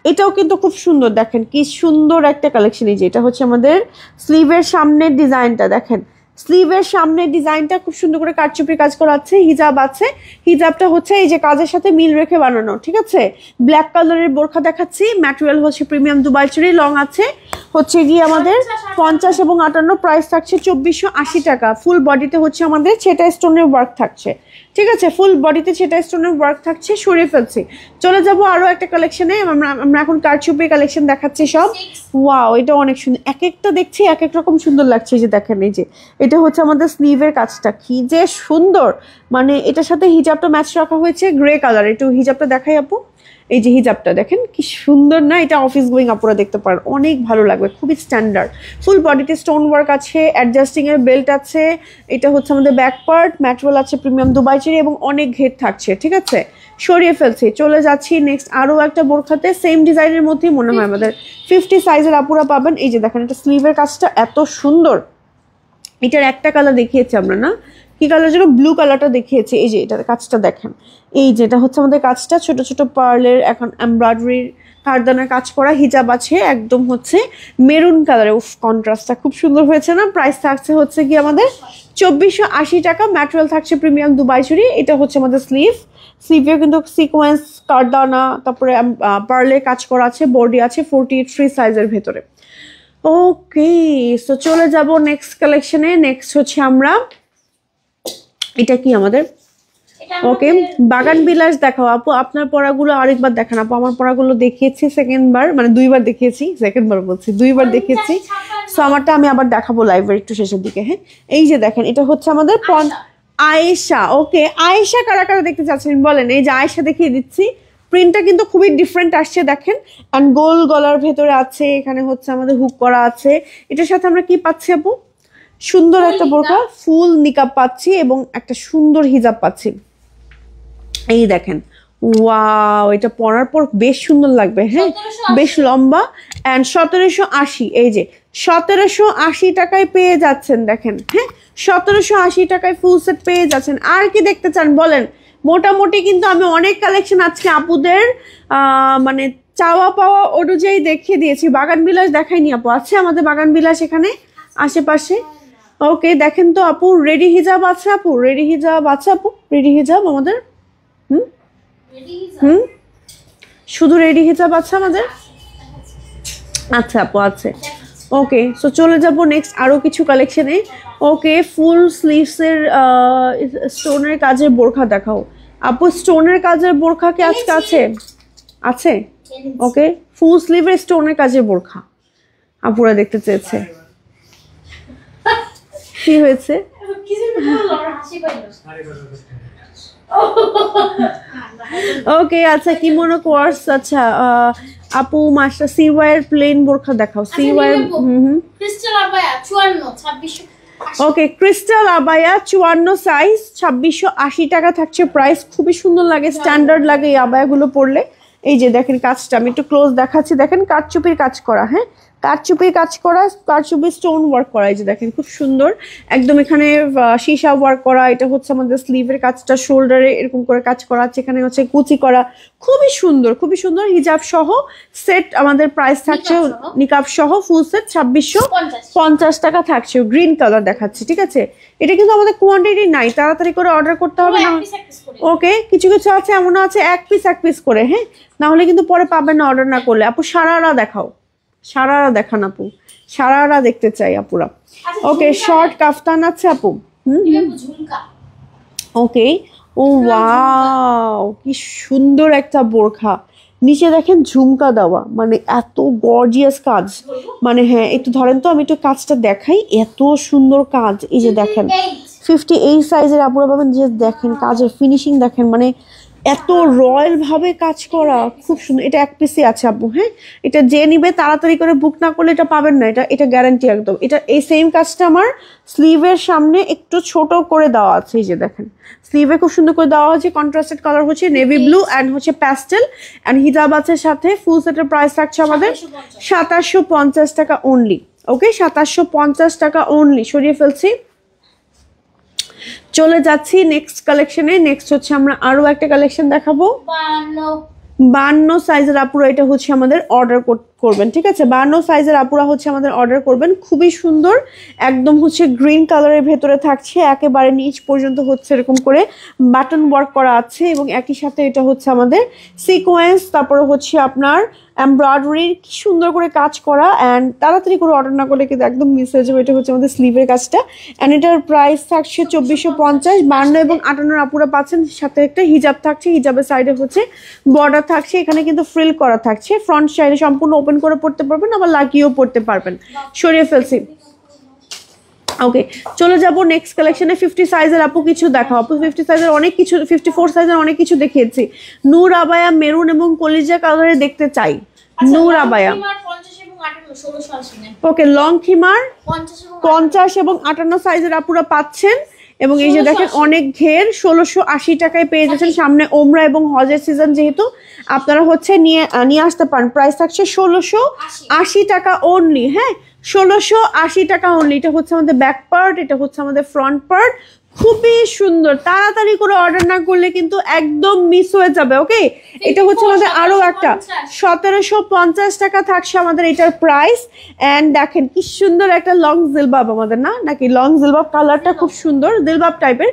এটাও কিন্তু খুব সুন্দর, দেখেন কি সুন্দর একটা কালেকশন। এই যে এটা হচ্ছে আমাদের স্লিভের সামনের ডিজাইনটা, দেখেন স্লিভের সামনের ডিজাইনটা খুব সুন্দর করে কারচুপির কাজ করা আছে। হিজাব আছে, হিজাবটা হচ্ছে এই যে কাজের সাথে মিল রেখে বানানো, ঠিক আছে। ব্ল্যাক কালারের বোরখা দেখাচ্ছি, ম্যাটেরিয়াল হচ্ছে প্রিমিয়াম দুবাই চুরি, লং আছে হচ্ছে গিয়ে আমাদের 50 এবং 58। প্রাইস থাকছে 2480 টাকা। ফুল বডিতে হচ্ছে আমাদের ছেটা স্টোনের ওয়ার্ক থাকছে, ঠিক আছে, ফুল বডিতে ছেটা স্টোনের ওয়ার্ক থাকছে। সরিয়ে ফেলছি, চলে যাব আরো একটা কালেকশনে। আমরা এখন কারচুপির কালেকশন দেখাচ্ছি সব। ওয়াও, এটা অনেক সুন্দর, এক একটা দেখছি এক এক রকম সুন্দর লাগছে। এই যে দেখেন, এই যে এটা হচ্ছে আমাদের স্লিভের কাজটা কি যে সুন্দর, মানে এটার সাথে হিজাবটা ম্যাচ রাখা হয়েছে গ্রে কালার। একটু হিজাবটা দেখাই আপু, এই যে হিজাবটা দেখেন কি সুন্দর না, এটা অফিস গোয়িং আপুরা দেখতে পারেন, অনেক ভালো লাগবে, খুবই স্ট্যান্ডার্ড। ফুল বডিতে স্টোন ওয়ার্ক আছে, অ্যাডজাস্টিং এর বেল্ট আছে। এটা হচ্ছে আমাদের ব্যাক পার্ট, ম্যাটেরিয়াল আছে প্রিমিয়াম দুবাই চেরি, এবং অনেক ঘের থাকছে, ঠিক আছে। সরিয়ে ফেলছি, চলে যাচ্ছি নেক্সট আরো একটা বোরখাতে, সেম ডিজাইনের মধ্যেই মনে হয় আমাদের 50 সাইজের আপুরা পাবেন। এই যে দেখেন, এটা স্লিভের কাজটা এত সুন্দর। এটার একটা কালার দেখিয়েছি আমরা না, কি কালার যেন, ব্লু কালারটা দেখিয়েছি। এই যে এটার কাজটা দেখেন, এই যেটা হচ্ছে আমাদের কাজটা ছোট ছোট পার্লের এখন এমব্রয়ডারির কারদানার কাজ করা। হিজাব আছে একদম হচ্ছে মেরুন কালারে, উফ কন্ট্রাস্টটা খুব সুন্দর হয়েছে না। প্রাইস থাকছে হচ্ছে কি আমাদের 2480 টাকা। ম্যাটেরিয়াল থাকছে প্রিমিয়াম দুবাই চুরি। এটা হচ্ছে আমাদের স্লিভে কিন্তু সিকোয়েন্স কারদানা, তারপরে পার্লের কাজ করা আছে, বডি আছে 48 ফ্রি সাইজের ভেতরে। ওকে, সো চলে যাব নেক্সট কালেকশনে। নেক্সট হচ্ছে আমরা, এটা কি আমাদের ওকে, বাগান বিলাস দেখাও আপু, আপনার পড়াগুলো আরেকবার দেখান আপু। আমার পড়াগুলো দেখিয়েছি সেকেন্ডবার, মানে দুইবার দেখিয়েছি, সেকেন্ডবার বলছি, দুইবার দেখিয়েছি। সো আমারটা আমি আবার দেখাবো লাইভের একটু শেষের দিকে। হ্যাঁ, এই যে দেখেন, এটা হচ্ছে আমাদের আয়েশা। ওকে, আয়েশা কারা কারা দেখতে চাচ্ছেন বলেন। এই যে আয়েশা দেখিয়ে দিচ্ছি, প্রিন্টটা কিন্তু খুবই ডিফারেন্ট আসছে দেখেন, অ্যান্ড গোল গলার ভেতরে আছে, এখানে হচ্ছে আমাদের হুক করা আছে। এটার সাথে আমরা কি পাচ্ছি আপু? সুন্দর একটা বোরকা, ফুল নিকাব পাচ্ছি এবং একটা সুন্দর হিজাব পাচ্ছি। এই দেখেন, ওয়াও, এটা পরার পর বেশ সুন্দর লাগবে। হ্যাঁ, বেশ লম্বা, অ্যান্ড 1780। এই যে 1780 টাকায় পেয়ে যাচ্ছেন দেখেন। হ্যাঁ, 1780 টাকায় ফুল সেট পেয়ে যাচ্ছেন। আর কি দেখতে চান বলেন? মোটামুটি কিন্তু আমি অনেক কালেকশন আজকে আপুদের মানে চাওয়া পাওয়া অনুযায়ী দেখিয়ে দিয়েছি। বাগান বিলাস দেখাইনি আপু, আছে আমাদের বাগান বিলাস এখানে আশেপাশে। ওকে, দেখেন তো আপু, রেডি হিজাব আছে আপু, রেডি হিজাব আছে আপু, রেডি হিজাব আমাদের। হুম, শুধু রেডি হিজাব আছে আমাদের। আচ্ছা আপু, আছে। ওকে, সো চলে যাব নেক্সট আরো কিছু কালেকশনে। ওকে, ফুল স্লিভস এর স্টোনের কাজের বোরখা দেখাও আপু। স্টোনের কাজের বোরখা কি আজকে আছে? আছে। ওকে, ফুল স্লিভের স্টোনের কাজের বোরখা আপুরা দেখতে চেয়েছে। কি হয়েছে? ওকে, আচ্ছা, কি মনে কোয়ার্স। আচ্ছা আপু, মাস্টার সিওয়াইয়ের প্লেন বোরখা দেখাও। সিওয়াইয়ের ক্রিস্টাল আবায়া 54 2600। ওকে, ক্রিস্টাল আবায়া 54 সাইজ, 2680 টাকা থাকছে প্রাইস। খুবই সুন্দর লাগে, স্ট্যান্ডার্ড লাগে এই আবায়াগুলো পরলে। এই যে দেখেন কাজটা, আমি একটু ক্লোজ দেখাচ্ছি, দেখেন কারচুপির কাজ করা। হ্যাঁ, কারচুপির কাজ করা, কারচুপি স্টোন ওয়ার্ক করা। এই যে দেখেন খুব সুন্দর একদম, এখানে সীসা ওয়ার্ক করা। এটা হচ্ছে আমাদের স্লিভের কাজটা, শোল্ডারে এরকম করে কাজ করা আছে, এখানে হচ্ছে কুচি করা। খুবই সুন্দর, খুবই সুন্দর। হিজাব সহ সেট আমাদের প্রাইস থাকছে, নিকাব সহ ফুল সেট 2650 টাকা থাকছে। গ্রিন কালার দেখাচ্ছি, ঠিক আছে। এটা কিন্তু আমাদের কোয়ান্টিটি নাই, তাড়াতাড়ি করে অর্ডার করতে হবে না। ওকে, কিছু কিছু আছে এমনও আছে এক পিস করে। হ্যাঁ, না হলে কিন্তু পরে পাবেন না অর্ডার না করলে। আপু সারারা দেখাও, সারারা দেখান আপু, সারারা দেখতে চাই আপুরা। ওকে, শর্ট কাফতান আছে আপু। ওকে, ও ওয়াও, কি সুন্দর একটা বোরখা। নিচে দেখেন ঝুমকা দেওয়া, মানে এত গর্জিয়াস কাজ। মানে হ্যাঁ, একটু ধরেন তো, আমি একটু কাজটা দেখাই। এত সুন্দর কাজ, এই যে দেখেন 58 সাইজের আপুরা পাবেন। যে দেখেন কাজের ফিনিশিং দেখেন, মানে এত রয়্যাল ভাবে কাজ করা, খুব সুন্দর। এটা এক পিসই আছে আপু। হ্যাঁ, এটা যে নিবে তাড়াতাড়ি করে বুক না করলে এটা পাবেন না, এটা গ্যারান্টি একদম। এটা এই সেম কাজটা আমার স্লিভের সামনে একটু ছোট করে দেওয়া আছে। এই যে দেখেন স্লিভে খুব সুন্দর করে দেওয়া হচ্ছে। কন্ট্রাস্টেড কালার হচ্ছে নেভি ব্লু অ্যান্ড হচ্ছে প্যাস্টেল, অ্যান্ড হিজাব আছে সাথে। ফুল সেটের প্রাইস থাকছে আমাদের 2750 টাকা অনলি। ওকে, 2750 টাকা অনলি। সরিয়ে ফেলছি, চলে যাচ্ছি নেক্সট কালেকশনে। নেক্সট হচ্ছে আমরা আরো একটা কালেকশন দেখাবো। 52 সাইজের আপুরা এটা হচ্ছে আমাদের অর্ডার করবেন, ঠিক আছে। 52 সাইজের আপুরা হচ্ছে আমাদের অর্ডার করবেন। খুবই সুন্দর, একদম হচ্ছে গ্রিন কালারের ভেতরে থাকছে, একেবারে নিচ পর্যন্ত হচ্ছে এরকম করে বাটন ওয়ার্ক করা আছে, এবং একই সাথে এটা হচ্ছে আমাদের সিকোয়েন্স, তারপরে হচ্ছে আপনার এমব্রয়ডারির কি সুন্দর করে কাজ করা। অ্যান্ড তাড়াতাড়ি করে অর্ডার না করলে কিন্তু একদম মিস হয়ে যাবে। এটা হচ্ছে আমাদের স্লিভের কাজটা, অ্যান্ড এটার প্রাইস থাকছে 2450। 52 এবং 58 আপুরা পাচ্ছেন। সাথে একটা হিজাব থাকছে, হিজাবের সাইডে হচ্ছে বর্ডার থাকছে, এখানে কিন্তু ফ্রিল করা থাকছে। ফ্রন্ট সাইডে সম্পূর্ণ ওপেন করে পড়তে পারবেন, আবার লাগিয়েও পড়তে পারবেন। সরিয়ে ফেলছি। ওকে, চলে যাব নেক্সট কালেকশনে। 50 সাইজের আপু কিছু দেখাও আপু। 50 সাইজের অনেক কিছু, 54 সাইজের অনেক কিছু দেখিয়েছি। নূর আবায়া মেরুন এবং কলিজা কালারে দেখতে চাই। নূর আবায়া 1680। ওকে, লং খিমার 50 এবং 58 সাইজের আপুরা পাচ্ছেন। এবং এই যে দেখেন অনেক ঘের, 1680 টাকায় পেয়ে যাচ্ছেন। সামনে ওমরা এবং হজের সিজন, যেহেতু আপনারা হচ্ছে নিয়ে আসতে পারেন। প্রাইস থাকছে 1680 টাকা অনলি। হ্যাঁ, 1680 টাকা অনলি। এটা হচ্ছে আমাদের ব্যাক পার্ট, এটা হচ্ছে আমাদের ফ্রন্ট পার্ট। খুবই সুন্দর, তাড়াতাড়ি করে অর্ডার না করলে কিন্তু একদম মিস হয়ে যাবে। ওকে, এটা হচ্ছে আমাদের আরো একটা 1750 টাকা থাকছে আমাদের এটার প্রাইস। এন্ড দেখেন কি সুন্দর একটা লং জিলবাব আমাদের, না নাকি লং জিলবাব কালারটা খুব সুন্দর, জিলবাব টাইপের।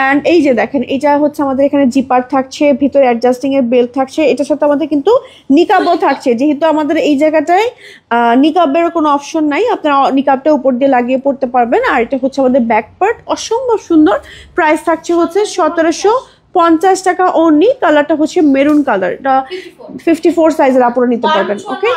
এন্ড এই যে দেখেন, এটা হচ্ছে আমাদের এখানে জিপার থাকছে, ভিতরে অ্যাডজাস্টিং এর বেল্ট থাকছে। এটার সাথে আমাদের কিন্তু নিকাবও থাকছে, যেহেতু আমাদের এই জায়গাটায় নিকাবের কোনো অপশন নাই, আপনারা নিকাবটা উপর দিয়ে লাগিয়ে পড়তে পারবেন। আর এটা হচ্ছে আমাদের ব্যাক পার্ট, অসম্ভব সুন্দর। প্রাইস থাকছে হচ্ছে 50 টাকা অনলি। কালারটা হচ্ছে মেরুন কালার, এটা 54 সাইজের আপুরা নিতে পারবেন। ওকে,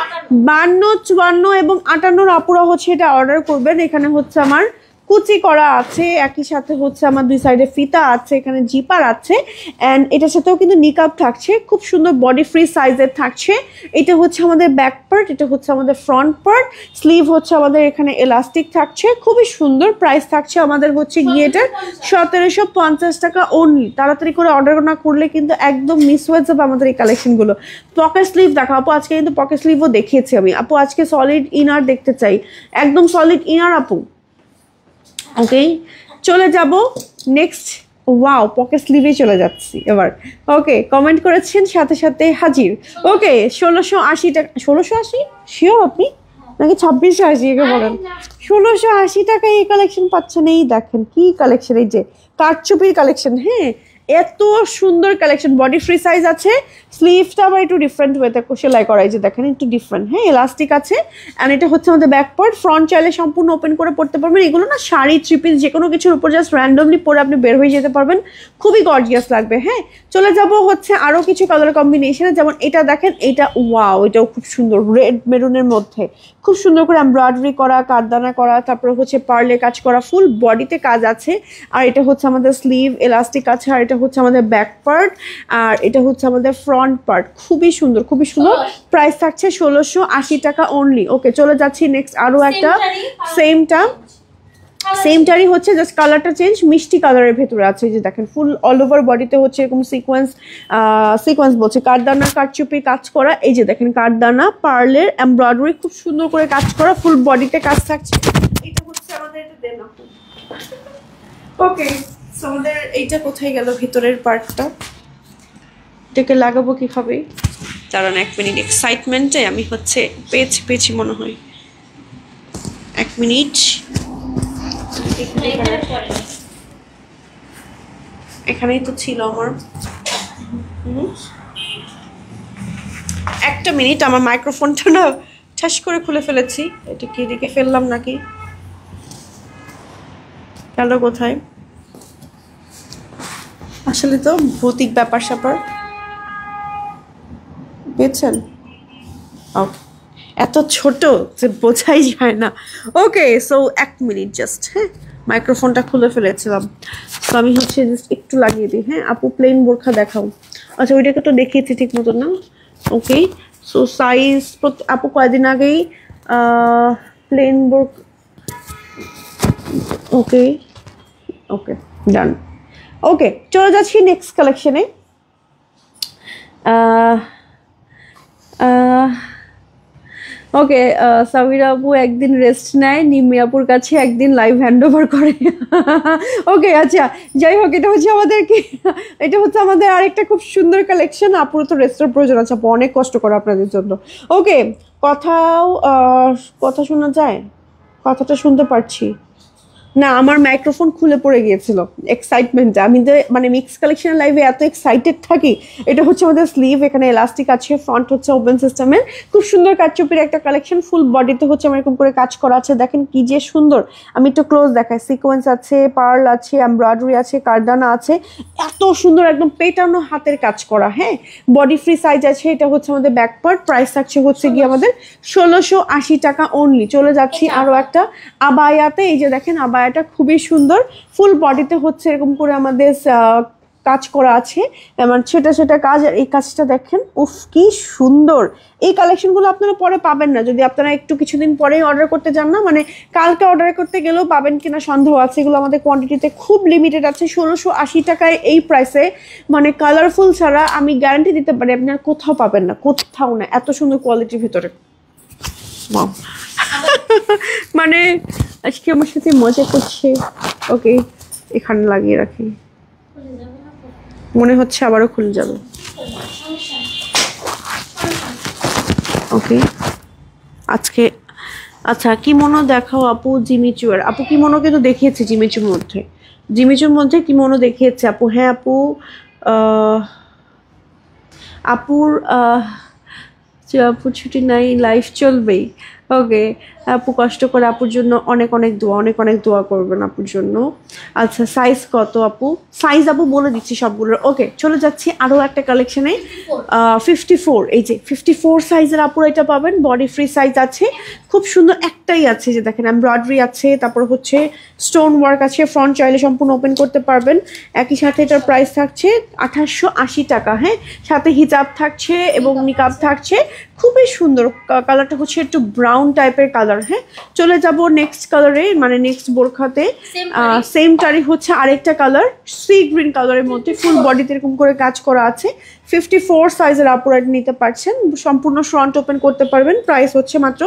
52, 54 এবং 58 আপুরা হচ্ছে এটা অর্ডার করবেন। এখানে হচ্ছে আমার কুচি করা আছে, একই সাথে হচ্ছে আমার দুই সাইডে ফিতা আছে, এখানে জিপার আছে, অ্যান্ড এটার সাথেও কিন্তু নিকাব থাকছে, খুব সুন্দর বডি ফ্রি সাইজের থাকছে। এটা হচ্ছে আমাদের ব্যাক পার্ট, এটা হচ্ছে আমাদের ফ্রন্ট পার্ট, স্লিভ হচ্ছে আমাদের এখানে এলাস্টিক থাকছে, খুবই সুন্দর। প্রাইস থাকছে আমাদের হচ্ছে গিয়ে এটার 1750 টাকা অনলি। তাড়াতাড়ি করে অর্ডার না করলে কিন্তু একদম মিস হয়ে যাবে আমাদের এই কালেকশনগুলো। পকেট স্লিভ দেখো আপু, আজকে কিন্তু পকেট স্লিভও দেখিয়েছি আমি আপু। আজকে সলিড ইনার দেখতে চাই, একদম সলিড ইনার আপু। ওকে, চলে যাব নেক্সট। ওয়াও, পকেট স্লিভে চলে যাচ্ছি এবার। ওকে, কমেন্ট করেছেন সাথে সাথে হাজির। ওকে, 1680 টাকা। 1680 শিওর আপনি নাকি 2680? একে বলেন 1680 টাকা এই কালেকশন পাচ্ছেন। এই দেখেন কি কালেকশন, এই যে কারচুপির কালেকশন। হ্যাঁ, এত সুন্দর কালেকশন, বডি ফ্রি সাইজ আছে, স্লিভটা আবার একটু ডিফারেন্ট ওয়েতে সেলাই করা, এই যে দেখেন একটু ডিফারেন্ট। হ্যাঁ, এলাস্টিক আছে, অ্যান্ড এটা হচ্ছে আমাদের ব্যাক পার্ট। ফ্রন্ট চাইলে সম্পূর্ণ ওপেন করে পড়তে পারবেন। এগুলো না শাড়ি, থ্রি পিস, যে কোনো কিছুর উপর জাস্ট র্যান্ডমলি পরে আপনি বের হয়ে যেতে পারবেন, খুবই গর্জিয়াস লাগবে। হ্যাঁ, চলে যাব হচ্ছে আরও কিছু কালার কম্বিনেশনে, যেমন এটা দেখেন, এটা ওয়াও, এটাও খুব সুন্দর, রেড মেরুনের মধ্যে খুব সুন্দর করে এমব্রয়ডারি করা, কারদানা করা, তারপরে হচ্ছে পার্লে কাজ করা, ফুল বডিতে কাজ আছে। আর এটা হচ্ছে আমাদের স্লিভ, এলাস্টিক আছে, আর এটা হচ্ছে আমাদের ব্যাক পার্ট, আর এটা হচ্ছে আমাদের ফ্রন্ট পার্ট। খুবই সুন্দর, খুবই সুন্দর। প্রাইস থাকছে 1680 টাকা অনলি। ওকে, চলে যাচ্ছি নেক্সট আরও একটা সেমটারই হচ্ছে, জাস্ট কালারটা চেঞ্জ, মিষ্টি কালারের ভেতরে আছে। এই যে দেখেন ফুল অল ওভার বডিতে হচ্ছে এরকম সিকোয়েন্স বলছে, কারদানা কারচুপি কাজ করা। এই যে দেখেন কারদানা, পার্লের এমব্রয়ডারি খুব সুন্দর করে কাজ করা, ফুল বডিতে কাজ থাকছে। এটা হচ্ছে আমাদের, এটা দেন আপু। ওকে, আমাদের এইটা কোথায় গেল ভিতরের পার্টটা, এটাকে লাগাবো কিভাবে? দাঁড়ান 1 মিনিট, এক্সাইটমেন্টে আমি হচ্ছে পেয়েছি মনে হয়। 1 মিনিট, এখানেই তো ছিল আমার। একটা মিনিট, আমার মাইক্রোফোনটা না ঠাস করে খুলে ফেলেছি। এটা কি এদিকে ফেললাম নাকি, গেল কোথায়? আসলে তো ভৌতিক ব্যাপার স্যাপার, পেয়েছেন? ওকে, এত ছোট যে বোঝাই যায় না। ওকে, সো 1 মিনিট জাস্ট। হ্যাঁ, মাইক্রোফোনটা খুলে ফেলেছিলাম, তো আমি হচ্ছে জাস্ট একটু লাগিয়ে দিই। হ্যাঁ আপু, প্লেন বোরখা দেখাও। আচ্ছা, ওইটাকে তো দেখিয়েছি ঠিক মতো না। ওকে, সো সাইজ আপু কয়েকদিন আগেই প্লেন বোরখা। ওকে ওকে, ডান। ওকে, চলে যাচ্ছি নেক্সট কালেকশনে। ওকে, সামিরা আপু একদিন রেস্ট নেয়, নিমি আপুর কাছে একদিন লাইভ হ্যান্ড ওভার করে। ওকে, আচ্ছা, যাই হোক, এটা হচ্ছে আমাদের কি, এটা হচ্ছে আমাদের আরেকটা খুব সুন্দর কালেকশন। আপুর তো রেস্টের প্রয়োজন আছে, আপু অনেক কষ্ট করে আপনাদের জন্য। ওকে, কথা শোনা যায়? কথাটা শুনতে পারছি না, আমার মাইক্রোফোন খুলে পড়ে গিয়েছিল এক্সাইটমেন্টে। আমি তো মানে মিক্স কালেকশন লাইভে এত এক্সাইটেড থাকি। এটা হচ্ছে আমাদের স্লিভ, এখানে এলাস্টিক আছে, ফ্রন্ট হচ্ছে ওপেন সিস্টেমের, খুব সুন্দর কাটচুপির একটা কালেকশন। ফুল বডিতে হচ্ছে আমার এরকম করে কাজ করা আছে, দেখেন কি যে সুন্দর। আমি একটু ক্লোজ দেখাই, সিকোয়েন্স আছে, পার্ল আছে, এমব্রয়ডারি আছে, কারদানা আছে, এত সুন্দর একদম পেটানো হাতের কাজ করা। হ্যাঁ, বডি ফ্রি সাইজ আছে। এটা হচ্ছে আমাদের ব্যাক পার্ট। প্রাইস থাকছে হচ্ছে গিয়ে আমাদের 1680 টাকা অনলি। চলে যাচ্ছি আরও একটা আবায়াতে। এই যে দেখেন আবায়াটা খুবই সুন্দর, ফুল বডিতে হচ্ছে এরকম করে আমাদের কাজ করা আছে, এমন সেটা কাজ। আর এই কাজটা দেখেন, উফ কি সুন্দর। এই কালেকশনগুলো আপনারা পরে পাবেন না, যদি আপনারা একটু কিছুদিন পরেই অর্ডার করতে যান না, মানে কালকে অর্ডার করতে গেলেও পাবেন কিনা সন্দেহ আছে। এগুলো আমাদের কোয়ান্টিটিতে খুব লিমিটেড আছে। 1680 টাকায় এই প্রাইসে, মানে কালারফুল ছাড়া আমি গ্যারান্টি দিতে পারি আপনার কোথাও পাবেন না, কোথাও না, এত সুন্দর কোয়ালিটির ভিতরে। মানে আজকে আমার সাথে মজা করছে। ওকে, এখানে লাগিয়ে রাখি, মনে হচ্ছে আবারও খুলে যাবে। ওকে, আজকে আচ্ছা কিমোনো দেখাও আপু। জিমিচুর আপু কিমোনো কিন্তু দেখিয়েছে, জিমিচুর মধ্যে কিমোনো দেখিয়েছে আপু। হ্যাঁ আপু, আপুর আপুর ছুটি নাই, লাইফ চলবেই। ওকে, আপু কষ্ট করে আপুর জন্য অনেক অনেক দোয়া, অনেক অনেক দোয়া করবেন আপুর জন্য। আচ্ছা সাইজ কত আপু? সাইজ আপু বলে দিচ্ছি সবগুলোর। ওকে, চলে যাচ্ছি আরও একটা কালেকশনে। 54, এই যে 54 সাইজের আপুর এটা পাবেন, বডি ফ্রি সাইজ আছে, খুব সুন্দর একটাই আছে যে দেখেন এমব্রয়ডারি আছে, তারপর হচ্ছে স্টোন ওয়ার্ক আছে, ফ্রন্ট চাইলে সম্পূর্ণ ওপেন করতে পারবেন। একই সাথে এটার প্রাইস থাকছে 2880 টাকা। হ্যাঁ, সাথে হিজাব থাকছে এবং নিকাব থাকছে, খুবই সুন্দর। কালারটা হচ্ছে একটু ব্রাউন টাইপের কালার। হ্যাঁ, চলে যাব নেক্সট কালারে, মানে নেক্সট বোরখাতে। সেম টারি হচ্ছে আরেকটা কালার, সি গ্রিন কালারের মধ্যে ফুল বডিতে এরকম করে কাজ করা আছে। 54 সাইজের আপুরা নিতে পারছেন, সম্পূর্ণ ফ্রন্ট ওপেন করতে পারবেন। প্রাইস হচ্ছে মাত্র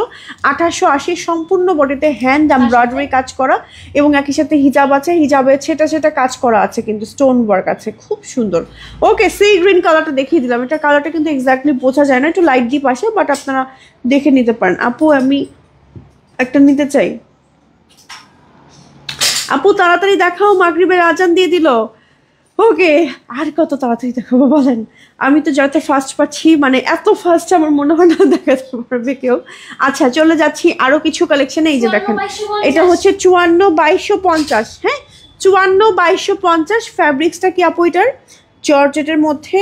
2880, সম্পূর্ণ বডিতে হ্যান্ড এমব্রয়ডারি কাজ করা এবং একই সাথে হিজাব আছে, হিজাবে সেটা কাজ করা আছে, কিন্তু স্টোন ওয়ার্ক আছে, খুব সুন্দর। ওকে, সি গ্রিন কালারটা দেখিয়ে দিলাম, এটা কালারটা কিন্তু এক্স্যাক্টলি বোঝা যায় না, একটু লাইট ডিপ আসে, বাট আপনারা দেখে নিতে পারেন। আপু আমি একটা নিতে চাই। আপু তাড়াতাড়ি দেখাও, মাগরিবের আজান দিয়ে দিল। ওকে, আর কত তাড়াতাড়ি দেখাবো বলেন? আমি তো যত ফাস্ট পাচ্ছি, মানে এত ফাস্ট আমার মনে হয় না দেখাতে পারবে কেউ। আচ্ছা চলে যাচ্ছি আরো কিছু কালেকশনে। এই যে দেখেন, এটা হচ্ছে 54-2250। হ্যাঁ, 54-2250। ফ্যাব্রিক্সটা কি আপু এটার? জর্জেটের মধ্যে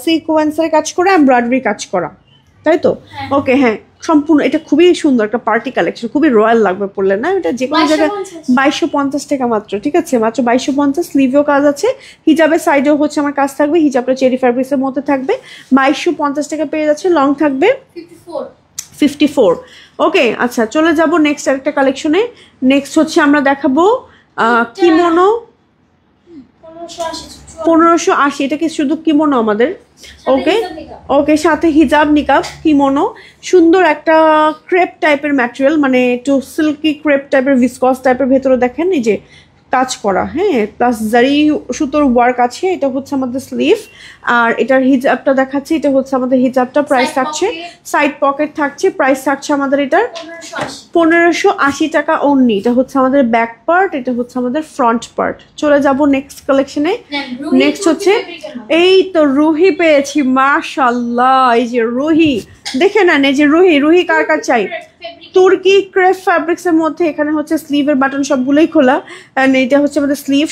সিকোয়েন্সের কাজ করা, এমব্রয়ডারি কাজ করা, তাই তো? ওকে, হ্যাঁ সম্পূর্ণ, এটা খুবই সুন্দর একটা পার্টি কালেকশন, খুবই রয়্যাল লাগবে পড়লে না? এটা যে কোনো জায়গায় 2250 টাকা মাত্র, ঠিক আছে? মাত্র 2250। স্লিভেও কাজ আছে, হিজাবের সাইডেও হচ্ছে আমার কাজ থাকবে, হিজাবটা চেরি ফ্যাব্রিক্সের মধ্যে থাকবে। 2250 টাকা পেয়ে যাচ্ছে, লং থাকবে 54। ওকে, আচ্ছা চলে যাব নেক্সট আরেকটা কালেকশনে। নেক্সট হচ্ছে আমরা দেখাবো কিমোনো 1580। এটা কি শুধু কিমোনো আমাদের? ওকে ওকে, সাথে হিজাব নিকাব কিমোনো, সুন্দর একটা ক্রেপ টাইপের ম্যাটেরিয়াল, মানে একটু সিল্কি ক্রেপ টাইপের, ভিসকস টাইপের, ভেতরে দেখেন এই যে কাজ করা। হ্যাঁ, প্লাস জারি সুতোর ওয়ার্ক আছে। এটা হচ্ছে আমাদের স্লিভ, আর এটার হিজাবটা দেখাচ্ছি, এটা হচ্ছে আমাদের হিজাবটা। প্রাইস থাকছে, সাইড পকেট থাকছে, প্রাইস থাকছে আমাদের এটার 1580 টাকা অনলি। এটা হচ্ছে আমাদের ব্যাক পার্ট, এটা হচ্ছে আমাদের ফ্রন্ট পার্ট। চলে যাব নেক্সট কালেকশনে। নেক্সট হচ্ছে, এই তো রুহি পেয়েছি, মাশাআল্লাহ। এই যে রুহি, দেখে নেন, এই যে রুহি কার কার চাই? তুর্কি ক্রেপ ফ্যাব্রিক্স এর মধ্যে। এখানে হচ্ছে স্লিভের বাটন সবগুলোই খোলা, এন্ড এটা হচ্ছে আমাদের স্লিভ,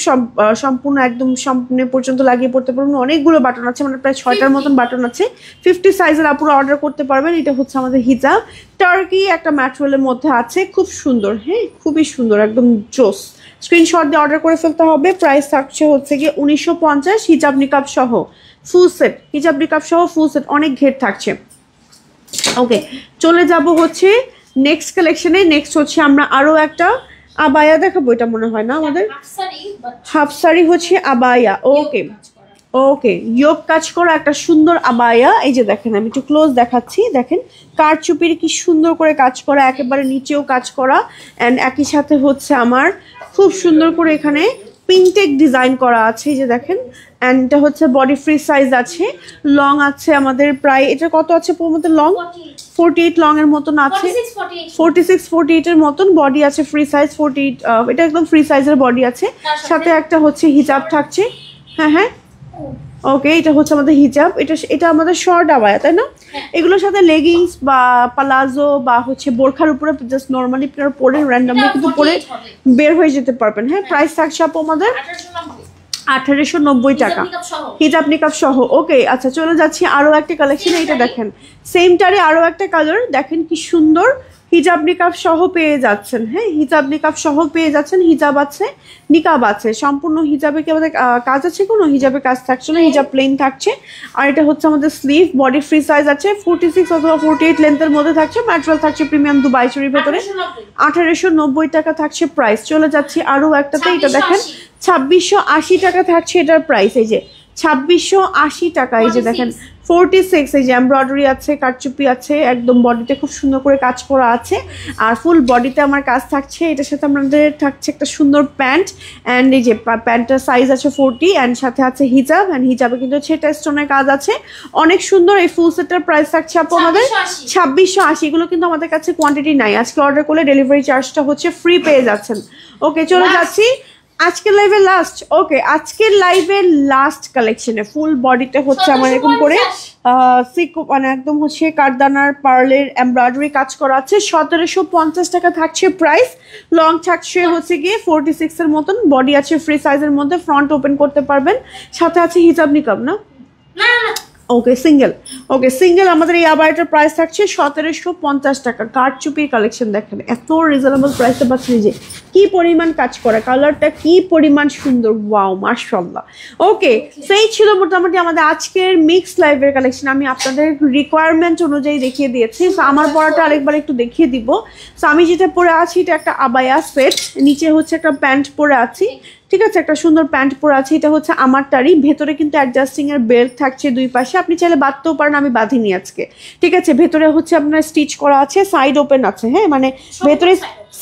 সম্পূর্ণ একদম সামনে পর্যন্ত লাগিয়ে পড়তে পারবেন। অনেকগুলো বাটন আছে, মানে প্রায় 6টার মতন বাটন আছে। 50 সাইজের আপুরা অর্ডার করতে পারবেন। এটা হচ্ছে আমাদের হিজাব, টার্কি একটা ম্যাটেরিয়ালের মধ্যে আছে, খুব সুন্দর। হ্যাঁ, খুবই সুন্দর, একদম জোস। স্ক্রিনশট দিয়ে অর্ডার করে ফেলতে হবে। প্রাইস থাকছে হচ্ছে গিয়ে 1950, হিজাব নিকাব সহ ফুল সেট, হিজাব নিকাব সহ ফুল সেট, অনেক ঘের থাকছে। ওকে, চলে যাব হচ্ছে নেক্সট কালেকশনে। নেক্সট হচ্ছে আমরা আরো একটা আবায়া দেখাবো, এটা মনে হয় না আমাদের হাফ শাড়ি, হচ্ছে আবায়া। ওকে ওকে, ইয়োগ কাজ করা একটা সুন্দর আবায়া। এই যে দেখেন, আমি একটু ক্লোজ দেখাচ্ছি, দেখেন কারচুপির কি সুন্দর করে কাজ করা, একেবারে নিচেও কাজ করা, অ্যান্ড একই সাথে হচ্ছে আমার খুব সুন্দর করে এখানে পিনটেক ডিজাইন করা আছে। এই যে দেখেন, অ্যান্ড এটা হচ্ছে বডি ফ্রি সাইজ আছে, লং আছে আমাদের প্রায়, এটা কত আছে মধ্যে? লং 48 লং এর মতন আছে, 46-48 এর মতন বডি আছে, ফ্রি সাইজ 48। এটা একদম ফ্রি সাইজের বডি আছে, সাথে একটা হচ্ছে হিজাব থাকছে। হ্যাঁ হ্যাঁ, ওকে, এটা হচ্ছে আমাদের হিজাব। এটা আমাদের শর্ট আবায়া, তাই না? এগুলোর সাথে লেগিংস বা পালাজো বা হচ্ছে বোরখার উপরে জাস্ট নর্মালি আপনারা পরে র্যান্ডমলি কিন্তু পরে বের হয়ে যেতে পারবেন। হ্যাঁ, প্রাইস থাকছে আপু আমাদের 1890 টাকা, হিজাব নিকাব সহ। ওকে, আচ্ছা চলে যাচ্ছি আরো একটা কালেকশন। এটা দেখেন, সেমটারে আরো একটা কালার, দেখেন কি সুন্দর, হিজাব নিকাব সহ পেয়ে যাচ্ছেন। হ্যাঁ, হিজাব নিকাব সহ পেয়ে যাচ্ছেন, হিজাব আছে, নিকাব আছে, সম্পূর্ণ হিজাবে কি আমাদের কাজ আছে? কোনো হিজাবে কাজ থাকছে না, হিজাব প্লেন থাকছে। আর এটা হচ্ছে আমাদের স্লিভ, বডি ফ্রি সাইজ আছে, 46 অথবা 48 লেন্থের মধ্যে থাকছে। ম্যাটেরিয়াল থাকছে প্রিমিয়াম দুবাই চুরির ভেতরে, 1890 টাকা থাকছে প্রাইস। চলে যাচ্ছি আরো একটাতে, এটা দেখেন 2680 টাকা থাকছে এটার প্রাইস। এই যে 2680 টাকা, এই যে দেখেন 46, এই যে এমব্রয়ডারি আছে, কারচুপি আছে, একদম বডিতে খুব সুন্দর করে কাজ করা আছে, আর ফুল বডিতে আমার কাজ থাকছে। এটার সাথে আমাদের থাকছে একটা সুন্দর প্যান্ট, অ্যান্ড এই যে প্যান্টটার সাইজ আছে 40, অ্যান্ড সাথে আছে হিজাব, অ্যান্ড হিজাবে কিন্তু ছেটা স্টোনের কাজ আছে, অনেক সুন্দর। এই ফুল সেটটার প্রাইস থাকছে আপু আমাদের 2680। এগুলো কিন্তু আমাদের কাছে কোয়ান্টিটি নাই, আজকে অর্ডার করলে ডেলিভারি চার্জটা হচ্ছে ফ্রি পেয়ে যাচ্ছেন। ওকে, চলে যাচ্ছি আজকের লাইভে লাস্ট, ওকে আজকের লাইভের লাস্ট কালেকশনে ফুল বডিতে হচ্ছে আমার এরকম করে মানে একদম হচ্ছে কাঠদানার পার্লের এমব্রয়ডারি কাজ করা আছে। 1750 টাকা থাকছে প্রাইস। লং থাকছে হচ্ছে গিয়ে 46 এর মতন, বডি আছে ফ্রি সাইজের মধ্যে, ফ্রন্ট ওপেন করতে পারবেন, সাথে আছে হিজাব নিকাব না ওকে সিঙ্গেল। ওকে সিঙ্গেল আমাদের এই আবায়াটার প্রাইস থাকছে 1750 টাকা। কারচুপির কালেকশন দেখেন, এত রিজনেবল প্রাইসে পাচ্ছেন, যে কি পরিমাণ কাজ করা, কালারটা কি পরিমাণ সুন্দর, ওয়াও মাশাআল্লাহ। ওকে সেই ছিল মোটামুটি আমাদের আজকের মিক্স লাইভের কালেকশন। আমি আপনাদের রিকোয়ারমেন্ট অনুযায়ী দেখিয়ে দিয়েছি। সো আমার পরাটা আরেকবার একটু দেখিয়ে দিব। সো আমি যেটা পরে আছি এটা একটা আবায়া সেট, নিচে হচ্ছে একটা প্যান্ট পরে আছি, ঠিক আছে, একটা সুন্দর প্যান্ট পরে আছে, এটা হচ্ছে আমারটারই। ভেতরে কিন্তু অ্যাডজাস্টিং এর বেল্ট থাকছে দুই পাশে, আপনি চাইলে বাঁধতেও পারেন, আমি বাঁধিনি আজকে, ঠিক আছে। ভেতরে হচ্ছে আপনার স্টিচ করা আছে, সাইড ওপেন আছে, হ্যাঁ মানে ভেতরে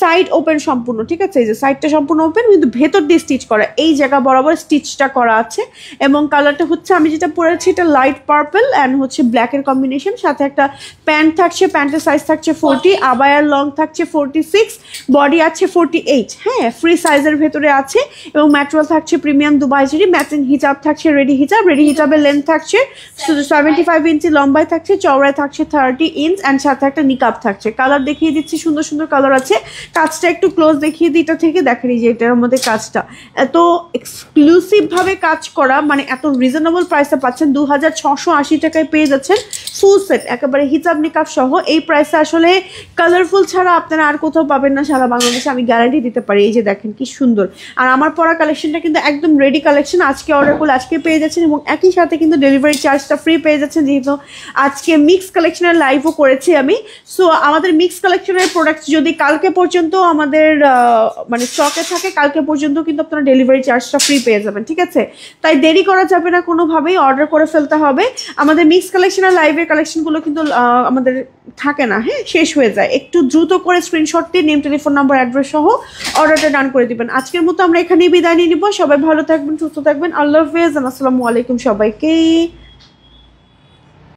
সাইড ওপেন সম্পূর্ণ, ঠিক আছে। এই যে সাইডটা সম্পূর্ণ ওপেন, কিন্তু ভেতর দিয়ে স্টিচ করা, এই জায়গা বরাবর স্টিচটা করা আছে। এবং কালারটা হচ্ছে আমি যেটা পরেছি এটা লাইট পার্পল অ্যান্ড হচ্ছে ব্ল্যাকের কম্বিনেশন, সাথে একটা প্যান্ট থাকছে, প্যান্টের সাইজ থাকছে 40, আবায়ার লং থাকছে 46, বডি আছে 48, হ্যাঁ ফ্রি সাইজের ভেতরে আছে। এবং ম্যাটেরিয়াল থাকছে প্রিমিয়াম দুবাই জরি, ম্যাচিং হিজাব থাকছে, রেডি হিজাবের লেন্থ থাকছে 75 ইঞ্চি, লম্বায় থাকছে, চওড়ায় থাকছে 30 ইঞ্চ, অ্যান্ড সাথে একটা নিকাব থাকছে। কালার দেখিয়ে দিচ্ছি, সুন্দর সুন্দর কালার আছে। কাজটা একটু ক্লোজ দেখিয়ে দিই, এটা থেকে দেখেন যে এটার মধ্যে কাজটা এত এক্সক্লুসিভ ভাবে কাজ করা, মানে এত রিজনেবল প্রাইসে পাচ্ছেন। 2680 টাকায় পেয়ে যাচ্ছেন ফুল সেট, একেবারে হিজাব নিকাব সহ। এই প্রাইসে আসলে কালারফুল ছাড়া আপনারা আর কোথাও পাবেন না সারা বাংলাদেশে, আমি গ্যারান্টি দিতে পারি। এই যে দেখেন কি সুন্দর। আর আমার পরা কালেকশনটা কিন্তু একদম রেডি কালেকশন, আজকে অর্ডার করলে আজকে পেয়ে যাচ্ছেন, এবং একই সাথে কিন্তু ডেলিভারি চার্জটা ফ্রি পেয়ে যাচ্ছেন, যেহেতু আজকে মিক্স কালেকশনের লাইভও করেছি আমি। সো আমাদের মিক্স কালেকশনের প্রোডাক্ট যদি কালকে পর্যন্ত আমাদের মানে স্টকে থাকে, কালকে পর্যন্ত কিন্তু আপনারা ডেলিভারি চার্জটা ফ্রি পেয়ে যাবেন, ঠিক আছে। তাই দেরি করা যাবে না কোনোভাবেই, অর্ডার করে ফেলতে হবে। আমাদের মিক্স কালেকশনের লাইভের কালেকশনগুলো কিন্তু আমাদের থাকে না, হ্যাঁ শেষ হয়ে যায়। একটু দ্রুত করে স্ক্রিনশট দিয়ে নেম, টেলিফোন নাম্বার, অ্যাড্রেস সহ অর্ডারটা ডান করে দিবেন। আজকের মতো আমরা এখানেই বিদায় নিয়ে নিব। সবাই ভালো থাকবেন, সুস্থ থাকবেন, আল্লাহ হাফেজ, আসসালামু আলাইকুম সবাইকে।